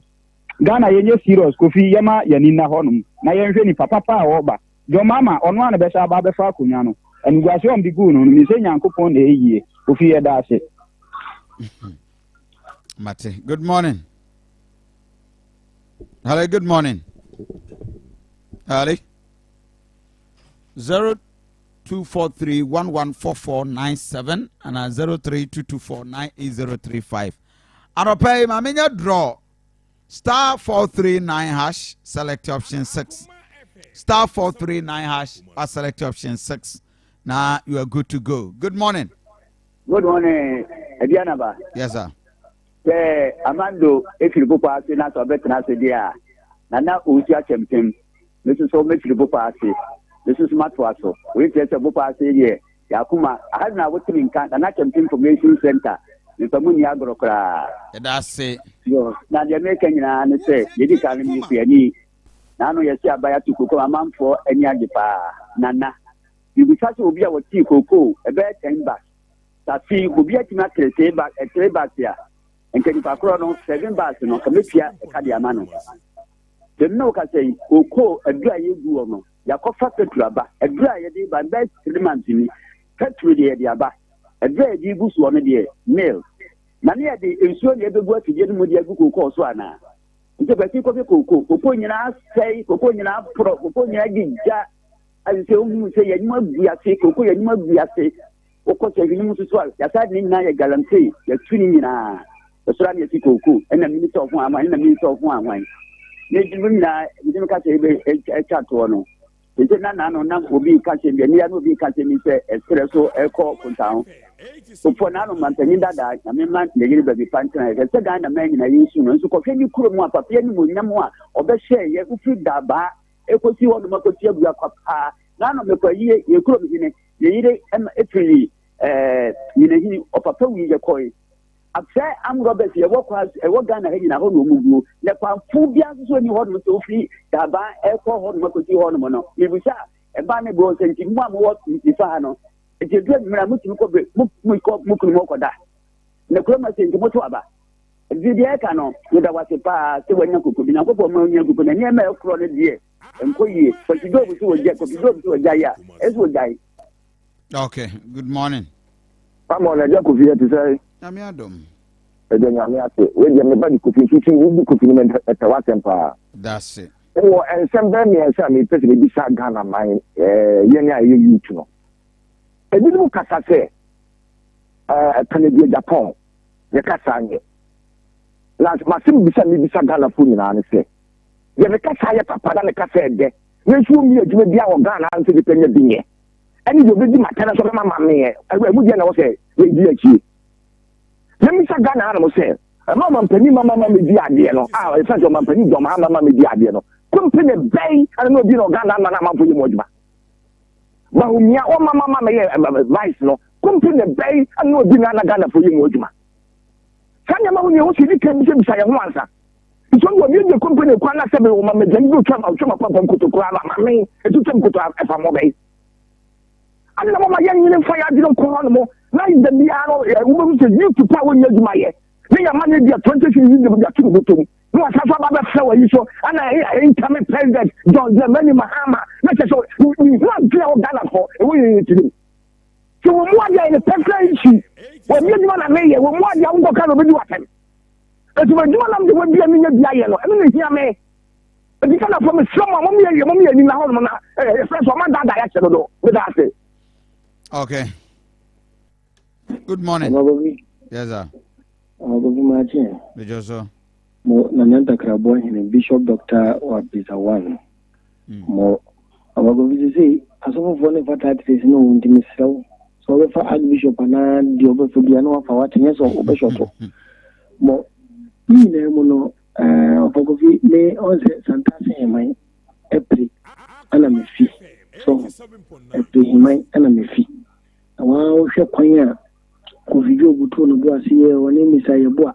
Ghana ye nye serious Kofi ye ma ye ni na honum. Na ye nhwe ni papa pa wo ba. Jo mama onwa na be sha ba be fa akonya no. Nungwasi o mbigu no mi se Nyankopon na eyie. Kofi ye da ase.
Mate, good morning. Hello, good morning. Ali 0243114497 and 0322498035. Aropay mamenya draw *439# select option 6. *439# or select option 6. Now you are good to go. Good morning.
Good morning, Aduanaba.
Yes, sir.
Amando, if you go past the Nato Betana Sedia, Nana Usia Champion, this is so much to go past it. This is Matwaso. We get a book past here. Akoma, I had now working in Canada, and I can information center. The Pamunia Grokra.
That's it.
Now the American and say, Lady Kalim is any. Now you see a buyer to cook a man for any Agipa. Nana. You be such a be our tea cocoa, a bed and back. Safi obi atima trese back a tray back here and can pakro no 7 bars no kamepia e ka dia ma no de no ka say oko adura ye gu no yakofa petrol ba adura ye de ba 3 months ni petrol de dia ba adura ye gu so no de mail na ne de ensuo ne begu atije no de agu koko so ana nte ba ti ko be koko nyina sei koko nyina pro koko nyina gija ali se o se ye nyuma bia se koko ye nyuma bia se oko chevini mususual ya sadi ni na ya guarantee ya tuni nyina osura ni sikoko ena minister of one ena minister of one ne jibu na ndimu ka chebe chato no ite na no obi ka chebe ni ya no obi ka chebe se espresso eko kuntaho opo na no mantanyi dada na me man le yiri baby pantina ya se ga na man na yisu no nso ko feni kuro mu apapia ni mo nyam a obehye ye ufi daba ekosi ho no makoti abu akapa na no me ko ye kuro mi ne yire efiri yine hini opapa wi ye koi afse am Robert ye wokwa e Ghana ha nyina ho no mugu le pamfu bia so ni ho no so fi daba eko ho no makoti ho no no ibusa e ba ne go senti mu am wo ifa no e je dua mira mutu ko be mukunu mo ko da ne ko ma senti moto aba video ka no ye da wase pa se wanya kuku bi na ko mo nya kuku na ni ma e kro ne die enko yi fa ti do bu so je ko bi do bu so ja ya e so jai.
Okay, good morning.
Pamo na Kofi to say.
Nyame adom.
Eje nyame ate. We je me ba di Kofi fifi ni Kofi ni etawatempa.
That's it.
Oh, and some me and some person be sa Ghana man yen ya ye you no. E bi mu kasa say Canada Japan. Ye kasa anye. Last masim bisa mi bisa Ghana fu ni na ne say. Ye me kasa ye papa da ne kasa de. We su mi adwuma bia wo Ghana an se de penya binye. Ani do be di matana so mama me e. Awu mu dia na wo say we di achi. Ye mi sa Ghana na mo say. Mama mpani mama me di ade no. Ah, e fa jo mpani do mama me di ade no. Company bay and no di no Ghana na ma fu mo djuma. Ba hu mia o mama me vice no. Company bay and no di na Ghana fu mo djuma. Kanya ma hu ni o si di kan bi se bisa ye ho ansa. So when you the company kwa na sebe o ma me dan do twa papa nkoto kwa ma me etu twa nkoto afa mo bay. Ani na mama yan ni fa ya di no ko no mo. Na is the biaro wo be se you to power nya djuma ye. Me ya man dia 20 years de dia tu botom. No asasa ba be flower yi so ana incoming president John Dramani Mahama na so we not clear Ghana for we need to do. So we mo dia in the personal issue. We me di na me ye we mo dia ngo ka no be di watem. Etu we di na me we bia me nya bia ye no. E me hia me. E di kana for me some mo me ni na ho no na friends o man da ya chelo do. We da say.
Okay. Good morning. Yes sir.
Good morning.
Bejoso.
Mo nananta krabo hin Bishop Dr. Wabizawan. Mo abago say aso for ne fata tis no ntimi sew. So we for Archbishop na di obefu bia no fa watenya so obeshoto. Mo ni na mo no abago vi me onse santase hemai epri ana me fi. So epri hemai ana me fi. Awa wo hwe kwan a Kofi oguto no do asiye woni misayebo a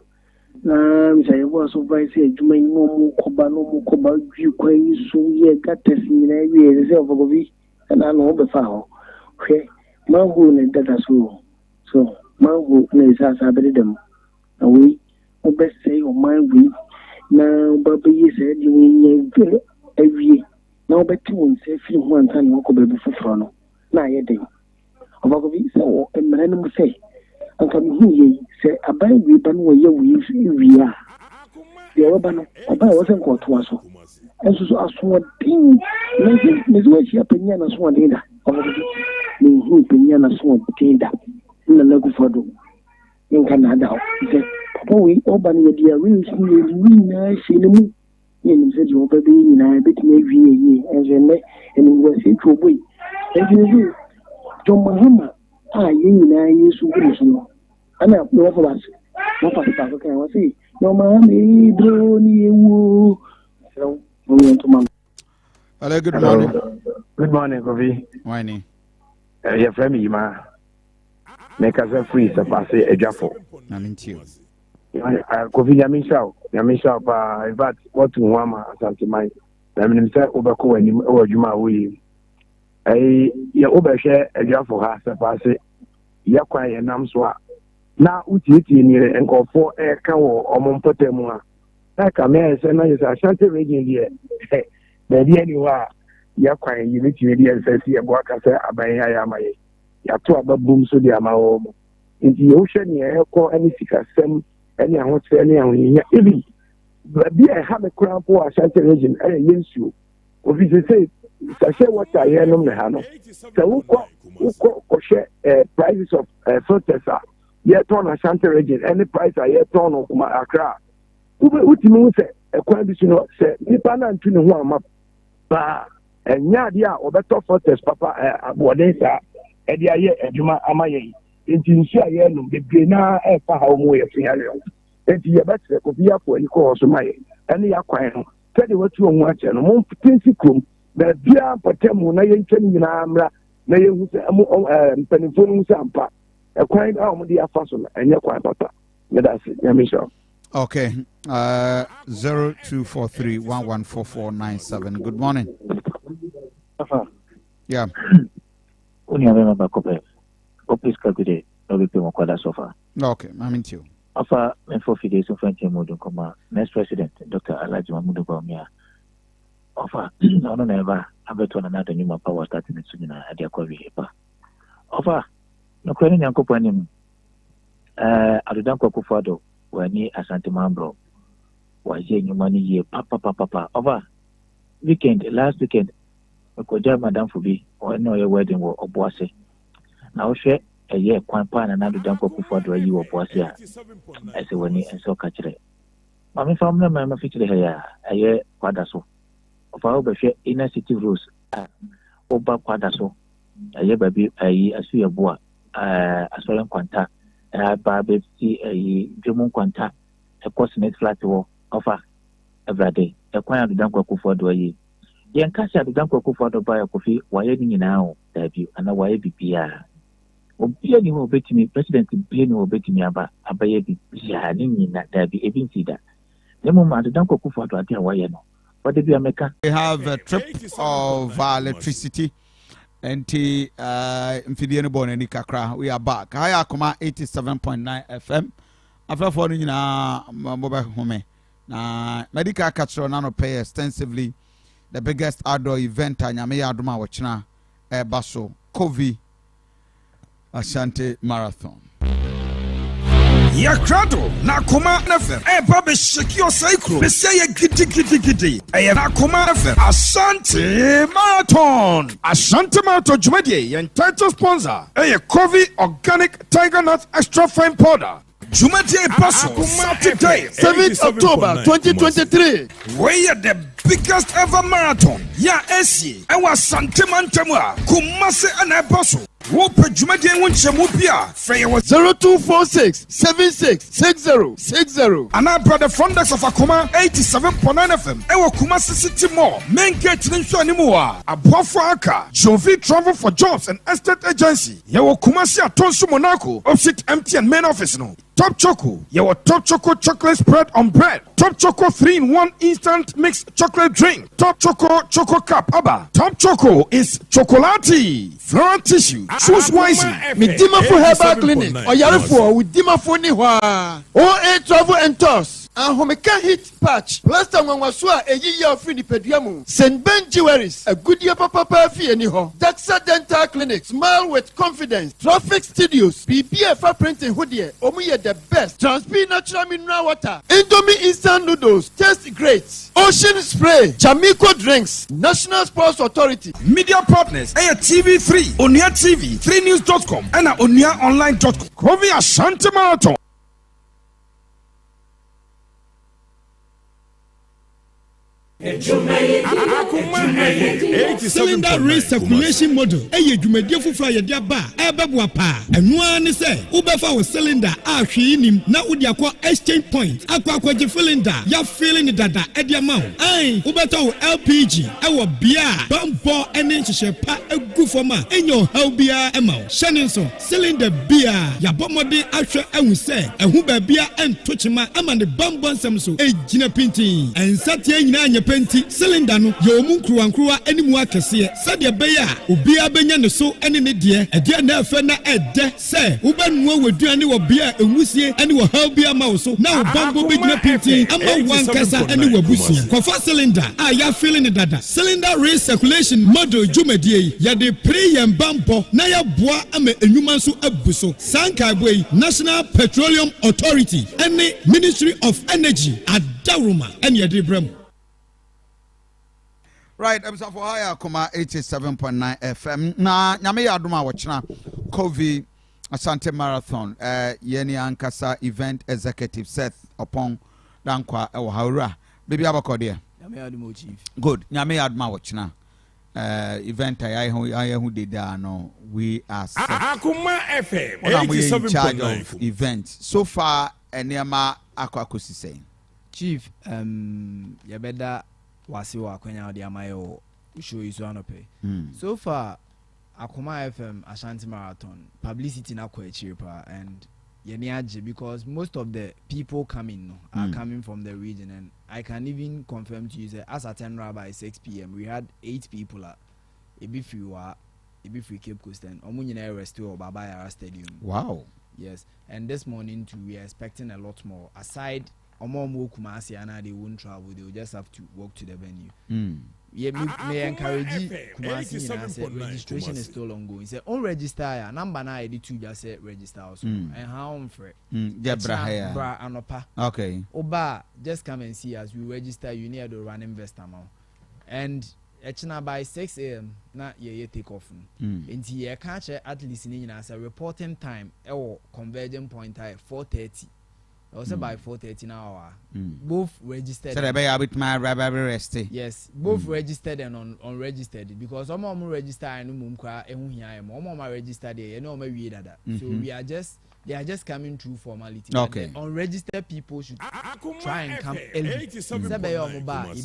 na misayebo so vice adwuma yi mo koba dwi kwan so ye gates ni na wie se ofogovi na no be fa ho hwe mango ne data so mango ne sa be dem na we obe say o mango na baba yi se di ni awie na obeti won se fi ho antan no ko be foforo no na ye den ofogovi se o emre no mo say anka mi yi se aban wi ban wo ye wi a ye wo ban aban wo se ko to aso enso so aso din ne zo chi apenya na so din da ni hu penya na so din da na na ku fodo in kana da se papa wi o ban ye dia wi si ni na shi ni mu ni se jo ba bi ni na be ti me wi ye enso ne ni wo se to boy enso ni jo mahama ye nyina yesu gudu so ana no for us no for ta ko kan wa si no ma me bro ni ewu so mo to man.
Hello, good morning.
Good morning, Kofi.
Morning.
Your friend Yima make us free so pass a jafo.
Na minti.
Kofi Yamisha pa in fact what to mama Asante mai na me say obako ani o adwuma wo yi ya obehwe adwafo ha so pass ya kwan ye nam so a na utieti ni enkofo ka wo omompotemu a na ka me se na yesa Asante region die na die ni wa ya kwan yi mitimi die se si e bo aka se aban ya maye ya to ababum so dia ma wo nti ye hwe ni e ko ani sikasem ani ahotre ani ahonya ebi bi e ha me kran po Asante region yensu obi se sashe water here no me ha no se uko koshe prices of filters here turn Asante region any price here turn on kuma Accra ube utimi se ekwan bi no se nipa na ntu ne ho ama ba enya dia obeto filters papa abode sa e dia ye adwuma amaye nti nsu aye no bebre na e fa ha mu ye fiare nti ye betre ko bia ko ani ko so maye ene ya kwan no tede watu omu ache no mo pinsi krom na bia potemu na ye ntwani nyina amra na ye hu se mpanifo no se ampa ekwan a mo dia fa so na enye kwan papa me da se ya misho.
Okay. 0243114497. Good morning. Yeah.
Unyame makope. Opiska kude obipe mokwada sofa.
Okay, I'm into you.
Afa for days of Mudu Koma, next president, Dr. Alaji Mamudu Gomia. Offer no never abeton another new power starting in Sunina at the Kovi. Offer no question Yanko Panim, Adudan Kwakufado, when he Asante Mambro, was here money year, papa. Over last weekend, I could jam Madame Fubi, or no your wedding or Boise. Now, share a year, Quampan and Adudan Kwakufado, you or Boise, as a winning and so catch it. Mammy family member featured here, a year quadaso. Of our inner city rules, Oba quadaso, a year baby, a see a boa, a solemn quanta. Babe see a German quanta, a cosmet flat wall, offer every day. A quiet Danko for do ye. Yan Cassia the Danko for the buy a coffee, why any now, debut, and a why BPR. Obiani will bet me, President Bian will bet me about a baby, in that there be a bin see that. The moment the Danko for to appear why no. What did you make?
We have a trip of electricity. NT Mfidiane Born and Kakra. We are back. Hi Akoma 87.9 FM. After following mobile home. Na medical catcher nano pay extensively the biggest outdoor event Nyame Aduma Wachina Baso Kofi Asante Marathon.
Yakrado na Akoma FM babe shake your cycle be say gidi na Akoma FM Asante Marathon Jumadi and title sponsor Kofi organic tiger nut extra fine powder Jumadi Paso Saturday 7th October 2023 we are the biggest ever marathon AC was Asante Mantemwa Kumase and Paso Wope Jumadi Winchemupia Faye was 0246 766060 and our brother from desk of Akoma 87.9 FM Ewa Kumasi City Mall main gate Ninsho Animua Abuafaka Jovi Travel for Jobs and Estate Agency Yewa Kumasi Atonsu Monaco opposite MTN main office no Top Choco Yewa Top Choco chocolate spread on bread Top Choco 3-in-1 instant mixed chocolate drink Top Choco Choco Cup Abba Top Choco is chocolati Floral tissue choose wisely.
Midima for Herbal Clinic or Yarifo with Dima for Niwa. OA Travel and Tours. And Homeka Hit Patch. Last time when Wasua a year of free pediamu. St. Ben Jewelries. A good year papa fee anyhow. Daxa Dental Clinic. Smile with confidence. Traffic Studios. PPF printing hoodie. Omuye the best. Transpe natural mineral water. Indomie instant noodles. Taste great. Ocean Spray. Chamico drinks. National Sports Authority.
Media partners. TV3. Onia TV. 3news.com. And OniaOnline.com. Kofi Asante Marathon.
Cylinder recirculation model eye dwumadie fufura ye dia ba ebeboa pa eno ne se ubefa wo cylinder a hwe nim na wo dia ko exchange point akwaje cylinder ya filling dada e dia ma wo ai ubeto wo LPG e wo bia bambo ene nhihye pa egu foma enyo haw bia e ma wo hyene so cylinder bia ya bomode ahwe ehu se ehu ba bia entochima ama ne bambo nsem so ejina pintin ensatie nyina anya penti cylinder no ye omu nkruwankruwa animu akese sade beya obia benya ne so ene ne de ede na afa na ede se ubanu awaduane wo bia enwusie ene wo haw bia ma wo so na wo bambo begina pintin ama wankasa ene wabusia kofa cylinder a ya feeling dada cylinder recirculation model jumedie ya de pre bambo na ya boa ama enwuma so abuso sanka boy National Petroleum Authority ene Ministry of Energy adaruma ene de brem.
Right, I'm for higher Akoma 87.9 FM. Na nyame ya aduma wachina Kofi Asante Marathon yeni ankasa event executive Seth upon dankwa ewa haura. Baby abakode.
Nyame ya aduma chief.
Good. Nyame ya aduma wachina event I who did no we are
Akoma FM
87.9 of events. So far enema akwakosi saying.
Chief yabeda wasiwa kwenya odi amayo show isu anope. So far Akoma FM Ashanti Marathon publicity na kwa chiripa and yeniaje because most of the people coming are coming from the region and I can even confirm to you that as at 10 by 6 p.m. we had 8 people at Ebifi Cape Coast and Omunyina Rest or Babaya Stadium.
Wow.
Yes. And this morning too we are expecting a lot more. Aside Kumasi and they won't travel, they will just have to walk to the venue. may encourage Kumasi say registration is still ongoing. Say on register number na edi two just say register also. And how on for bra anopa.
Okay.
Oba just come and see as we register you need to run investor now. And by 6 a.m. na ye take off. Nti ye catch at least ni as a reporting time converging point 4:30. Also by 4:30 now. Both registered.
So they be my rest.
Yes, both registered and unregistered because some of them register and mum kwa ehun hia em. Some of registered there, you know me we that. So they are just coming through formality.
Okay.
Unregistered people should try and come early. Say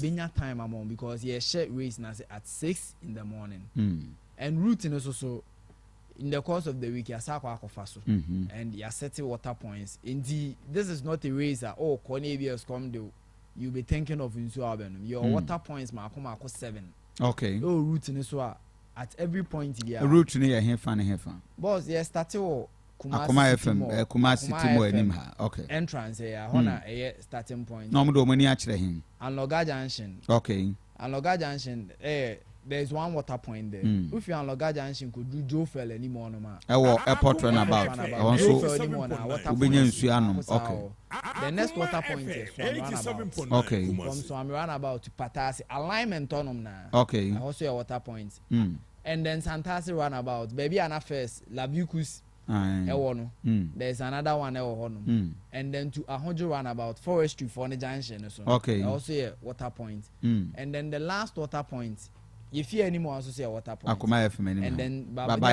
you time among because yeah share race na at 6 in the morning. And routine is also in the course of the week, and you are setting water points. Indeed, this is not a race that Cornelius come do. You'll be thinking of into your water points, Akoma 7.
Okay.
Oh, route in at every point here.
Route near here, fan.
Boss, yes, starting
Akoma FM, Kumasi Timo Enimha. Okay.
Entrance here, Hona a starting point.
No more money actually him.
And Loga Junction.
Okay.
And Loga Junction, there's one water point there. If you're on Loga Junction, could do Joe Fell anymore?
Airport runabout. Okay.
The next water point is from runabout.
Okay.
From Swami runabout to Patasi. Alignment on them now.
Okay.
Also a water point. And then Santasi runabout. Baby Anna first. Labucus. There's another one. And then to Ahojo runabout. Forestry for the junction.
Okay.
Also a water point. And then the last water point. If you anymore associate water point.
Akoma FM
and then
Baba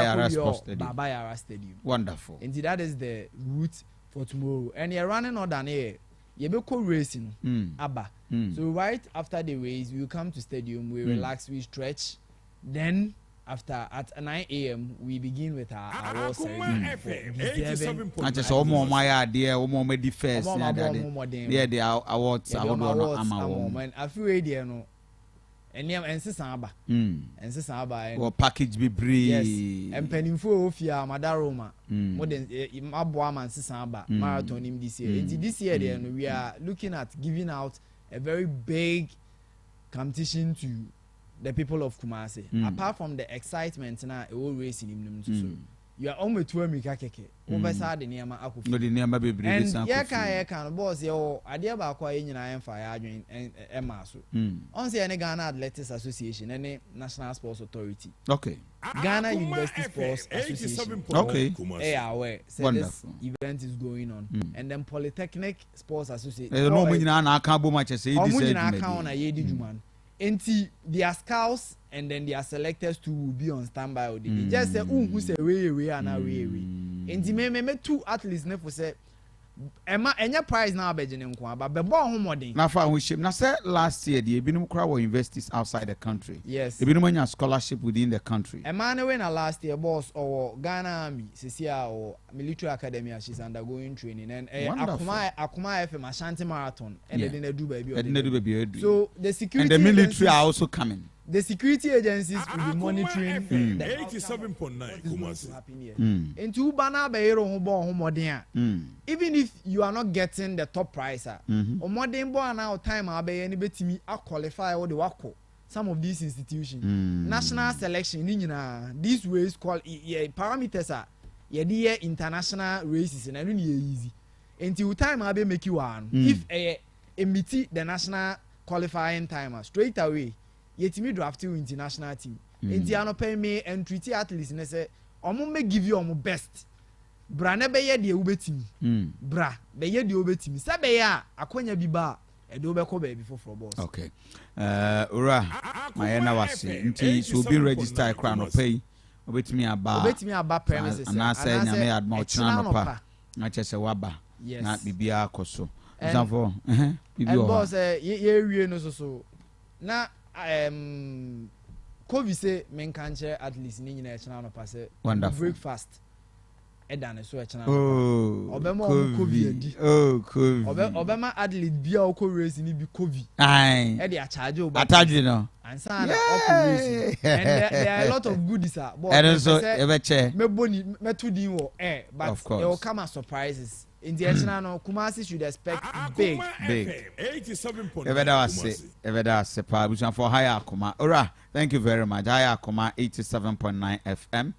Yara Stadium.
Wonderful.
And that is the route for tomorrow. And you're running on than here. You be racing. Abba. So right after the race, we come to stadium, we relax, we stretch. Then after at 9 a.m. we begin with our award ceremony.
I just almost my idea, almost my defense. Yeah, the awards.
And I feel there no. And Samba. And Samba.
Or package be brave.
Yes. And Penifo Fia Madaroma. More than Mabuam and Samba marathon in this year. This year, then we are looking at giving out a very big competition to the people of Kumasi. Apart from the excitement now, a whole race in him. You are almost 2 America keke. Over the Niama Akufi.
No, the Niama be brave.
And Yaka boss, yo, idea about quite in an fire and Emasu. On the Ghana Athletics Association and National Sports Authority.
Okay.
Ghana University Sports Association.
Okay.
They are aware. So this event is going on. And then Polytechnic Sports Association.
No, we can't do much. Say
this. Enti their scouts and then their selectors too will be on standby. They just say, who say way and away. Enti me 2 athletes ne for say Emma any prize now begging but be born home modern.
Now for we now say last year the Ebinum crowd were universities outside the country.
Yes.
Ebinum scholarship within the country.
Emma when last year boss or Ghana Army, CCA or military academy she's undergoing training and Akoma FM Asante marathon and then they do baby. So the security
and the military are also coming.
The security agencies will be monitoring
the 87.9
Kumasi. Into Bana Bayero Homodea. Even if you are not getting the top prize, or modern born now time I'll be any bit me I qualify or the wako. Some of these institutions. National selection these ways call parameters are international races and only easy. Until time I'll be make you one. If a meet the national qualifying timer straight away. Yet me draft you international team. Indiano pay me and treaty athletes and say, may give you my best. Bra ne be ye de ubetimi. Bra be ye de ubetimi. Sabe ya akonya biba e do be ko baby for boss.
Okay. Ura my na wase nti so be register kra no pay. Obetimi aba
premises.
And I say na me admo chana no pa. Na chese waba. Na bibia akoso. Example
and boss ye wie no so. Na Kofi say men can share at least ni nyina chana no pass breakfast edane so chana no obema Kofi edi obema athlete bia okọ race ni bi Kofi e dey charge o
attach no
ansa na okọ race and there are a lot of goodies but
and so e be che
me boni me to din wo but it will come as surprises in the no Kumasi should expect big.
Eveda se pa busan for higher Akoma. Ora, thank you very much. Higher Akoma 87.9 FM.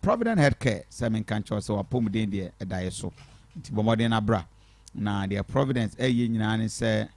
Provident Healthcare Semen Kancho so apom den de edaye so. Nti bomode na bra. Na the Providence ye nyina ne se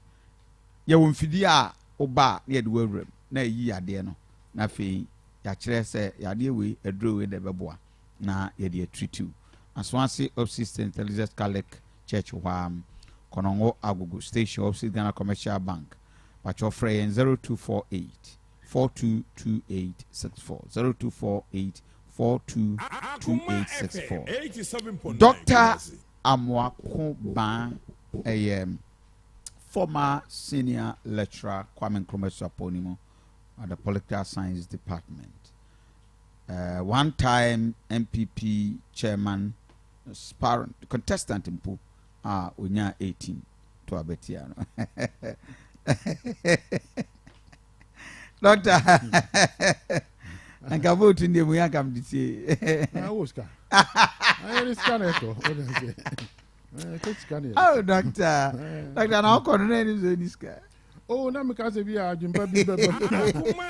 ye wo mfidi a oba na ye de wawrem na yi ade no. Na fe ya kire se ya de we edro we de beboa. Na ye de treat you. Aswansi Opsist Intelligence Catholic Church Wam Konongo Agugu Station Opsist Ghana Commercial Bank. Pacho Freyen 0248 422864 0248 422864. Dr. Amwako Ban, a former senior lecturer Kwame Nkrumah Saponimo at the Political Science Department. One time MPP chairman, contestant in Poo, Unya 18 to Abetiano. Doctor, and Kabuti in the Muyakam to see. Oh, doctor, now coordinate is in this guy.
Oh, now because we are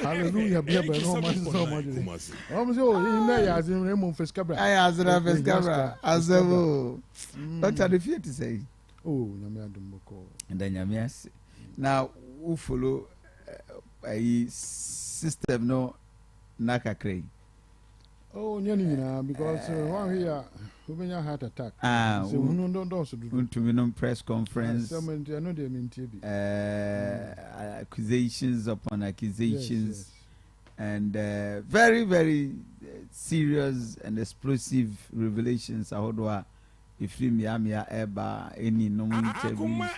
hallelujah, be able so much. As in Raymond Fescabra.
I asked Fescabra as a doctor, the fear to say.
Oh, Yamiadumoko.
And then Yamias. Now, who follow a system no Nakakray?
Oh, Yanina, because one here. Who heart attack?
So no press conference. Accusations upon accusations, and very, very serious and explosive revelations. Ahodoa, if you Miami Eba, any no interviews.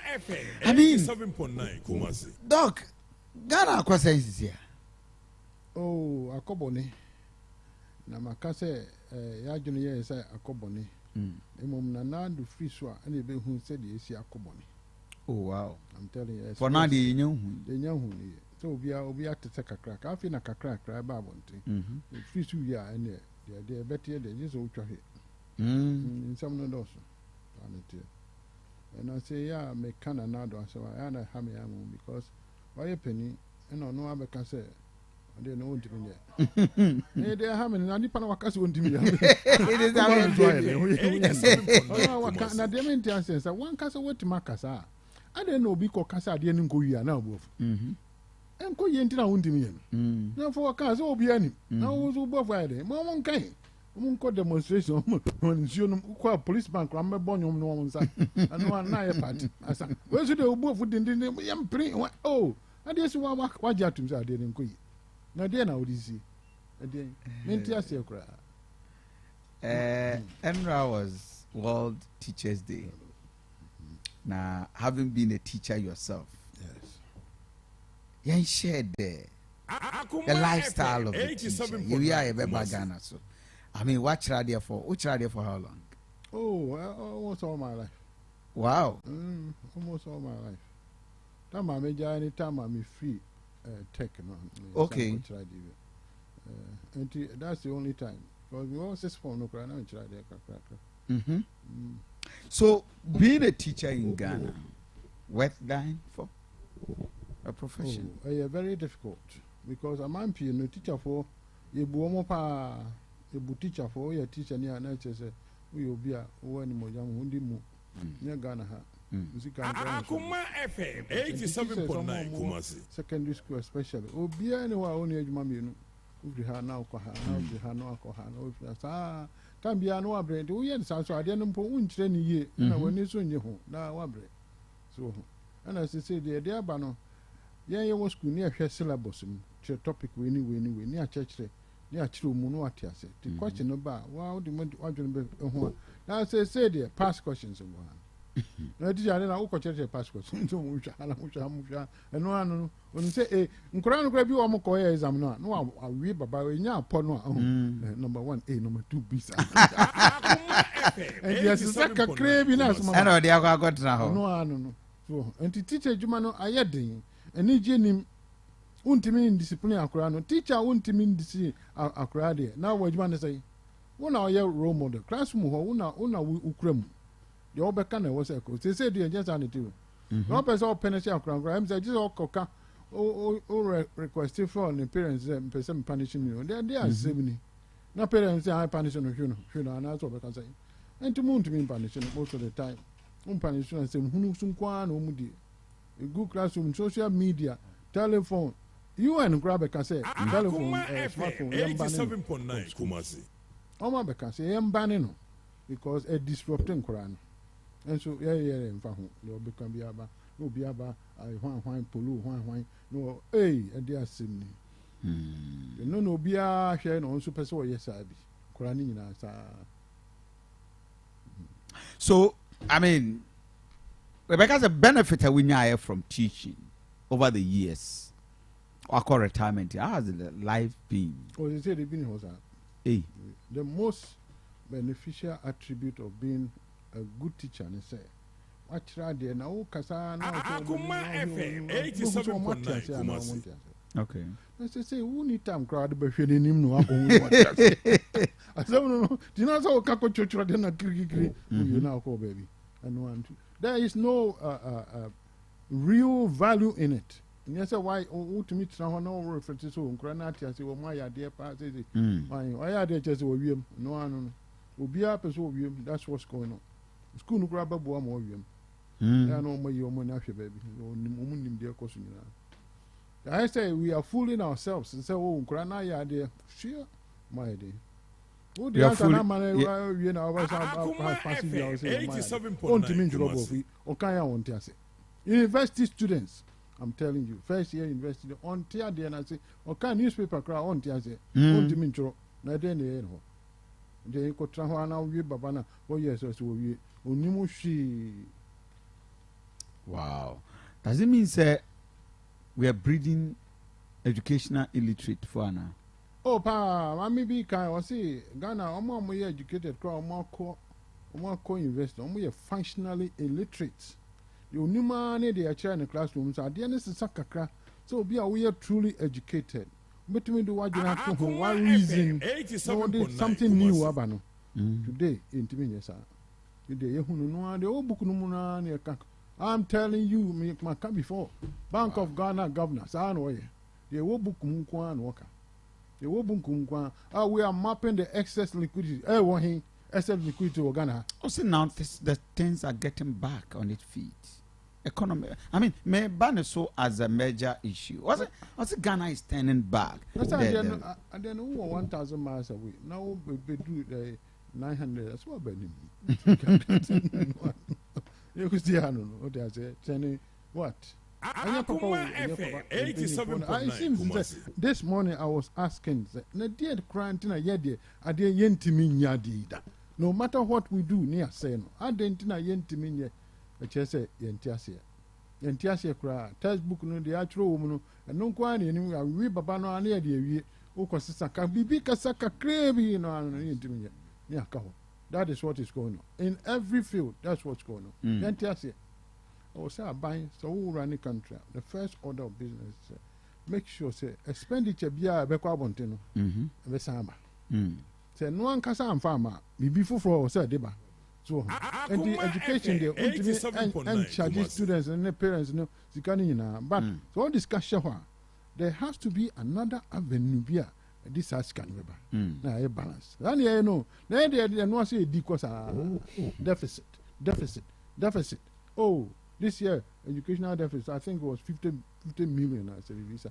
I mean, Doc, Ghana kwasa is here.
Oh, Akobone. Na makase ya junu ye say akobone emom na na do free so and e be hu say the esi akobone.
Oh wow,
I'm telling you,
for now the nyahu
ni so obi atete kakra ka afi na kakra kra ba bonte free so ya and the better the just otwa he in some no do so and I say yeah me kana na do so I na ha me am because why penny and no abeka say they know what to do. They are having any pan of Wakasu. It is our maintenance. One castle went to Macassa. I don't know because Casa didn't go here now. And go into a wounding. Now for a cars will be any. Now was over Friday. Mamma came. Munko demonstration when you call policeman crammer bonum no one's and one night party. Where should they both wouldn't young print? Oh, I just want what Jatums I didn't go. Na dia na odisi dia menti ase kura
Enra was World Teachers Day. Now, having been a teacher yourself, you shared the lifestyle of the teacher. You are a baby Ghana, so I mean, what radio for? Which radio for how long?
Oh, almost all my life.
Wow.
Almost all my life. Time I major anytime I'm free. Tech, no.
Okay.
And that's the only time because we always phone no cry now.
So, being a teacher in Ghana, worth dying for a profession?
Oh, very difficult because a man pay no teacher for you pa you teacher for your teacher near nature say we will be a one more young wounded mu near Ghana.
Akoma FM 87.9 Kumasi.
Secondary school especially. Obi anywhere only ejuma mienu. Ufri ha na okoha, na ufri ha na okoha, na ufri sa kan bia no abre. We yen sa so ade no mpo unkyire ne yie na wani so nye ho na wabre. So and as I say the aba no yen ye wo school ni ehwe syllabus mu. Che topic we ni a chekire. Ni a kire mu no ate ase. The question no ba wa wo de mo adwene be ho. Na say the past questions mo. Na teacher na wo kwete passport nto mu hwa eno anu onu say nkora no kra bi wo mo ko exam no no awie baba enya apo no number 1 A number 2 B sa and yes saka kra bi na so
ana odi akwa na ho
no anu no so enti teacher juma no ayeden eni je nim untimi discipline akora no teacher untimi discipline akora de na wo juma ne say wo na ye role model classroom ho wo na ukram the Obeka na was a coach. They said the agents on the two. No person or penalty of crown. I'm just all coca or requested for the parents and person punishing you. They are 70. No parents say I punish on you know, and that's what I can say. And to moon to me punishing most of the time. Punishing and say, who soon quan umudi. A good classroom, social media, telephone. You and grab a cassette, telephone, smartphone,
87.9 Kumasi.
Oma beka say yam banning because a disrupting Quran. And so in fact no become biaba no biaba I wine polu wine no and they are similar. No bia share no super so yes I be Quran in
So I mean Rebecca's a benefit we know from teaching over the years. Or call retirement. How has the life been?
Oh, you say the been was
Hey.
The most beneficial attribute of being a good teacher is say, what try there now?
Akoma FM 87.9 Kumasi.
Okay. Let's say, who need time crowd be feeling him no. I don't know. Do you know how Kako Church or then a kiri you now call baby? And one, there is no real value in it. Yes, why to meet someone over if it's so granati as you my idea pass it. Why are they just no one will be up as that's what's going on. School grab a boy more of them. I know my your money after baby. No dear question. I say we are fooling ourselves and say, oh, granaya idea. Sure, my idea. Oh, the answer now, man, you know, I was passing the house. 87.9 okay, I want to say. University students. I'm telling you, first year university on tier day and I say, okay, newspaper crowd on tier say, on to intro, na then the end. They could travel now with Babana, oh yes, so we Unimushi.
Wow. Does it mean say we are breeding educational illiterate for now?
Oh, pa, I may be kind of say Ghana, more educated crowd, more co-investor, more functionally illiterate. You knew money they are in the classrooms. At the end of the sakakra, so be aware truly educated. But we do what you have to for one reason. Something new, Abano. Today, in Timiniasa. Today, you know, the old book no. I'm telling you, make my come before. Bank of Ghana governors, I know it. The old book Munkwan Walker. The old book Munkwan. We are mapping the excess liquidity. Excess liquidity to Ghana.
Also, now the things are getting back on its feet. Economy. I mean, may ban so as a major issue. What's it Ghana is turning back?
I don't know 1,000 miles away. Now we do the 900. That's what Benny. You could see, I don't know what I say. What?
Akoma FM 87.9.
This morning I was asking, na dear quarantine yedi ade yentimi nyadida. No matter what we do near say no. Adentina yentimi nye. I say yentiasia kra textbook no the actual woman no kwa ni we baba no ane de wie o kwasisa ka bibi kasa ka krebi no anu yentimi nye. Ni aka ho. That is what is going on. In every field, that's what's going on. Yentiasia. I say buying so who run the country. The first order of business is make sure say expenditure be a bekwa bonteno. Be samba. Say no one kasa am farmer. Bibi fufuro say deba. So and the education they and charge students and the parents no zikani na. But so all discussion there has to be another avenue here. This has can be na a balance. And you know, na they no say because deficit. Oh, this year educational deficit I think it was 50 million. I said visa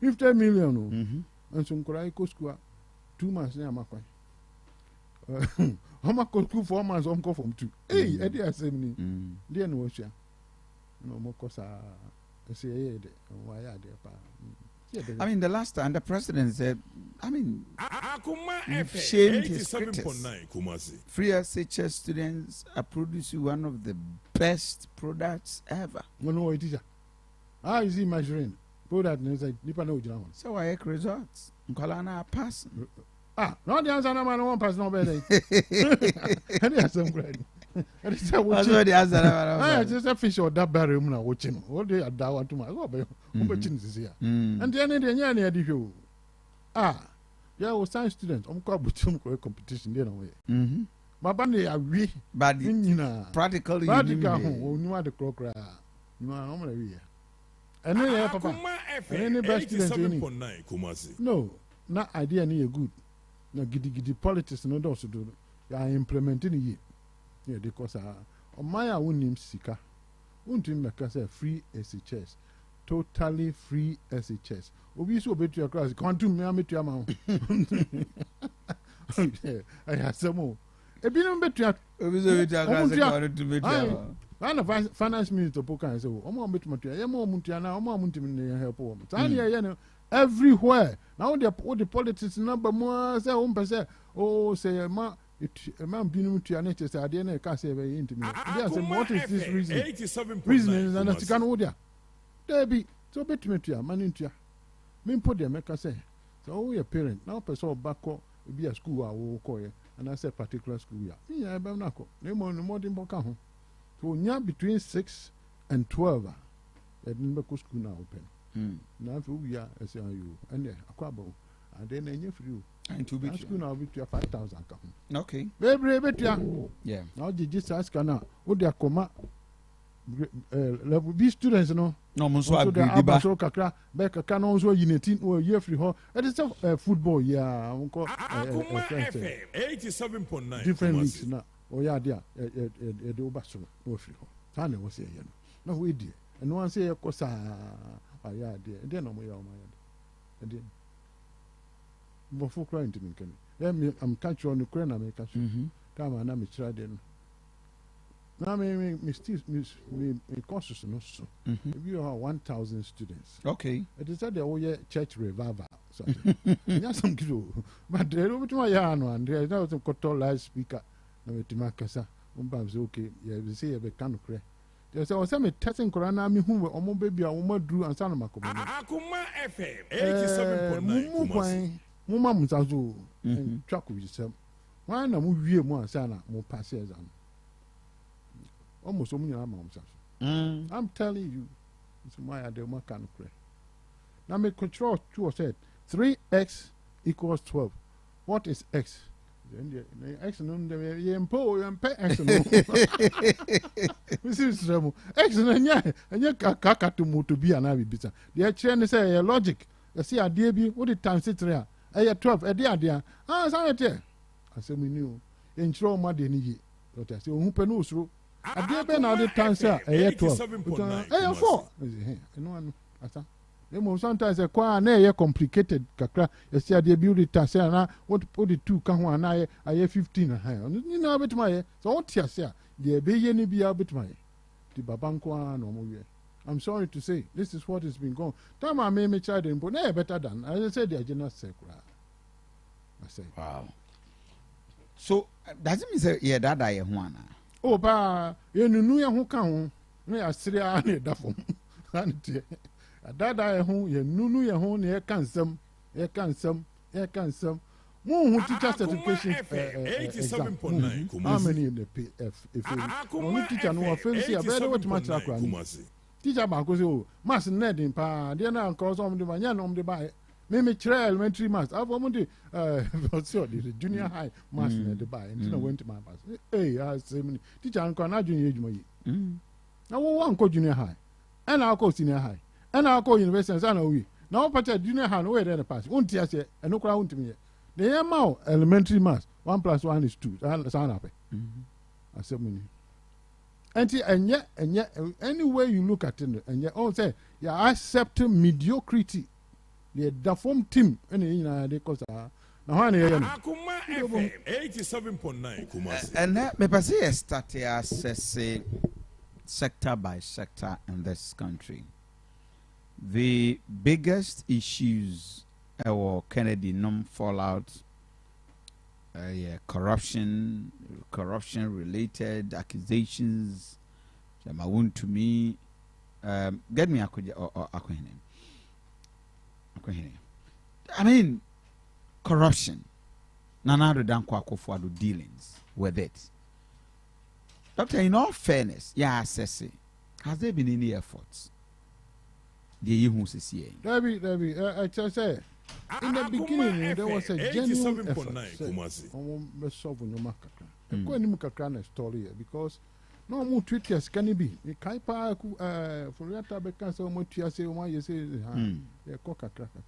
50 million. And some Korea school 2 months na makwa. How much school 4 months on go from 2. Hey, I did assembly. There no share. No more kosa. Say why are there?
I mean, the last time the president said, I mean, you've shamed his critics. Free SHS students are producing one of the best products ever.
No, it is. How is he measuring? Product is like
so I have results. Nkolana pass.
No, the answer no man one pass no better. And there's some great.
That's what the answer.
I just a fish or that barrel na watching. All day at that one to my watching this here. And the end of the year, yeah, was science students. I'm called competition there away. baba ne awi
but
practically ho onu ade krokra no am na wi ene ye papa ene best student ni no na idea ni good na gidi politics no do so do ya implementing ye ye de cause o maya wonim sika untim meka say free SHS totally free SHS obi so obetu class quantum me ametu ama ho aya samo ebinom betu
obi so betu class quantum metu
ana finance minister pokan say omo betu matu ye mo muntu na omo muntu ne help wo tani ye no everywhere now the politics number more say say oh say ma man binum to an say ade na ka say be intimi they say what is this reason is na sika no dia debi so betu ya man ntua me mpo de meka say so we a parent now person bako be a school a wo koye and I say particular school ya yeah be na ko na mo no modern boka ho so nya between 6 and 12 e din be ko school na open na fi we ya say you and akwaba and then enye free
and to be
school na be 5,000 ka ho
okay
bebre betua
yeah
now just ask na wo de Akoma level B students no
so agree ba
so kakra be kakra no so unity o ye free ho it is football yeah unko
87.9
different leagues na o ya dia e de oba so o free ho ta na wo se ye no we die and one say ko sa ya dia no mo ya o ma ya dia bo fo cry into me kan I'm catch on the crane na me catch kama na me try den now me courses no so we have 1,000 students
okay
it is that the church revival so yeah some kilo but they don't want ya no and there was a control live speaker na me timakasa say okay yeah we say be kan kre there say was me testing corona me hu omo baby a omo duru ansa na makomo
Akoma FM 87.9
muma mutazo track with yourself why na mu wie mu ansa na mu pass exam almost I'm telling you, it's my idea. Now, make control 2 said 3x equals 12. What is x? X no the impo and pay x no. This is x and ya kaka to mo to be an abisa. The chain say a logic. You see a DB what the times it there. 12 a dia. Sanity. I say me knew. Intro ma de ni. What I say who penusro. Ade be na the tansa e 12 e 4 no anu asa emo sometimes e kwa na e complicated kakra e si ade bi uri tansa na what the 2 ka ho na aye 15 ha ni na betima ye so what ya say de be ye ni bia betima ye di babanko na omo ye I'm sorry to say this is what has been going time I me child in but na better than I said the general sekura I say
wow so does it mean say yeah that I ho ana
oh ba yenunu ye ho ka ho na asiri a na da fom sanite dada ye ho yenunu ye ho na ye kansam mu hu teacher certification 87.9 how many in the pf if you teacher no offense ya be what much akwa ni teacher ba ko say oh mass na din pa de na nko so de ba nya no de ba me try elementary maths I want the junior high maths na the buy and I went to my pass I say teacher nko na junior ejuma yi na wo wan ko junior high and I ko senior high and I ko university and na we na wo pata junior high no we there pass unti ase eno kra unti me the yama elementary maths 1 + 1 is 2 sound happy I say me and any way you look at it and yet all say you accept mediocrity the form team any they cause na ho na ye no
Akoma FM 87.9 Kumasi
and me pass start assess sector by sector in this country. The biggest issues our Kennedy fallout corruption related accusations jamawun to me get me akohene I mean, corruption. Nanado Danko Akufo-Addo dealings with it. Doctor, in all fairness, assessing. Has there been any efforts? The you say.
Debbie, I just say in the beginning there was a genuine effort. Go and kakra story because no more tweet yes can it be? A kaipa for Yata Becan so much you say, why you say, yeah, coca cracker.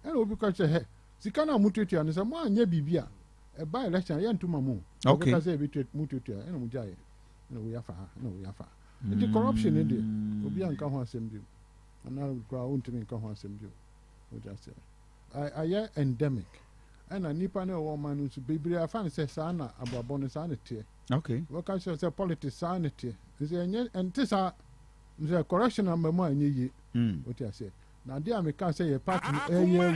And will be catch a head. Sikana mututia and some one ye bibia. A by election yan to mamu.
Okay.
Because they betray mututia and mujay. No, we are far. No, we are far. The corruption in there will be uncomfortable. And now we go on to me uncomfortable. I am endemic. And a nipa ne woman who's baby. I find say sana about bonus sanity.
Okay.
What I say politics sanity. Is and this are the correction number more in ye. What I say. Now, dear, I can't say a party a year,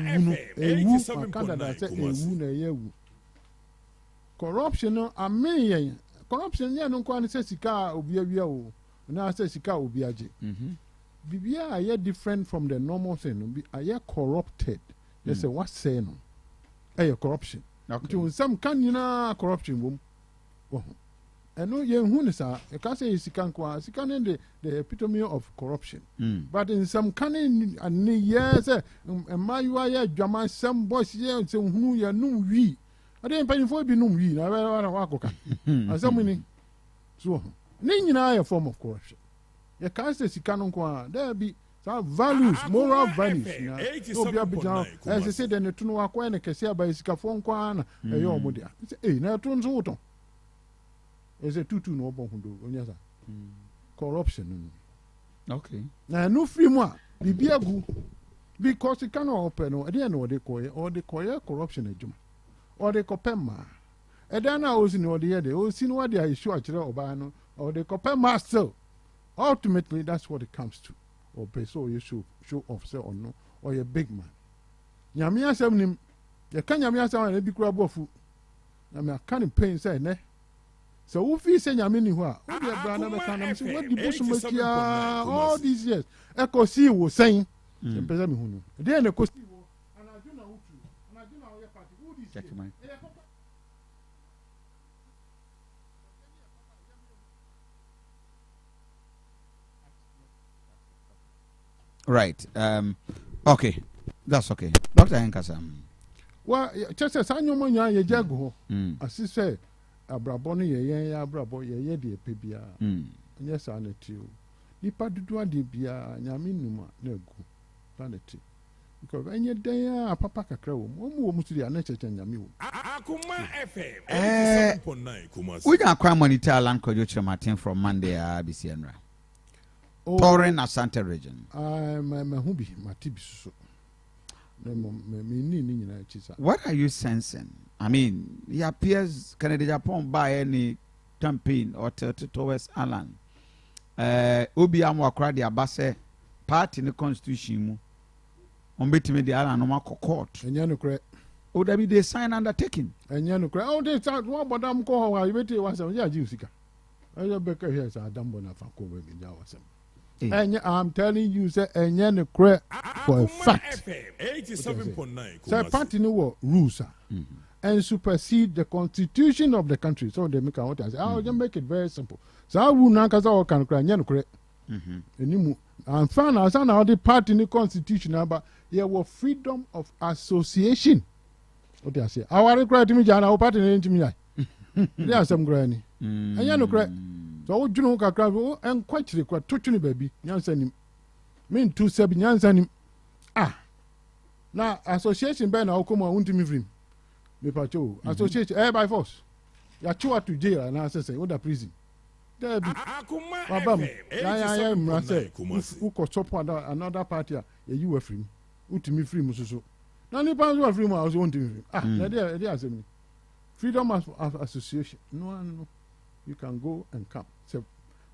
Canada say a woon a year. Corruption, a million. Corruption, yeah, no one says Sika will be a year. Now I say Sika will be a J. Bibia are yet different from the normal thing. Are yet corrupted. They say, what's saying? A corruption. To some can you know corruption. And no young Hunisa, I can't say Sikanqua, Sikan the epitome of corruption. But in some cunning and years, and my wire, Jama, some boys here, and some who you know we. I didn't pay for be no we, I want to walk. And so many. So, name a form of corruption. You can't say Sikanqua, there be some values, moral values. As I said, then the Tunu Aqua and Cassia by Scafon, a yomodia. Eh, now turns autumn. Is a tutu no bon hundo corruption.
Okay.
Now no free moi bibiagu because it cannot open or they know they call corruption ejuma or they copema. And then I was in the other they see what they are sure obano or they copema still. Ultimately that's what it comes to. Or so you show off say or no or you're a big man. Yamia seven you can't yamia someone a big crab of food. I can't pain say ne. So if you say Yamini, what the all these years, Echo C was saying, then the cost.
Right. Okay. That's okay. Dr. Henkasam.
Well, just as I know when you're a jago, as he said. Abraboni ye abrabo ye de pebia yes aneti o nipa dudu ade bia nyame numa na gu sanity because enye den papa kakra wo mo mu suri ana cheche nyame wo
Akoma FM 87.9 Kumasi
we can crime monitor land kojo Martin from Monday ABC Enra Touring Asante region
my hubi matibi so
what are you sensing? I mean, it appears Canada Japan by any campaign or towards Alan. Obi Amwakra the Abase part in the constitution. On between the Alan Omako court.
And Yanukre.
Oh, that be the sign undertaking.
And Yanukre. Oh, they start one but I'm called. I bet it was a Yajusica. I just becker here as a Dambona Fanko in Yawasam. And I'm telling you, sir, and Yanukre for a fact.
87.9.
So, party no rules and supersede the constitution of the country. So they make out as I'll just make it very simple. So I will not cause our can cry Yanukre. And found as an the party in the constitution about here was freedom of association. What I say? I want to cry to me, John, our party into me. There are some granny. And Yanukre. So you know Kakra and quite required touching baby. Yansanim. Mean 27 Yansanim. Now association Ben Akoma won't me free. Me pacho. Association by force. Ya chua to jail and I say what the prison. There be Babam. I am say who could support another party you were free. Ultimate free mususu. Now the pounds were free I was wanting free. There say me. Freedom of association. No. You can go and come.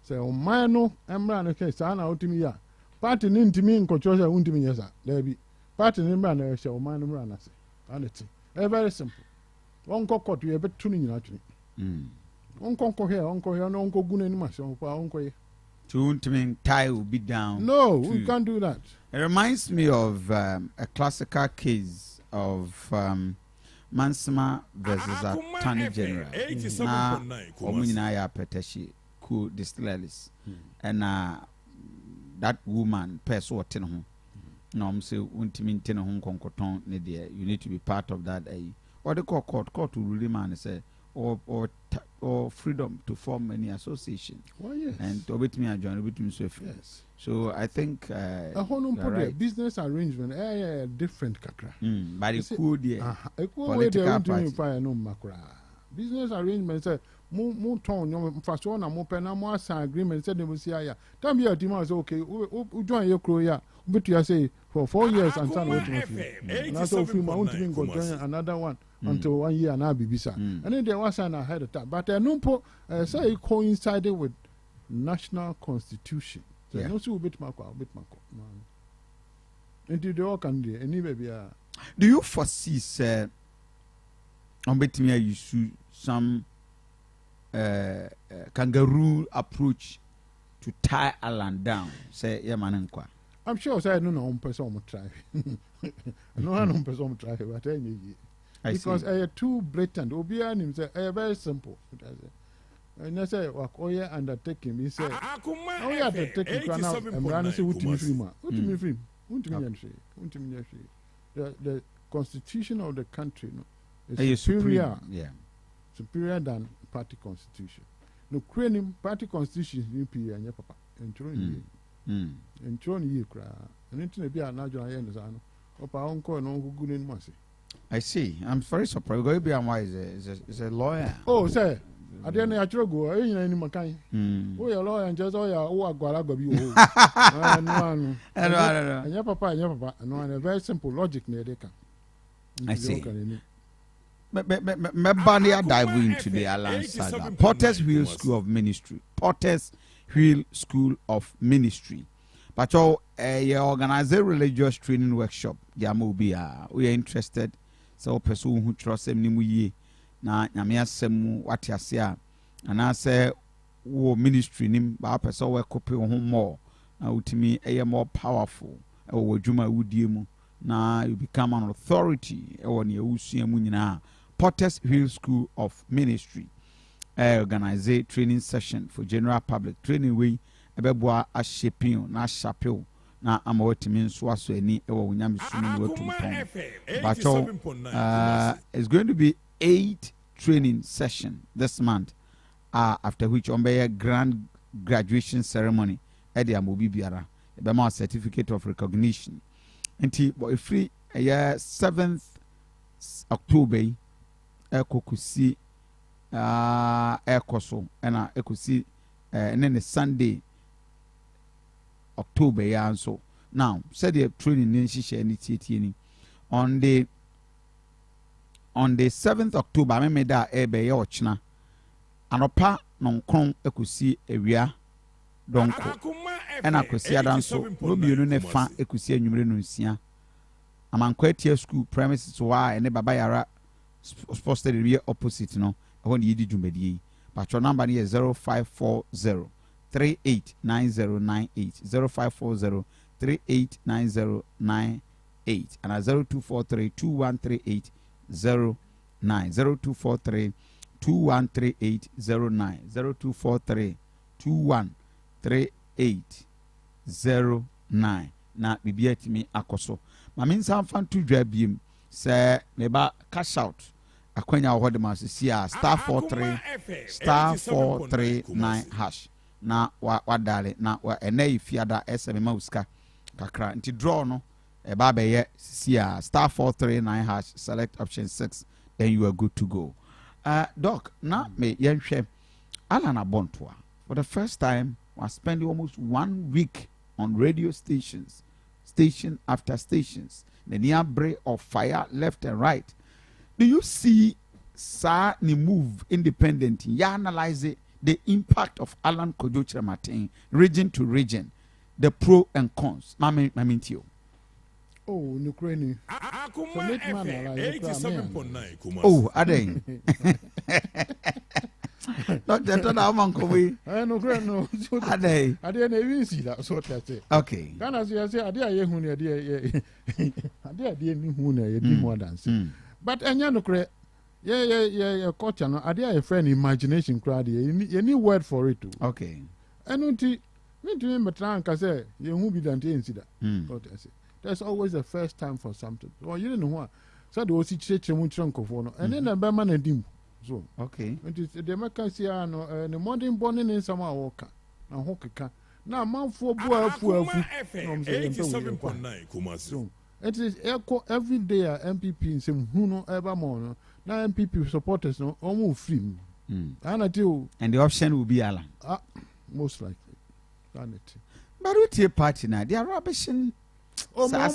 Say, oh, man, no, I'm running a case. I know to me, yeah. Party into me in control, won't me, yes, there be. Party in man, shall man run, I say. And it's very simple. One cock, you have a tuning actually. Uncle here, no uncle Gun and myself, uncle.
To me, tie will be down.
No, we can't do that.
It reminds me of a classical case of Mansima versus Attorney General. Na omunyina ya peteshi ku distilleries. And that woman person wote ho. Na say untimi nte ho konkoton ne de you need to be part of that. Or the court rule man say or freedom to form any association.
Oh, yes.
And to bit me join bit me so.
Yes.
So I think
right. Business arrangement different kakra.
But it could
political party. Business arrangement say mo ton your faso na mo pe na mo sign agreement say dem see aya. Time your team say okay, we join your crew ya. But you say for 4 years and turn wait to na so film I want to go join another one until 1 year na bibisa. And then there was sign ahead of time. But no say it coincided with national constitution. So no see bit mako. Into the all can do any baby.
Do you foresee say on betimi use some kangaroo approach to tie Alan down? Say yeah,
I'm sure say no person try. No person try, but because too blatant. Obia him say very simple. And I say Wakoya undertaking. He say, oh yeah, undertaking. Now I'm running say what me free. The constitution of the country is superior. Superior than party constitution. No creating party constitution in PA and your papa. And Tron ye cry. And into be a natural end. Opa uncle no good in mercy.
I see. I'm very surprised. Going to be wise is a lawyer.
Oh, say. I didn't actually go. I ain't any makai. Oh, your lawyer and just Guarago. And your papa. No, and a very simple logic near they can.
I see. Mebania dive into the Alan saga. Potter's Wheel School of Ministry. Potter's Wheel School of Ministry. But you organize a religious training workshop. Yamobia. We are interested. So person who trust him nimuye. Na nyame asem wate ase a ana say wo ministry nim ba person we copy ho more na utimi more powerful e wo dwuma wudie mu na you become an authority e wo ne usua mu nyina. Potter's Hill School of Ministry organize a training session for general public. Training we ebeboa a shaping na chapel na amawatimi nso aso ani e wo nyame sunu wetum but it's going to be 8 training session this month, after which on a grand graduation ceremony at the Amobi Biara, a certificate of recognition. And free 7th October, Kokusi Koso, and Ekosi, and then Sunday October, and so now said the training in on the 7th October, I made that ebe ochna. Anopa nonkron ekusi ewia donko. Ena kwesi adanso. Robi unu ne fa ekusi enwumre no nsia. Amankwatia school premises wa ene baba yara supposed to be opposite no. Ehon yidi dwumadi. But your number is 0540 389098 0540 389098 and 0243 2138 09 0243 213809 0243 213809 na bibia timi akoso mame nsan fan to dwa biem se meba cash out akwanya wo de masisi a *43 hash na wa dale na wa enai fiada sm mauska kakra nti draw no eba be ye si a *439 hash select option 6 then you are good to go. Doc na me yenhwe Alan Abontoa for the first time was spending almost 1 week on radio stations, station after stations, the near break of fire left and right. Do you see sa ni move independent? Ya analyze the impact of Alan Kojo Martin region to region, the pro and cons. Mami tio.
Oh, Ukraine. So make man like
87.9. Oh, Ade. Not that I'm Kofi.
No, no.
Ade.
I didn't even see that. So that's it.
Okay.
Then as you say, I did more than but no credit. Yeah, culture. No, I did a friend imagination crowd. You need word for it too.
Okay.
And until me to him, but I say, you won't be done to incident. There's always a first time for something. Well, you don't know what. So the OC church and trunk of one, and then a Berman and Dim. So
okay.
It is the Macasia no the modern born in some walker. Now Hokaka. Now man for boy for
87.9 Kumasi.
So it is echo every day MPP in some who know ever more. Now MPP supporters no almost free.
And the option will be Alan.
Most likely.
But with your party now, they are rubbish.
Oh, I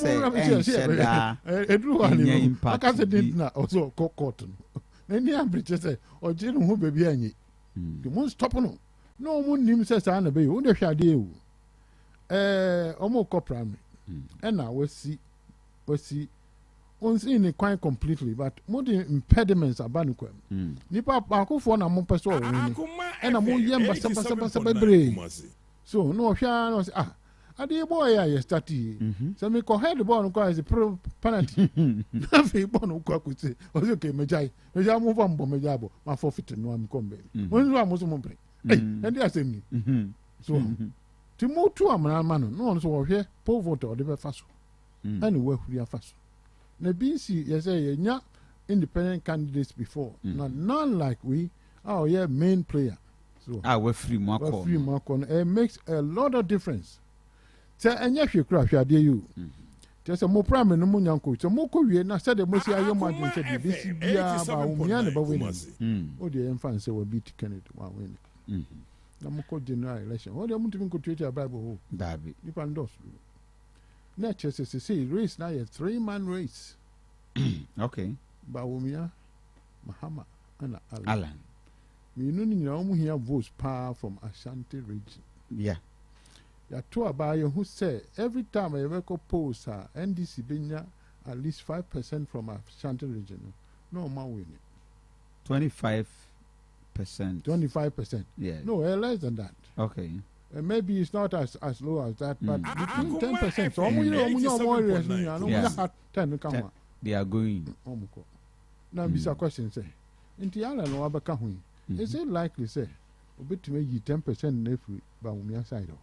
can't also cotton. Then the average say, or Jim who baby any. You won't stop no. No one name says Anna Bay, who the shadow. Almost primary. And now we see. Once in quite completely, but more the impediments are banquet. Nipa Paco for a more person, and a more young but so no, I dear boy, I started. So me call head the ball as a pro penalty. Nothing born could say, okay, Majai, Majai move on, Bomajabo, my forfeit and one combat. When you are Muslim, and they are saying me. So to move to a man, no one saw here, poor voter or the fast. Anyway, we are fast. The BC, yes, yeah, independent candidates before, none like we, our main player. So
we're free more.
It makes a lot of difference. Say, and yes, you crash, I dare you. Just a more prime and no uncle. So, Moko, and I said, the most I am going to say, this is about winning. Oh, the infants will beat Kennedy while winning. Namoko general election. Oh, they won't even go to a Bible.
Baby,
you can do. Nature says, see, race now a 3-man race.
Okay.
Bawumia, Mahama, and
Alan.
We know here votes power from Asante region.
Yeah.
There are two about you who say every time I ever post NDC Benya at least 5% from Asante region. No more winning.
25%.
25%.
Yeah.
No, less than that.
Okay.
Maybe it's not as low as that, but between 10%. So
they are going.
Now, Mr. Question say, Inti Alan no abaka hui. Is it likely say, obit to make 10% in every Bawumia side of?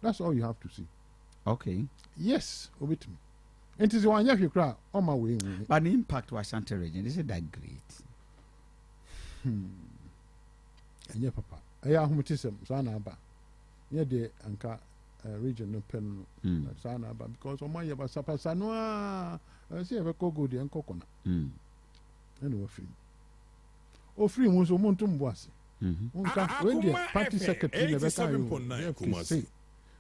That's all you have to see.
Okay.
Yes, obit me. It is one year you cry on my way.
But the impact was Asante region, is it that great?
And yeah, Papa. I am Mutism, Sanaba. Yeah, the Anka region no pen Sanaba because on my Yaba Sapasanoa, I see a cogo the Ankokona. Anyway, free. Oh, free was a montum was. When the party secretary never say,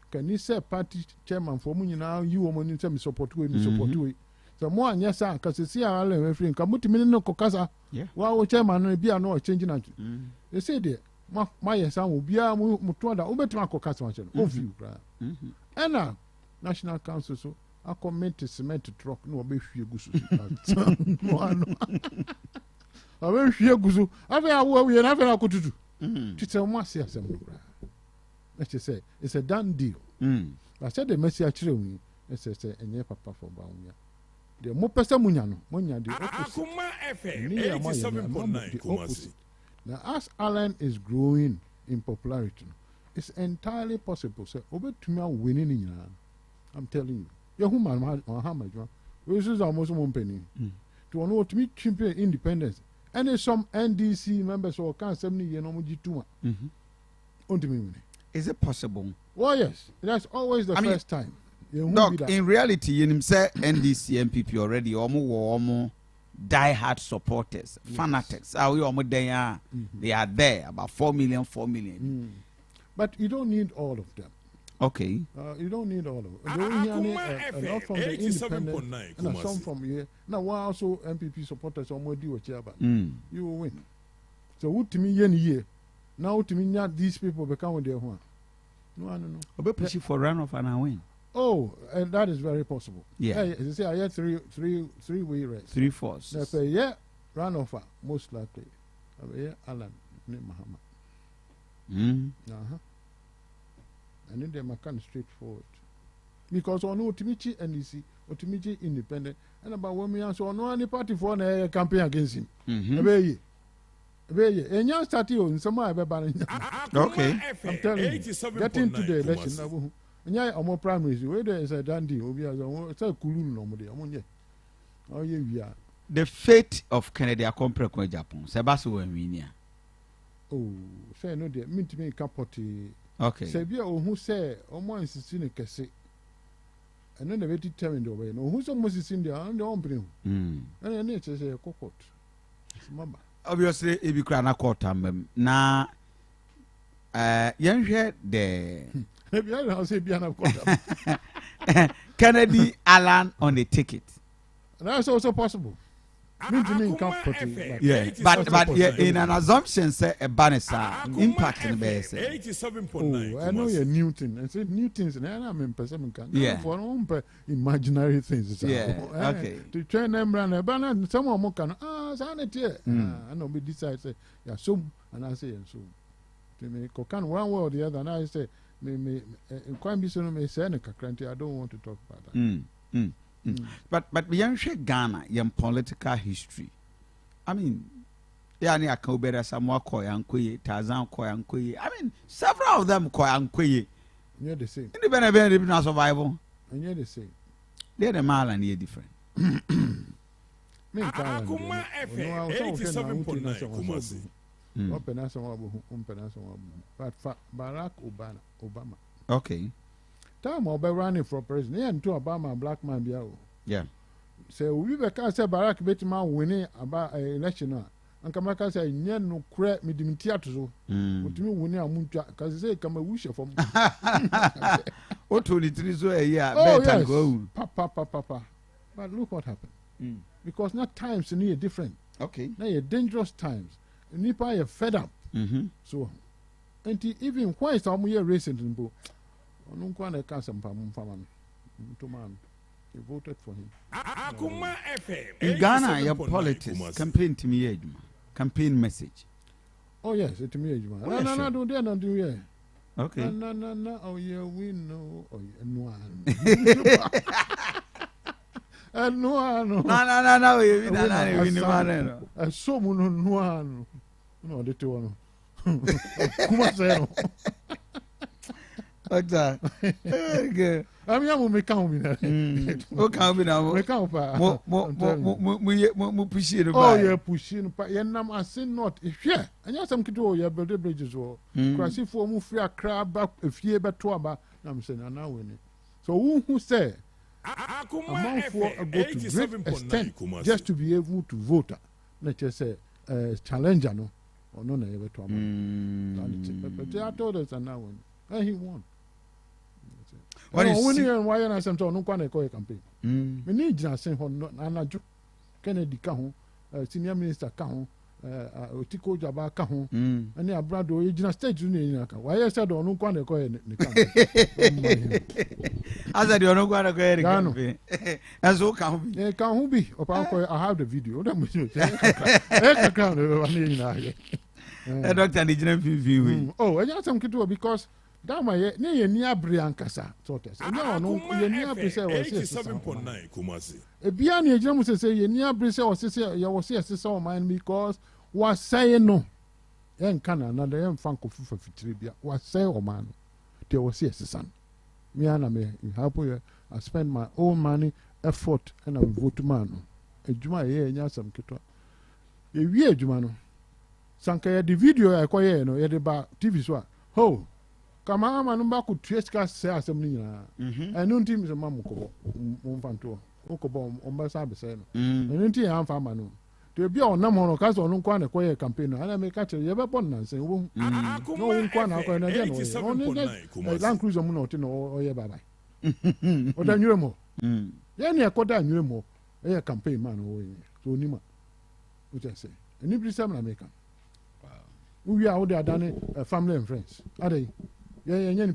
can you say party chairman for me now? You woman in some support with me, support with. So more and yes, because you see, I'll let me free. Come to me no cocasa. While chairman will be no changing it. They say, dear, my son will be a mutuada, Ubetraco Castle of you. And now, National Council, so I commit to cement truck, no, be few goose. I will hear Guzu. I will have a good to do. To tell my sister, let's just say it's a done deal. I said the message actually, let's say, and your papa for Bawumia. The Mopesa Munyano, Munya, the opposite. Now, as Alan is growing in popularity, it's entirely possible. So, over to me winning in I'm telling you. Your woman, Muhammad, which is almost 1 penny. To know to meet champion independence. And some NDC members or can't 70 years no more.
Is it possible?
Oh, yes. That's always the first time.
Doc, in reality, you say NDC MPP already almost die-hard supporters, fanatics. They are there, about 4 million.
But you don't need all of them.
Okay.
You don't need all of them. A lot from the independent and some from here. Now, why also MPP supporters or more do what you will win. So, what to me, year. Now, to me, these people become their one. No.
We're pushing for runoff and I win.
Oh, and that is very possible.
Yeah.
As I say, I had three-way race.
3-4.
They say, yeah, runoff, most likely. Alan, Mahama. And then they're kind of straightforward. Because on Otimichi NDC, Otimichi independent, and about 1 million, so no any party for a campaign against him. And you started on some other banning.
Okay.
I'm telling you, get into the election. And yeah, more primaries, where there is a dandy, will be as a Kulu normally. Oh, yeah, we are.
the fate of Kennedy Akompre Japan. Sebasu Winia.
Oh, say no dear, mean to me capoti.
Okay.
Say be who say almost is in a cassette. And then the way determined away. No, who's almost in there on the own. And then nature say a cocotte. Mama.
Obviously, if you can accord time, now, young head there.
Maybe I'll say Biana
Kennedy Allen on the ticket.
That's also possible.
Yeah, but yeah, in an assumption, say a banner impact in the base.
87.9. I know you're Newton and say new things, and I'm in person.
Yeah,
for imaginary things.
Yeah, okay.
To train them run a banner, and someone more can sanity. I know we decide say yeah, so and I say and so. To me, can one way or the other, and I say me quite be so me say I don't want to talk about that.
But beyond Ghana, young political history. I mean, yani akobera Samoa Koyankwe, Tarzan Koyankwe. I mean, several of them Koyankwe.
You're the same.
Independent even survival.
And you're the same.
They're the mile and you're different.
Akoma FM 87.9 but Barack Obama.
Okay.
Time I'll be running for president. Yeah, and to Obama black man be out.
Yeah.
So we be can say Barack Betman winning about election. And Kamaka say nye no kure me dimiti atozo. Otimi winning amuntua cause say come wish from.
O 23 so a year
better go. Papa. But look what happened. Because now times are different.
Okay.
Now you're dangerous times. Nipa are fed up. So and even why some year recent in Bo. He voted for him.
In Ghana, your politics campaign to me, campaign message.
Oh yes, it to me, no, do they not do yeah.
Okay.
No. Oh yeah, we know. Oh yeah, no.
No.
I saw no. No, they too. Kuma say no.
Exactly. Very good.
I mean, I will make count me now.
Okay, now.
Make count, pa.
Mo pushing.
Oh, yeah, pushing. Pa, yeah, nam I say not. If yeah, and yeah, some kid oh, yeah, build bridges or crash for move free a crab back if you ever to about. I'm saying, I now win it. So who say among for a go to great extent just to be able to vote? Let's just say challenger no or no ever to about. But they told us and now win. And he won. When you why I sent on no campaign. We need to send on Anaju Kennedy Kahon, senior minister Kahon, Otiko Jaba Kahon, and their brother original state union. Why I said on no campaign.
As I don't know campaign. As all
can be. I have the video.
Doctor Indigenous view.
Oh, I just some kid because. That my near near Briancasa, tortoise. No, you near Brisa was 87.9 Kumasi. A Biani Jamus say you near Brisa or sister, you was yes, so mine because was saying no. Yan Kana, another young Franco for Tribia, was say or man. There was yes, son. Me and me, in Hapu, I spend my own money, effort, and I vote man. A Juma, yeah, some kito. A year, Jumano. Sanka, the video I call you, no, about TV swat. Ho! Kama manumba ku treska se assembly na enu ntim se mamuko mfanto okobo omba sabe se no enu ntim ya mfa manu to bia onam hono ka so onu kwa na koye campaign no ana me ka chere ye be pon na se wo no nkwa na kwa na de no oni Land Cruiser mu no ti no oye baba o da nwure mo ye ne ekoda nwure mo e campaign man o yin so onima o je se eni bi sam na make wow we are all the adane family and friends are they. Yeah,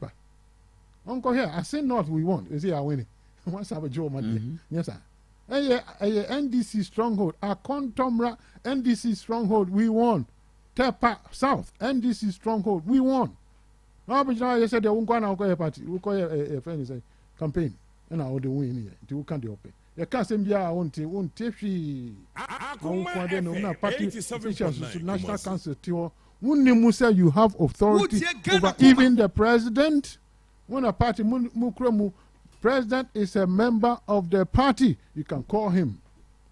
Uncle here, I say not we want. You see, I win it. What's up, Joe? Yes, sir. NDC stronghold. A contomra NDC stronghold. We won. Tepa South. NDC stronghold. We won. Now, but you said they won't go on party. We call a friend say campaign. And I would win here. You can't open. You can't say, yeah, I want if she. Party officials, National Council. When say you have authority over even the president, when a party president is a member of the party, you can call him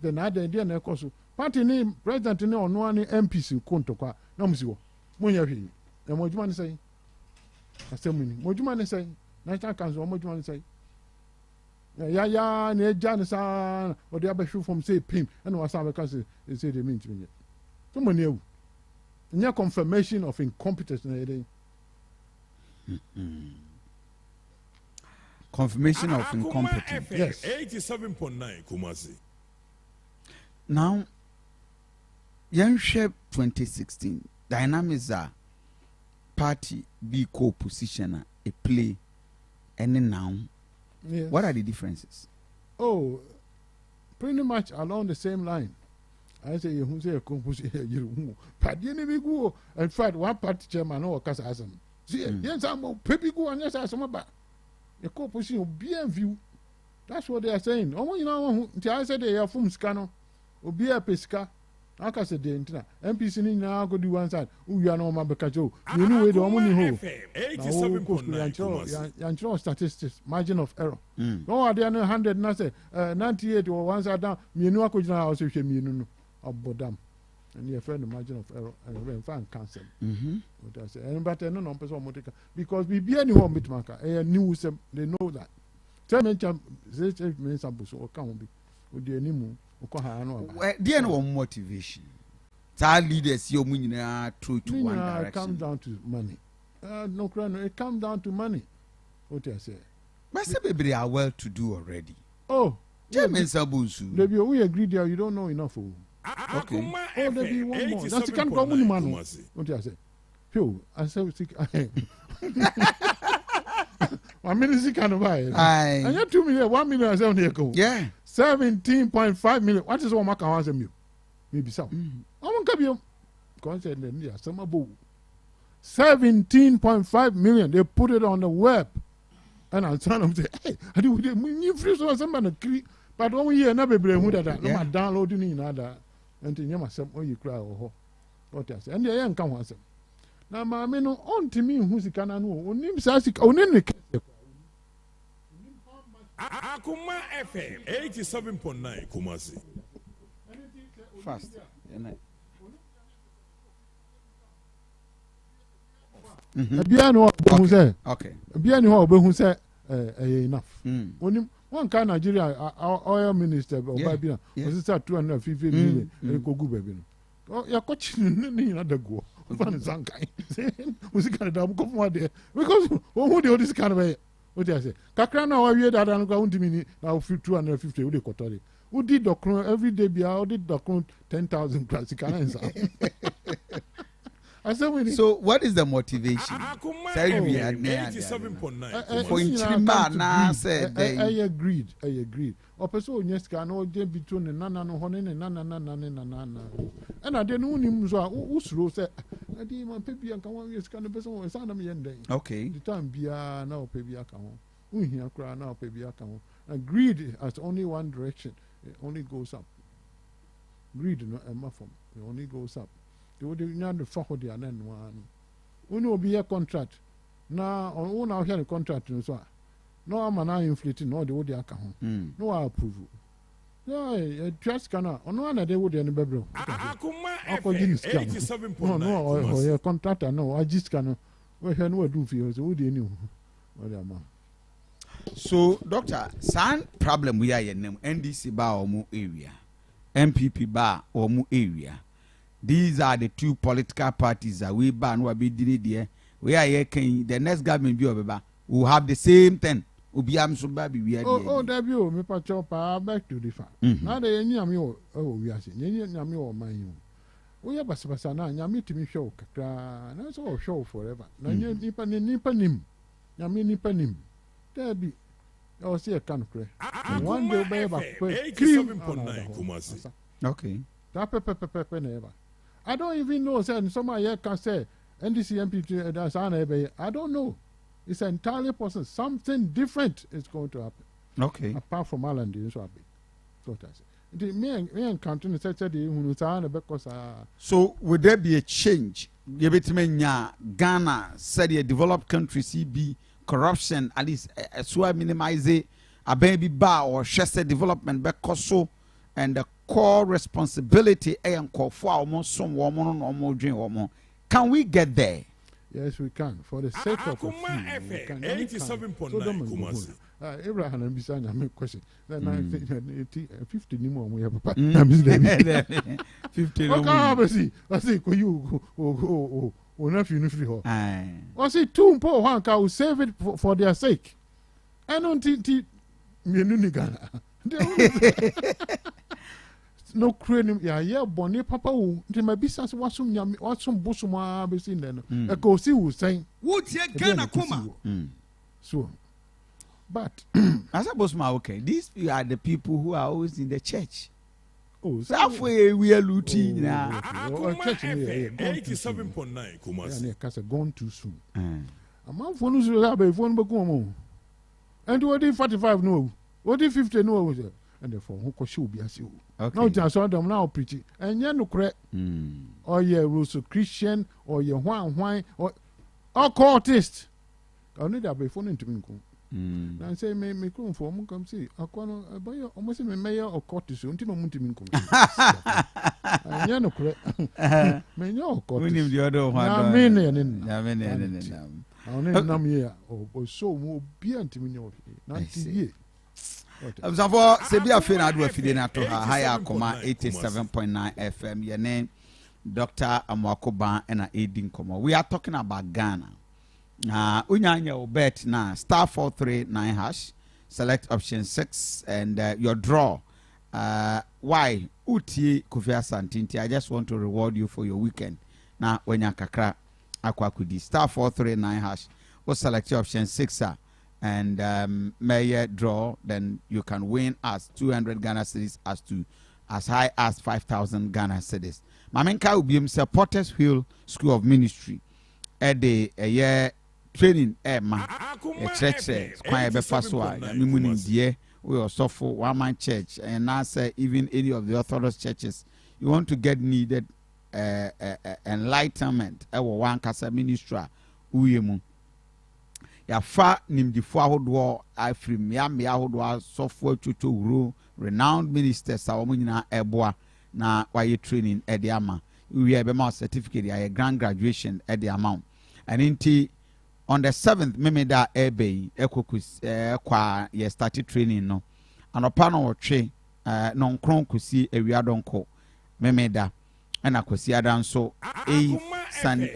the idea na ekoso party ni president ni ono ani MPs konto kwa na musiwo munya hwi na mojuma ni sai asemuni mojuma ni sai national council mojuma ni sai ya na eja ni sa o de abehwu from say pim and was am because say they mean to me so money ewu nya confirmation of incompetence na ede
confirmation of incompetence.
Yes. 87.9 Kumasi.
Now, Yanshep 2016 dynamics are party be co-positioner a play and now.
Yes.
What are the differences?
Oh, pretty much along the same line. I say you say a composition you but you never go. In fact, one party chairman or Kasasam. See, yes, I'm peppy go and yes, I some about. A co-position be a view. That's what they are saying. Oh, you know, I said they are from Scano, or be a pesca. I can say the internet. MPC now go do one side. Oh, you are no Mabakajo. You know, the money home. 87.9 statistics, margin of error. No, I didn't 100, not say 98 or one side down. Me no, I could now say, me no, Bodam. And your friend, the margin of error, and when fan cancel. What I say, and but no, no, because we be any home bitmarker, a news, they know that. Tell me, some or can't be with the animal.
There no motivation. Our leaders, your money through to one direction.
It comes down to money. No, it comes down to money. What I say.
But some people are well to do already.
Oh,
German Sabusu.
Debbie, we agree there. You don't know enough.
Okay.
Oh, Debbie, one more. That's the kind of money, man. What I say. Phew, I said, 1 minute kind of buy. And you're 2 million, 1 million, 7 years ago.
Yeah.
17.5 million. What is all my can answer me? Maybe some. I won't come you. Concern them, some above. 17.5 million. They put it on the web. And I'm trying to say, hey, I do you free so somebody. But when we hear another brain who that, no matter downloading in other, and to you myself, when you cry or what I say. And they ain't come once. Now, my men on to me who's the canon who names us only.
Akoma FM 87.9 Kumasi.
Fast. Okay.
Who say enough. One kind Nigeria oil minister was start 250 million and go baby. Oh, you're coaching another go. Was kind of come there because who do this kind of way? What I say? Kakrana wa wie dada no kwa untimi na 250 we dey kotore. Who did docron every day be out did docron 10,000 plus cancer. I said
so what is the motivation?
Say we are 87.9.
For inchima na said
I agreed. O person yes can no dey between na no hone ne na. And I dey no nim so usuro say I dey man pebi an kan wan yes can person o say na me yende.
Okay.
The time bia na o pebi aka ho. Unhia kra na o pebi aka ho. And greed has only one direction. It only goes up. Greed no emma from. It only goes up. They would not the fuck with the anen one. We will be a contract. Now, on our here contract, no, I'm an inflating, no, the wood account. No, I approve. No, just cannot. On one, they would any baby. No, a contractor, no, I just cannot. We have no do for you, so would you know?
So, Doctor, some problem we are in NDC bar or more area, MPP bar or more area. These are the two political parties that we ban what be did there. We are here the next government be over will have the same thing. Ubiam so baby we are.
Oh, debut, me pachopa back to the farm. Now they nyami we are saying nyami or mine. We have basana nyami to me show kakra. That's all show forever. Na nipa nim. Nyami nipa nim. There be. I see a can cray. One day by about
87.9 Kumasi.
Okay.
Never. I don't even know. Somebody here can say NDC MP that's I don't know. It's entirely possible. Something different is going to happen.
Okay.
Apart from Alan,
so would there be a change? Ghana said a developed country CB corruption at least so minimize a baby bar or Chester development because so and the core responsibility and call for almost some woman or more dream or more. Can we get there?
Yes, we can. For the sake of a few, we can.
87.9
Abraham and Bisanya make question. Then 50 anymore we have a
50
I say you enough you free. I say 2 poor one can will save it for their sake. I don't think Ghana. No crane, yeah, bonnet papa who my business was some Busuma be seen then. A go see who saying,
would you get Akoma?
So, but
as I was my okay, these are the people who are always in the church.
Oh,
halfway we are looting now.
87.9
Kumasi. Gone too soon. A man for no have a phone back. And what if 45 no? What if 50 no? And therefore, who could show be as you? No, just saw them now preaching. And you no correct. Or you're Russo Christian, or you're wine, or cultist. I'll need that before into me. I say, me come for me come see. I can buy almost a mayor or cultist until I'm to me come. And you no correct. Me no cultist.
We need the other one.
I mean, here. Oh, so more beer to me. Not here.
Observer, Sebia Fina do a fidena to her higher Akoma 87.9 FM. Your name, Dr. Amwakoban, and a aiding Koma. We are talking about Ghana. Unyanya bet na *439#. Select option 6 and your draw. Why? Uti Kofi Asante. I just want to reward you for your weekend. Now, when you kakra akwakudi *439#. We'll select your option 6. And may draw, then you can win as 200 Ghana cedis as high as 5,000 Ghana cedis. Mamenka will be Porter's Hill School of Ministry. At the year training, church, quite a fast one. We also for one man church, and now say even any of the Orthodox churches, you want to get needed enlightenment. One casa ministra, uyemu. Ya fa nimdifo ahodo afri mia ahodo software tutu ru renowned ministers awomu nyina eboa na waye training e de ama we be ma certificate ya grand graduation e de amount and inti on the 7th memeda ebe ekokus kwa ye started training no anopa no wotwe no nkron kusi ewia donko memeda ana kwasi adanso san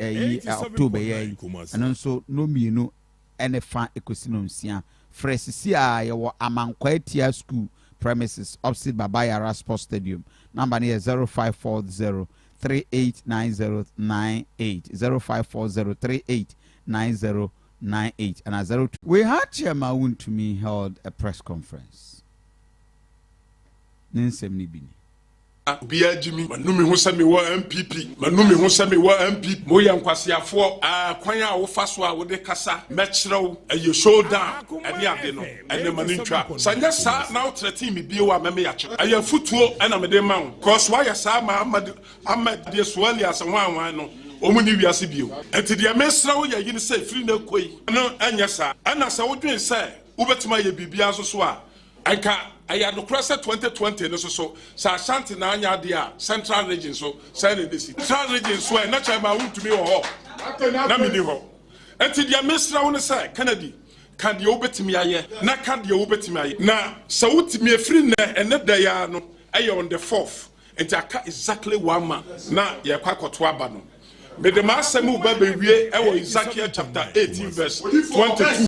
October ye anonso no mienu ene fa ekosino nsia fresisi a ye wo Amankwatia school premises opposite Babayara Sports Stadium. Number near 0540 389098 0540 389098 and 02. We had Chairman Wuntumi held a press conference. Ninsem bini.
Bia Jimmy, manumi ho se me wo MPP, manumi ho se me wo MP, moya nkwasiafo kwan a wo faso a wo de kasa mechrew aye showdown ene ade no ene manintwa sanya sa na wo 13 me bie wa meme ya che aye futuo ena me de ma wo cause wa ya sa ma Ahmad de Swali as wan no omuni wiase bio enti de mesrew ya yin se free na koi no anya sa ana sa wo dwen se wo betima ye bibia so a anka aya no krasa 2020 no so Asante na anya de a central region so say na desi central region so na Chairman Wuntumi wo ho na me ni ho enti dia mesra wo ne say Kennedy kan de obetimi aye na kan de obetimi aye na sa wutimi afiri na ene da ya no aye on the 4th enti aka exactly 1 month na ye kwakoto aba no me de ma asemu ba be wie e wo Ezekiel chapter 18 verse 22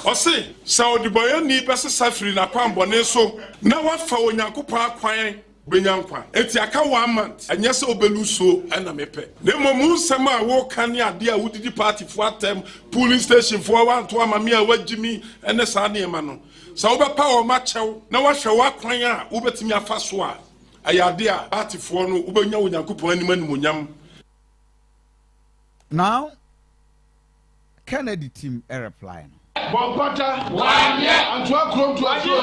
Ose Saudi boyo ni bese safiri na kwambone so na wafa onyankopon akwan benyankwa enti aka 1 month anya se obelu so na mepe na momu nsem a wo kan ade a wudidi party fo atem polling station fo wanto amame a wagimi ene sa na ema no sa wo bepa wo ma chew na wahwe wakwan a wo betimi afa so a ayade a party fo no wo benya onyankopon animanyam.
Now Kennedy team reply.
Bompata, Antoine Krom to Afro,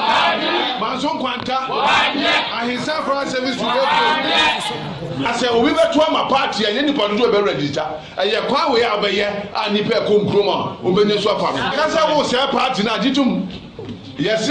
Manson Quanta, and his San service to work. I said, we were to my party and any part to be registered. And your power way out here and Nipe Kum Kroma, Ubeni Swapa. Because I was a party now, Jitum. Yes,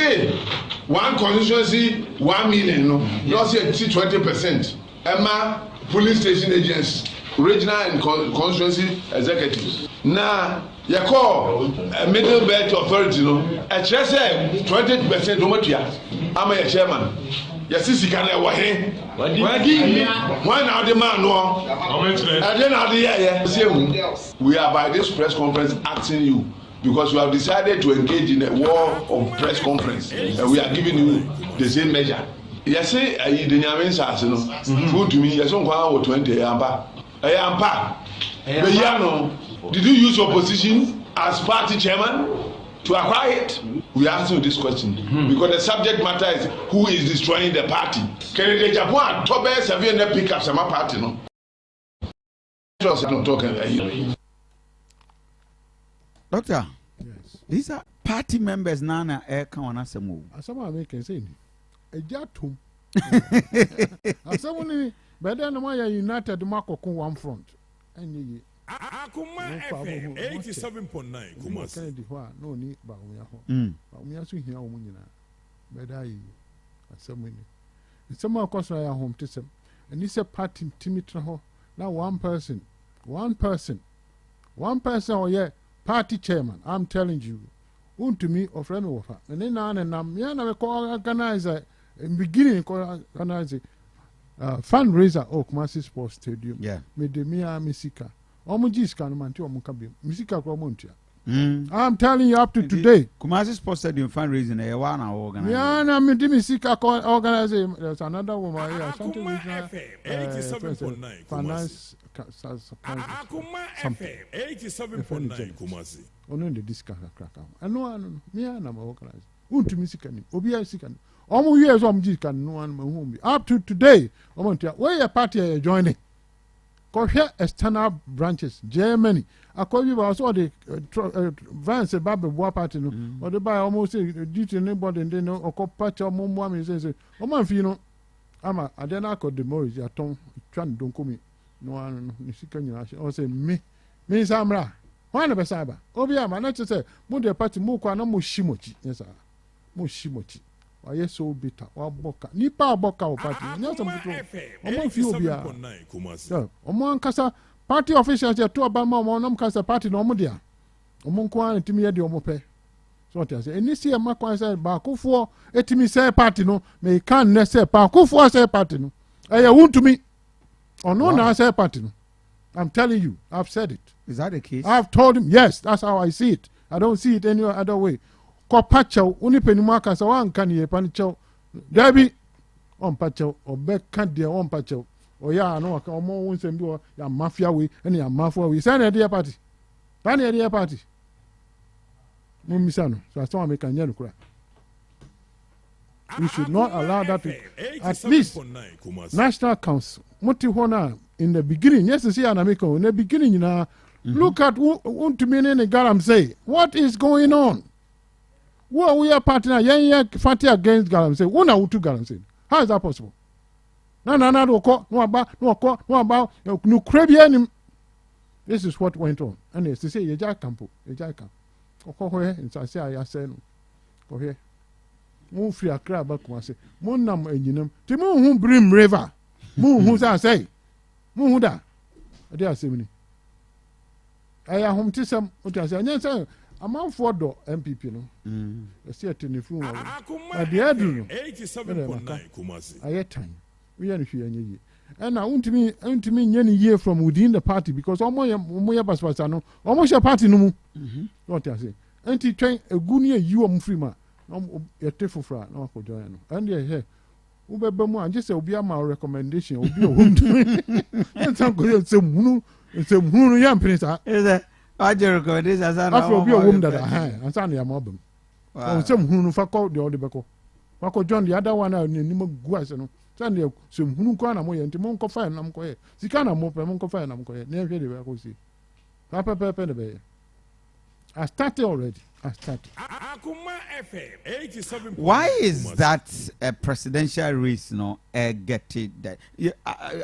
one constituency 1 million no na say 20%. Emma police station agents, regional and constituency executives. Na you call a middle belt authority no. A chair say 20% omotua. I'm a chairman. Yes, this can away. Why now the man no? We are by this press conference asking you because you have decided to engage in a war of press conference and we are giving you the same measure. Yes, say the Nyamin says no. Food to me, yes, on 20 ampa. Did you use your position as party chairman to acquire it? We are asking you this question because the subject matter is who is destroying the party. Can the Japan top severe pick up some party? No, just not talking.
Doctor, yes, these are party members. Nana air can answer move.
Someone make can say a jatum. Someone better than my United Marco one front. And
Akoma FM 87.9 Kumasi.
Kennedy no need ba umya ho. Ba umya so hia omu nyina. Beda yi asamuni. Nsema akoso ya home tesem. Ani se party timitra ho na one person or yeah party chairman. I'm telling you. Untumi ofre me wofa. Ene na nam ya na me ko organizer in beginning ko organize fundraiser Kumasi Sports Stadium.
Yeah.
Me de mia misika. I'm telling you up to today.
Kumasi Sports Stadium fundraising a one organization.
Yeah, I'm a organization. There's another woman here. Asante finance.
Akoma FM 87.9 Kumasi.
Only the discount crack. And no one, me and I'm organized. Untumisikani, Obia Sikani. Almost years of Jikan, no one up to today. Where your party are joining? Kofi external branches Germany akobi ba so the vance babe boa party no or the buy almost duty anybody then no okopatch ommo am say o man fi no ama adena ko the more ya ton twan don komi no an ni sika nyina o say me samra wana be saba obi ama na say mo the party mo kwa na mo shimochi yes mo shimochi waye so bitter wa boka nipa boka o party nya so mbuto omo fi obia omo ankasa party officials ya to aba ma omo nam kasa party no omo dia omo nko an timi ye de omo pe so te say eni si e makwan say ba kofo etimi say party no me kan ne say pa kofo say party no e ya wuntumi ono na say party no. I'm telling you, I've said it.
Is that the case?
I've told him, yes, that's how I see it. I don't see it any other way. Ko pacho uni penimaka sa wan kan ye panicho dabi on pacho o be kan de on pacho o ya no ka o mo won bi o ya mafia we ene ya mafia we say na dey party tan na dey party mo misano so as make kan yanu kura. We should not allow that to, at least National Council moti hona in the beginning yes see anamiko in the beginning na look at what to mean in Galam say what is going on. Who we are partner? Yeah, fighting against Galamsey. Who na utu Galamsey? How is that possible? No about no Caribbean. This is what went on. And it's to say you jack campo, you jack camp. Okohe in Sasia ya say no. Go here. Mo free Accra back one say. Mo nam enjinam. Ti mo hu Brim River. Mo hu say. Mo hu da. Ade asemi ni. Aya hom ti sam o ti say anya say amanfoɔ dɔ MPP no ɛsi ɛtene funu wɔ ade aduru no ayɛ tan woyɛ no hwee anyɛ yie ɛna wontumi nyɛ no yie from within the party because ɔmo yɛ basabasa no ɔmo hyɛ party no mu ɔte ase ɛnti twɛn egu ne ayi wɔn firi mu a yɛte foforɔ a na wakɔdwa no ɛndeɛ hɛ wobɛbɛ mu a gye sɛ obi ama recommendation obi wɔ hom ɛnsa nkɔyɛ nsɛmhunu no yɛ mpene saa
Ajero this as an
after be a woman that and Sunday am obum. Oh, some who for call the old beco. Wako John the other one and Nimo Guas, Sunday, some who can a moy and Timonco fine, I'm quiet. Sicana mope, Monco fine, I'm quiet. Never really will see. Papa Pepe the Bay. I started already.
Akoma FM 87.
Why is that a presidential race no get it that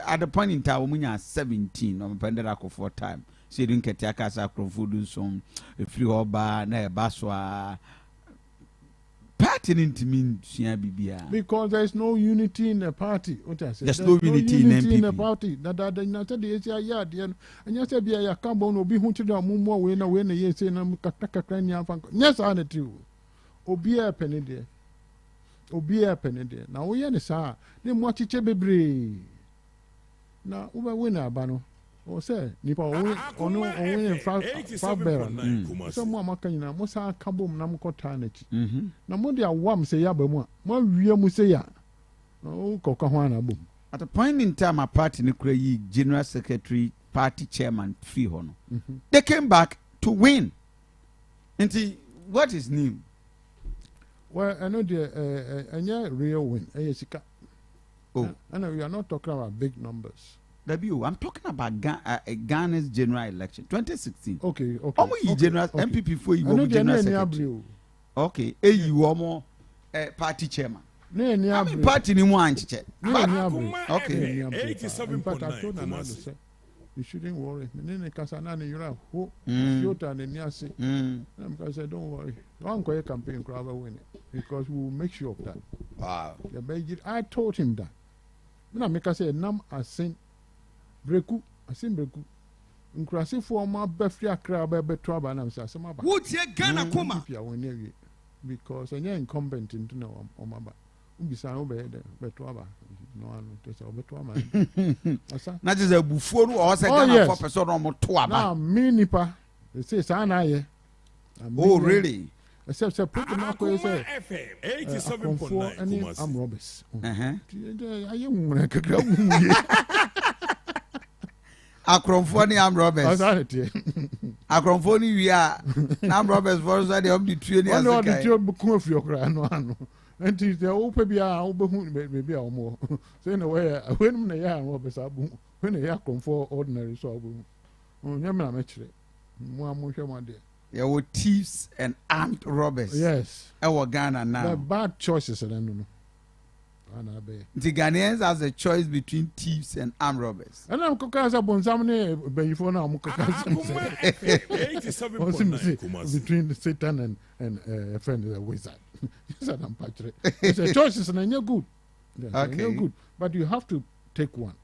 at the point in time when you are 17 on Penderako for time. So you didn't get your casa from food some free oba na baswa party
Because there is no unity in the party.
There's no unity in NPP.
In the party. That United is a yard, and you said, be a carbon will be hunted on more when a year saying, I'm Kakakran. Yes, I do. Obia penny there. Obia penny there. Now we understand. Then watch it, baby. Now, over winner, Bano. O say nipa onwe fa bera so mo amaka nyina mo sa kabom na mo kota na chi na mo de awam se ya ba mu a mo wie mu se ya o koka ho na bom
at a point in time a party ni kura yi general secretary party chairman free ho no they came back to win and what is new
well I know the anya real win sika oh and we are not talking about big numbers.
I'm talking about Ghana's general election, 2016.
Okay.
General MPP for you general secretary. Okay. You party chairman. I mean party ni one cheche. Okay.
In fact, I told another say you shouldn't worry. Nene kasana ni yura ho. Yota ni niasi. I said don't worry. Don't go campaign crowd win it because we will make sure of that.
Wow.
I told him that. Now make us say nam asin. Breku, asim breku. Nkrasi for my befri akra be trouble na say asema ba.
Wo tie Ghana koma.
Because anya incumbent into na omaba. Ubisa wo be be trouble. No anu to say be trouble. Asa.
Na just a bufuo no o say Ghana for person no mo to aba.
Na me nipa. They say sa na ye.
Oh really?
Except say put na ko say
FM 87.9
am robbers.
Aye nwura kakra wuye. Akromfo ni am robbers. Akromfo ni wi a am robbers for so dey the train as
no the train buku afi okra no ano. Enti the wo pe bia wo behu be bia omo. Say no way when na ya robbers abu. When na ya akromfo ordinary so abu. Onyam na me kire. Mo amohwe mo de.
There were thieves and armed robbers.
Yes.
Our Ghana now.
The bad choices and no.
The Ghanaians has a choice between thieves and armed robbers.
And I'm cooking some before now. Between Satan and a friend of the wizard. The choices and you're good. Okay. You're good. But you have to take one.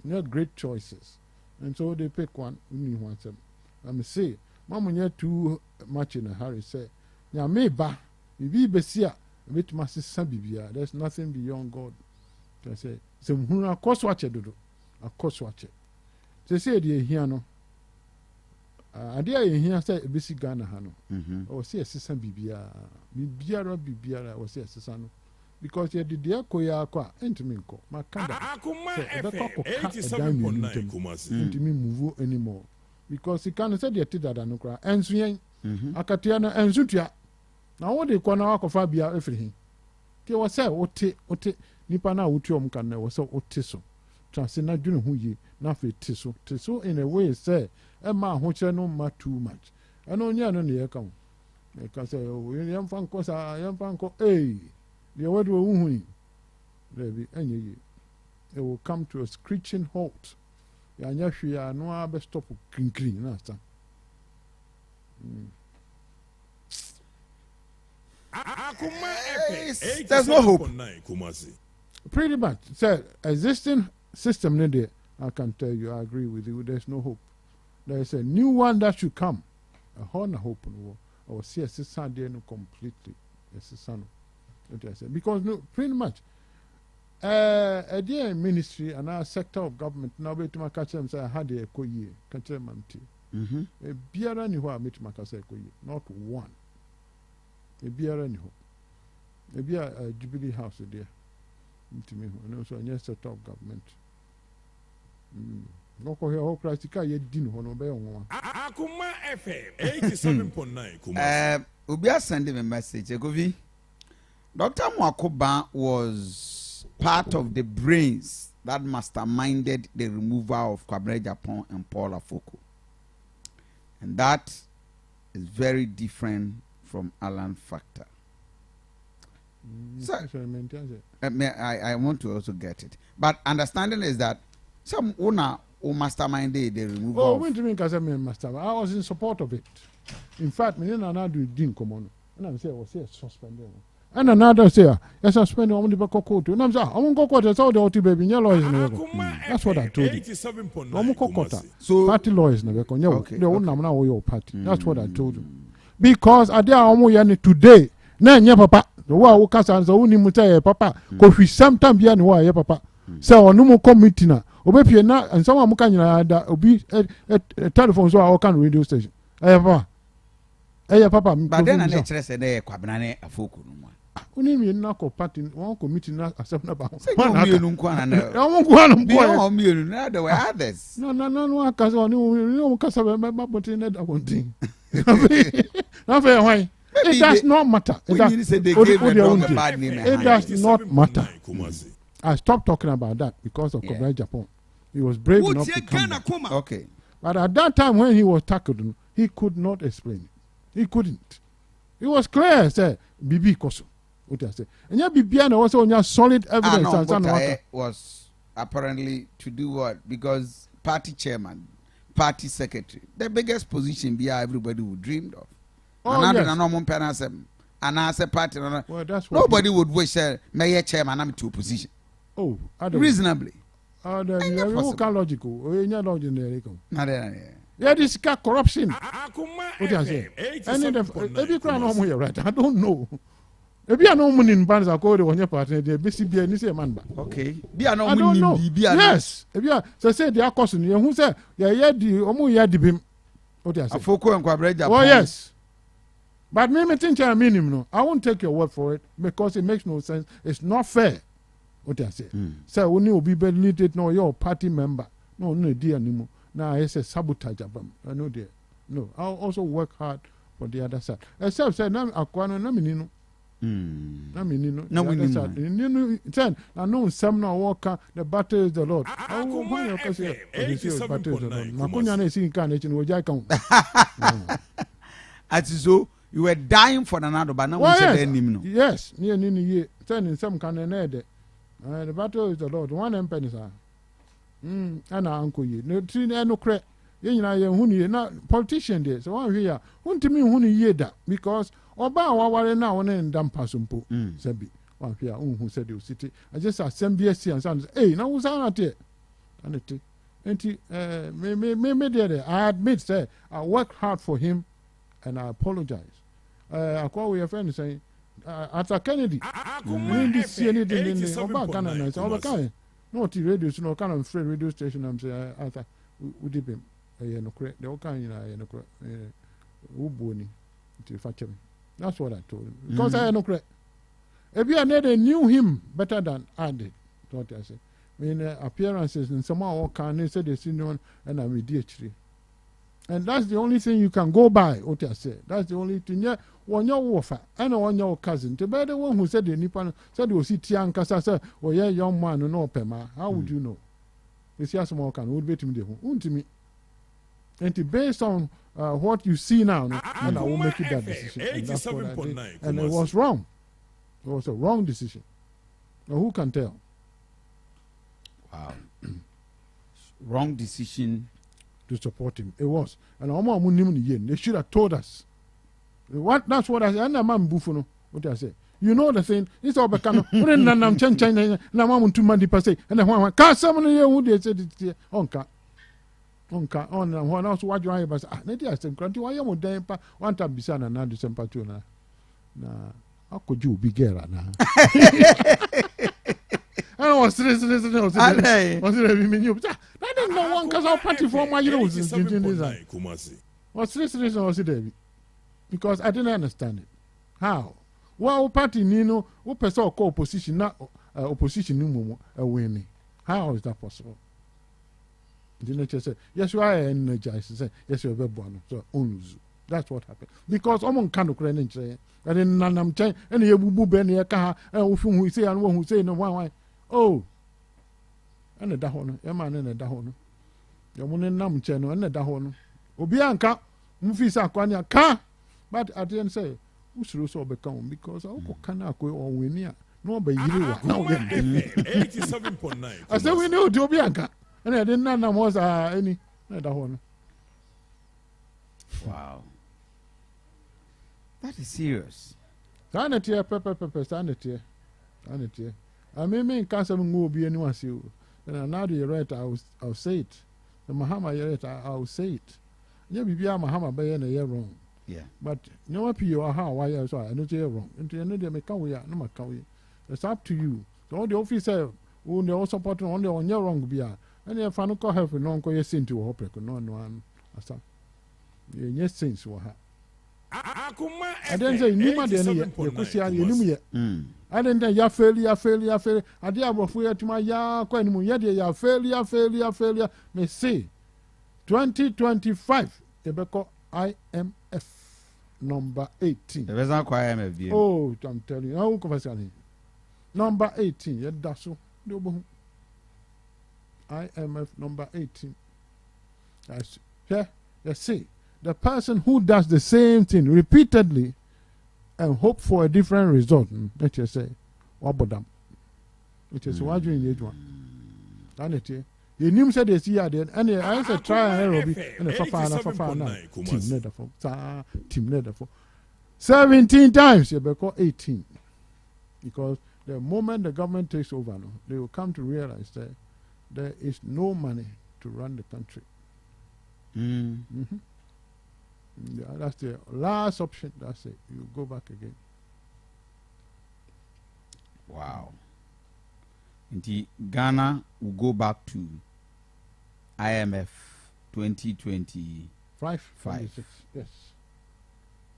You have great choices. And so they pick one. I'm say, Mama, you're too much in a hurry. Say, yeah, maybe be besia. There's nothing beyond God. I say, so a course watcher do a course watcher. They say, dear Hiano. I dare here say a busy Ghana Hano. Or see a sister Bibia, Bibia, or see a Sisano. Because you did dear Koya qua, Entiminko, my candle. Into me move anymore. Because he can't say the Tida Danukra, and Swing, Akatiana, and Zutia. Now what they call now Fabia everything. They was say ote nipana utiom can never so otiso. Transina junu who ye na fe tiso in a way say a man who no ma too much. And on yan on the account. They can say, oh, young fanco, young fanco, eh, the word will win. There be any it will come to a screeching halt. Yanyashia no abe stop clean, that's
there's no hope.
Pretty much. So, existing system, I can tell you, I agree with you, there's no hope. There's a new one that should come. A horn hope in the world. I will see a sister there completely. Because no, pretty much, a dear ministry and our sector of government, now wait to my catch them say, I had a coye, catch them empty. A beer anywhere, I meet my not one. Maybe a Jubilee House there. And also a set of government. No, for your classical, you didn't want to be on one.
Akoma FM 87.9.
Ubia sending a message. Kofi, Dr. Mwakoba was part of the brains that masterminded the removal of Kwabena Japan and Paul Afoko. And that is very different from Alan Factor. So, I want to also get it. But understanding is that some owner who masterminded the removal.
Oh, when do you mean mastermind? I was in support of it. In fact, me and I didn't come on. And I'm saying I was here suspended. And another say, yes, I spend on the back of court. And I'm saying, I won't go court. That's all the OT baby. Lawyers never. That's what I told you. So party lawyers never go. Okay. The own now your party. That's what I told you. Because I dare almost today. Na nya papa. The wa wo kasa so woni muta papa. Kofi sometime bia ne wa ye papa. Say onu mu committee na. Obepie na nsama mu ka nyina da obi telephone so a kan radio station. Papa. Papa.
But then I lecture say dey kwabena ne afoku no mu.
Oni mi na ko party won committee na accept na ba.
Man mi enu nko ana na.
Won ko ana mpo.
No mi enu na there were others.
No akasa oni kasa be botin na da wontin. Na fe why? It does not matter. It does not matter. I stopped talking about that because of Kofi Japan. He was brave enough to come back.
Okay.
But at that time when he was tackled, he could not explain it. He couldn't. It was clear, say, Bibi Koso. What I say. And yeah, Bibiana was on solid evidence.
Was apparently to do what? Because party chairman, party secretary, the biggest position everybody would dreamed of. Well, nobody would wish mayor chairman I'm to position.
Oh,
reasonably.
Logical. Yeah, this is corruption. What do I say? Maybe right. I don't know. Maybe I know money in bands are called on your partner. They basically be any man. Okay. I don't know. Yes. If you say they are costing you, who say yeah the bim. What do I say? Oh yes. But me think I mean him no. I won't take your word for it because it makes no sense. It's not fair. What I say. So when you be beneath no your party member. No dear anymore. Now I say sabotage abam. I know dear. No. I'll also work hard for the other side. Except say na akwana na minino. Na minino. No minino. Then I know some now walk the battle is the Lord. Oh why you can say the battle is the Lord. Makunya na see incarnation wo jai kan.
As so you were dying for another, but now we said no.
Yes, near ye, turning some kind of ned. The battle is the Lord. One empire, sir. And uncle ye. No, no credit. You know, you're not politician there. So I'm here. Won't me who ye that because Oba wa now and damn passumpo. Sebi. One here, who said you city. I just asked some BSC and sons. Hey, now who's out here? And it. I admit, sir, I worked hard for him and I apologize. I call your friend saying, after Kennedy, we didn't see anything in the Ghana. I said, not radio, no kind of free radio station. I'm saying, I thought, we did him. No correct. The kind of Ubuni to fetch me. That's what I told him. Because I no correct. If you knew him better than I did, what I said. I mean, appearances and somehow can they said they see no one and I'm with DH3. And that's the only thing you can go by, what I said. That's the only thing. Yeah, one your warfare. I know one your cousin. To be the one who said the Nippon said you see Tian Casa said, oh yeah, young man, no Pema. How would you know? You see, some more can would be to me. And based on what you see now, and I will make you that decision. And that's what I did. And it was wrong. It was a wrong decision. Now who can tell?
Wow. Wrong decision.
To support him. It was. And they should have told us. That's what I said. And I'm buffalo. What I say. You know the thing. It's all become. And then I'm changing. And I'm too many per se. And then one can't someone here who they said it. Onka. On and one else. What you are about? Maybe I said, Granty, why am I one time beside another December tuna? Nah. How could you be girl now? I was serious. I didn't know one because our party for my years was serious. Because I didn't understand it. How? Well, party Nino, who person call opposition, not opposition, winning. How is that possible? The nature said, yes, you are energized. Say, yes, you are born. So, that's what happened. Because I'm on kind of credit. And then Nanam Chan, and you boo benny a car, and who say, and one who say, no one. Oh, and a dahon, a man and a dahon. Your money nam channel and a dahon. Obianca, Mufisa Quania car. But I didn't say, who should also become because I cannot go or win here. No, but you now 87.9. I said, we know Obianca. And I didn't know was any dahon.
Wow. That is serious.
Sanity, pepper, sanity. I mean, Castle will be anyone see you. And now you're right, I'll say it. The Mahama, you're right, I'll say it. You be Mahama by any year wrong.
Yeah.
But no appeal you are how why I saw I know you're wrong. Into another make we are no can. It's up to you. So all the officer who they all support on your wrong be and if I don't help no uncle you sent to a hope no one. Asa. Yes, since we have. I didn't say Nima Denny, you could see I knew I didn't say ya failure. I did have a failure to my ya, quite ya failure. May say 2025, Quebeco IMF number 18.
The reason why IMF.
Oh, I'm telling you, how conversation. Number 18, yeah, that's so. IMF number 18. Let's see. The person who does the same thing repeatedly and hope for a different result, let's just say, Wabodam. Which is what you need one. And it you knew said this year, and I said try and error and a fafana team leader for 17 times, you become 18. Because the moment the government takes over, they will come to realize that there is no money to run the country. Mm-hmm. Yeah, that's the last option. That's it. You go back again.
Wow. Indeed, Ghana will go back to IMF 2025.
26. Yes.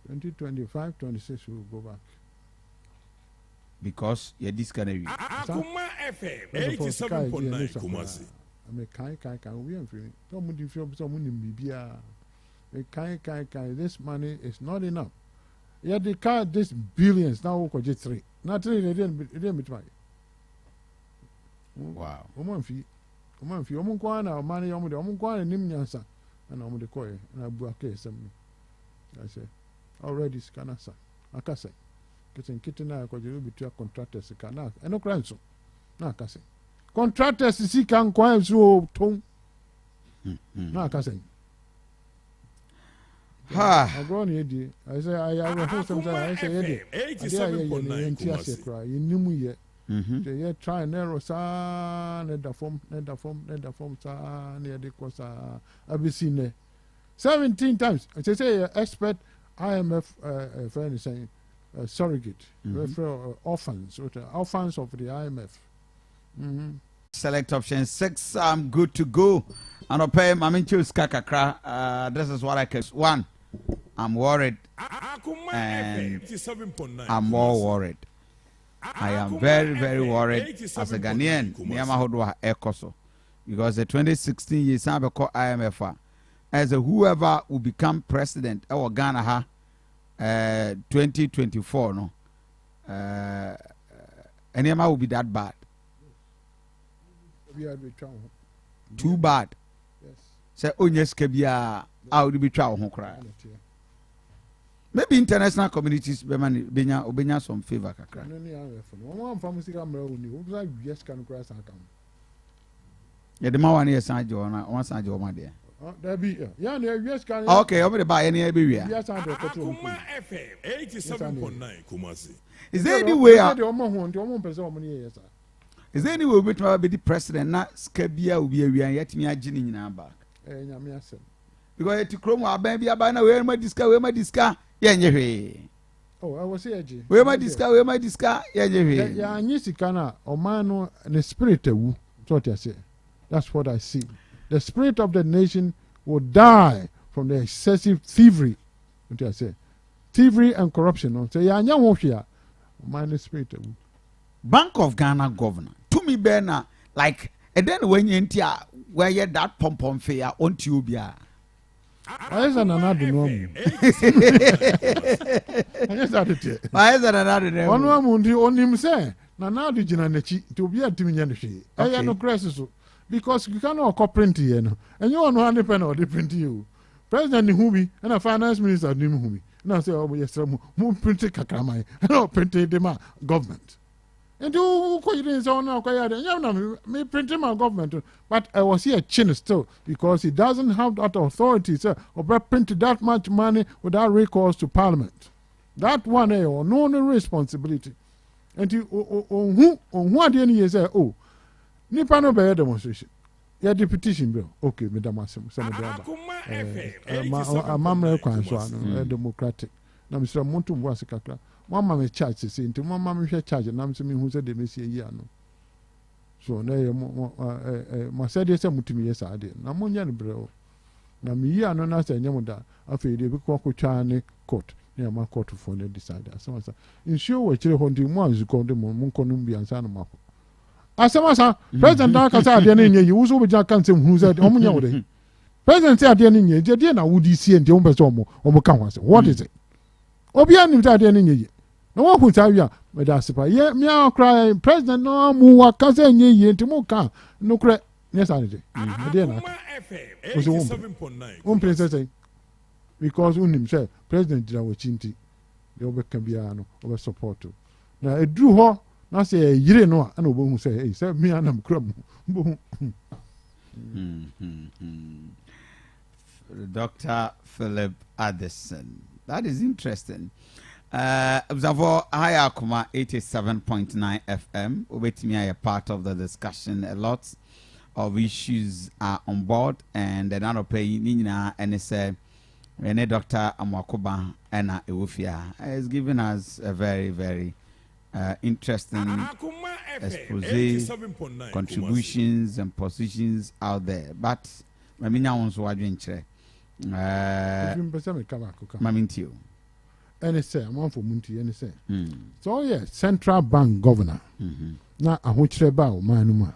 2025, 26 we will go back.
Because you're this kind of
Akoma FM 87.9 Kumasi.
I mean, we are feeling. Somebody feel someone in Libya. This money is not enough. Yeah, they count this billions now. Go just 3. Not 3. They didn't try.
Wow.
Money. Money. Nimyansa. And I'm the coy. And I buake some. I say, already scanasa. Akase. Kitten I could you between contractors. Kana. And no crime so. Na akase. Contractors see can quite so tone. Na akase.
Ha.
I go on here. I say I heard sometimes. I say you knew me yet. They try and narrow near the form, near the course. I've seen it 17 times. They say expert IMF friend is saying surrogate, orphans of the IMF.
Select option 6. I'm good to go. And I'll pay my choose kakakra. This is what I can. 1. I'm worried. And I'm more worried. I am very, very worried as a Ghanaian. Because the 2016 years I call IMF as a whoever will become president or Ghana 2024 no any will be that bad. Too bad.
Yes.
Say onyes kebia I would be try ho kra. Maybe international communities benya some favor kakra. Yeah, the man here san jo na one san jo ma there.
There be yeah, yes can.
Okay, over the buy any everywhere.
Yes,
Akoma FM 87.9 Kumasi.
Is there any way Is there any way we can be the president na skabia will be a yet me agini nyina back? Because it chrome baby abana we ma disca
oh, I was here.
We ma disca
yeah nyisika o man no the spirit ewu. That's what I say. That's what I see. The spirit of the nation will die from the excessive thievery. What I say? Thievery and corruption. So yeah, nya man the spirit ewu.
Bank of Ghana governor to me Bena like and then when you enter where you that pom fair on tubia.
I is another norm. One woman on him say, now the Jinanechi to be a Timian. I am no crisis because you cannot cooperate here, and you are no independent or different to you. President Humi and a finance minister Nimhumi. Now say, oh, yes, move printed Kakamai, and not printed the government. And do quite on now, me printing my government, but I was here chin still because he doesn't have that authority, sir, or print that much money without recourse to Parliament. That one no responsibility. And who adie ni say oh nipa no be demonstration. Yeah, the petition bill. Okay, Madam Assem, some of the Mamma Kwanso, Democratic. Now, Mr. Montum was a cacra. One mamma charge is into one mamma charge, and I'm saying who said they may see a year. So, Mercedes and Mutimi, yes, I did. Namonia bro. Now, me, I know not a Yamuda. I feel they become Chane court near my court for the decider. So, in sure what you're holding once you call them on Munkonumbi and Sanama. Asamasa, President Nakasa Adianin, you also with Jack Kansam who's at Omunya. President Adianin, Jadiana would you see and the Ombesomo, Omokawas. What is it? Obian Adianin. No one who tell you, Medasipa, yeah, meow cry, President no Mua Kazan ye into Moka, no crack. Yes, I did. Adiana was a woman. Princess, because Unim said, President Jawachinti, the Obecabiano, over support. Now, it drew her. I say, you didn't know, and who say, hey, sir, me and I'm crumb.
Dr. Philip Addison. That is interesting. Observer High Akoma 87.9 FM. Wait me, I a part of the discussion. A lot of issues are on board, and another pay Nina and say, Rene Dr. Amwakoba and Ewufia has given us a very, very interesting expose, contributions and positions out there. But Mamina wants to adventure. Mamintio.
And say, I'm one for Munti, and say. So, yes, Central Bank Governor. Now, I want to about Manuma.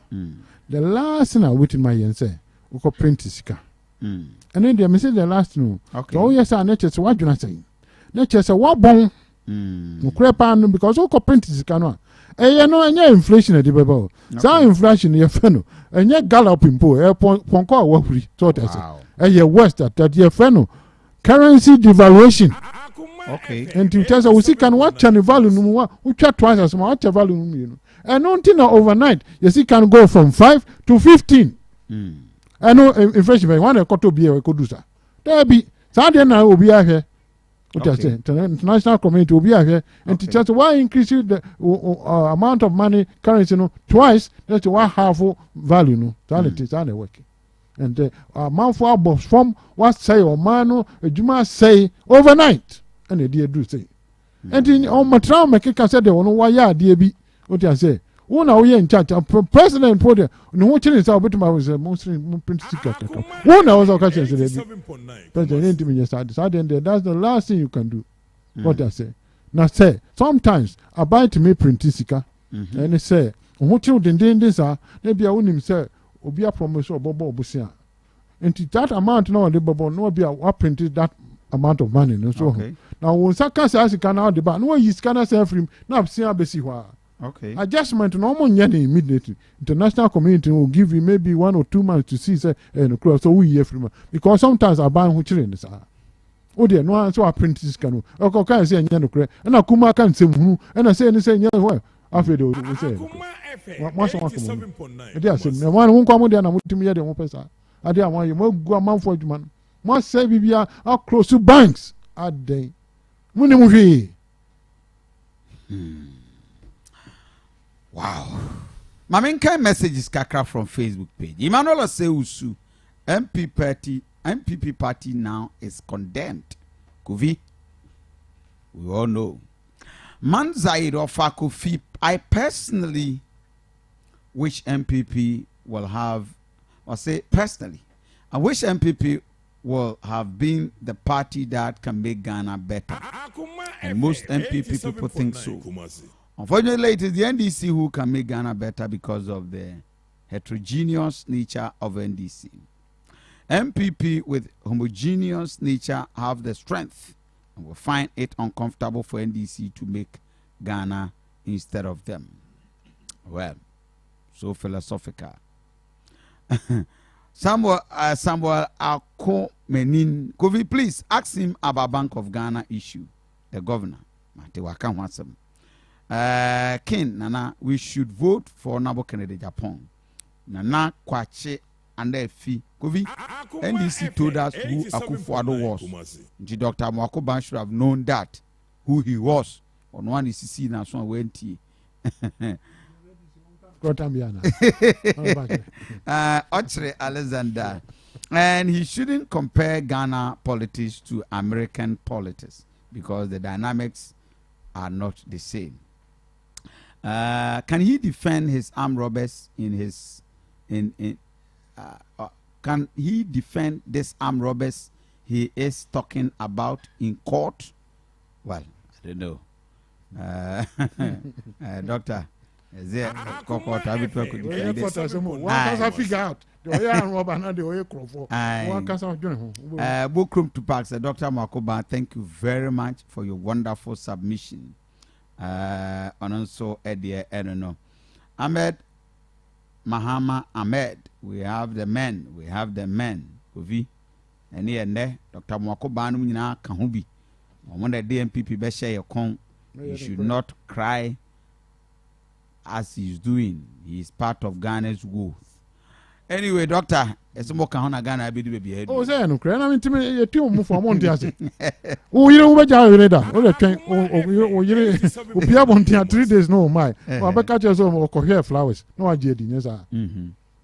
The last thing I wait in my end say, we could print Sika. And then they say the last no. So, yes, our nature, so what do you say? Nature say, what bone? No crepan because all print is canoa. You know, and inflation at the Bible. Some inflation, your feno, and yet galloping poor, Ponko, what we thought as a year west that your feno. Currency devaluation.
Okay.
And to tell us, we see can watch and value no more, we chat twice as much value, you know. And until overnight, you see can go from 5 to 15. I know inflation, but one a quarter be a could do that. There be Sunday now will be here. International community will be here and to tell us why increase the amount of money currency no twice that's one half value no that is not working and the amount for box from what say or mano a say overnight and the dear do say and in on my trauma can say they will know why ya dear be what I say one are in charge president for the no one is our bit was mostly principal one was our question president that's the last thing you can do what I say now say sometimes I buy to me printisika and they say what you didn't this are maybe I wouldn't say or be a promise or bobo busia and that amount no the bobo no be a printed that amount of money no so now when Saka says you can out the bar no you can say free now see abesi
okay.
Adjustment no more immediately. International community will give you maybe 1 or 2 months to see say so we hear from because sometimes I buy who children this oh dear no so I print this canoe. Okay, can say no credit and I come can say who and I say well after they say what's one one won't come there and to me the one person I didn't want you go a month for man must say bibia close to banks at day when
wow. Maminka messages kakra from Facebook page. Emmanuel Seusu, MPP party now is condemned. Kofi, we all know. Manzaid of Kofi, I personally wish MPP will have, or say personally, I wish MPP will have been the party that can make Ghana better. And most MPP people think so. Unfortunately, it is the NDC who can make Ghana better because of the heterogeneous nature of NDC. MPP with homogeneous nature have the strength and will find it uncomfortable for NDC to make Ghana instead of them. Well, so philosophical. Samuel Akoma, Ennin. Kofi, please ask him about Bank of Ghana issue. The governor, Matewaka Wansam. Ken Nana, we should vote for Nabo Kennedy Japan. Nana Kwache and the fee. Kofi, NDC told us who Akufo-Addo was. Dr. Mwakoban should have known that who he was. On one is see now, so went he. Ochre Alexander. And he shouldn't compare Ghana politics to American politics because the dynamics are not the same. Can he defend his armed robbers can he defend this armed robbers he is talking about in court? Well, I don't know. Doctor, is there court could defend this?
One figure out.
Bookroom to Parks, Dr. Makoba, thank you very much for your wonderful submission. And also Eddie, I don't know. Mahama Ahmed, we have the men, Kofi, and here and there, Dr. Makoba, Nuna Kahubi. When the DMPP be share your con, you should not cry as he's doing. He is part of Ghana's growth. Anyway, doctor, it's more Kahana Ghana baby.
Oh, say no, cry. I mean, to me, you two move for Monte. Oh, you know what I read that? Oh, the train. Oh, you be up on 3 days. No, my. Oh, I catch us or cohere flowers. No idea, yes, sir.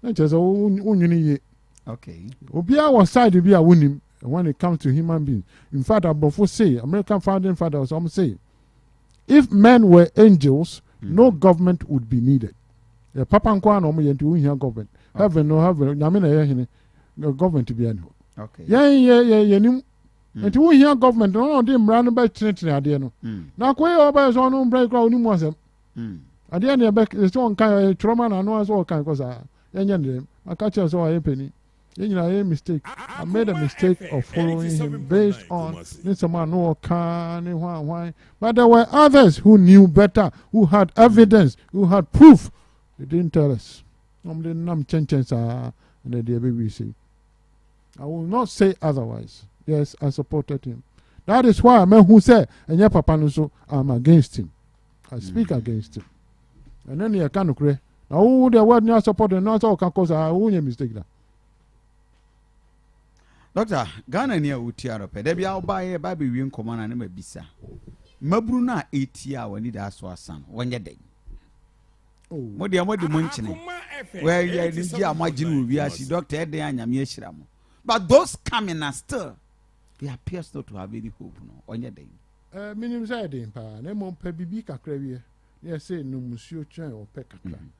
That's just only.
Okay.
Obia was side to be a winning when it comes to human beings. In fact, I before say American founding fathers some say, if men were angels, no government would be needed. The Papa and Kwan here government. Heaven no heaven. I mean, government to be any.
Okay.
Yeah. And to hear government, no, them run by Trinity idea. No. Now, quay over is on break out new ones. At the end of the strong kind of trauma, and no as all kind because I catch us all a penny. I made a mistake. I made a mistake of following him based on this man no can why. But there were others who knew better, who had evidence, who had proof. They didn't tell us. And the BBC. I will not say otherwise. Yes, I supported him. That is why I mean who said, and your papa no so I'm against him. I speak against him. And then you can't create. Now who the word not supported, not all can cause a mistake that.
Doctor, Ghana near Utiarope. There be out by a baby win command and a bisa. Mabruna 8 years when it has was son. When you're dead. Oh, what the munching. Where you imagine we are she doctor Eddie and Yamishram. But those coming are still, they appears not to have any hope on your day.
Minimum side in pa, Nemo Pebica Crevia. Yes, say no monsieur Chan or Pecca.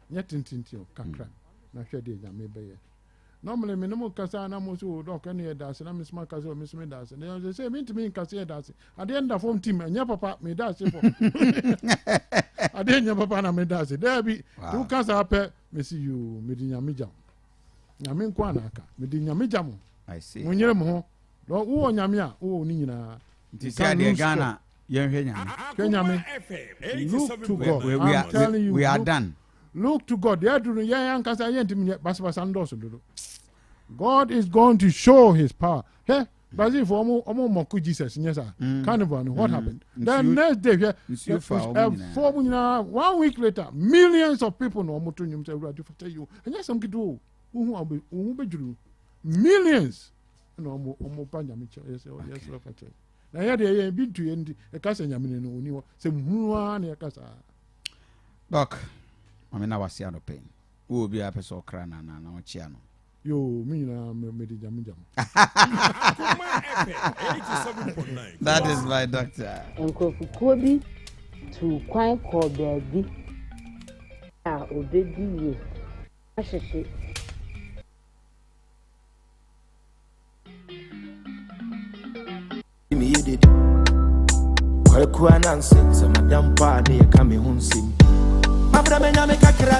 Yet in Tinti or Cacra. Not sure they may be. Normally, minimum Casana Mosu, Doc, any das, and I'm Miss Marcus or Miss Medas. And they say, mean to me in Cassia das. At the end of home team, and your papa may das. At the end of papa may das. There be 2 cars up, Missy you, Medina Mijam. Yamin Quanaka, Medina Mijam.
I see.
When you're more, oh, Yamia, oh, Nina.
Ghana,
look to God.
We are done.
Look to God. They are doing young God is going to show his power. Hey, but if Moku Jesus, yes, sir. Carnival, what happened? The next day, 1 week later, millions of people know Motunium to you. And yes, some do who millions. No, yes, now, here they are been to end a cousin Yamin, some one, a casa.
Doc, I mean, I was here no pain. Who will be a person of Crana and no Chiano?
You mean, Medijam.
That is my doctor.
Uncle Kofi to quite call baby. Ah, obey. I should say.
Me did. Kwa nonsense, madam pa de kame hunsim. Mabra me na me kakra.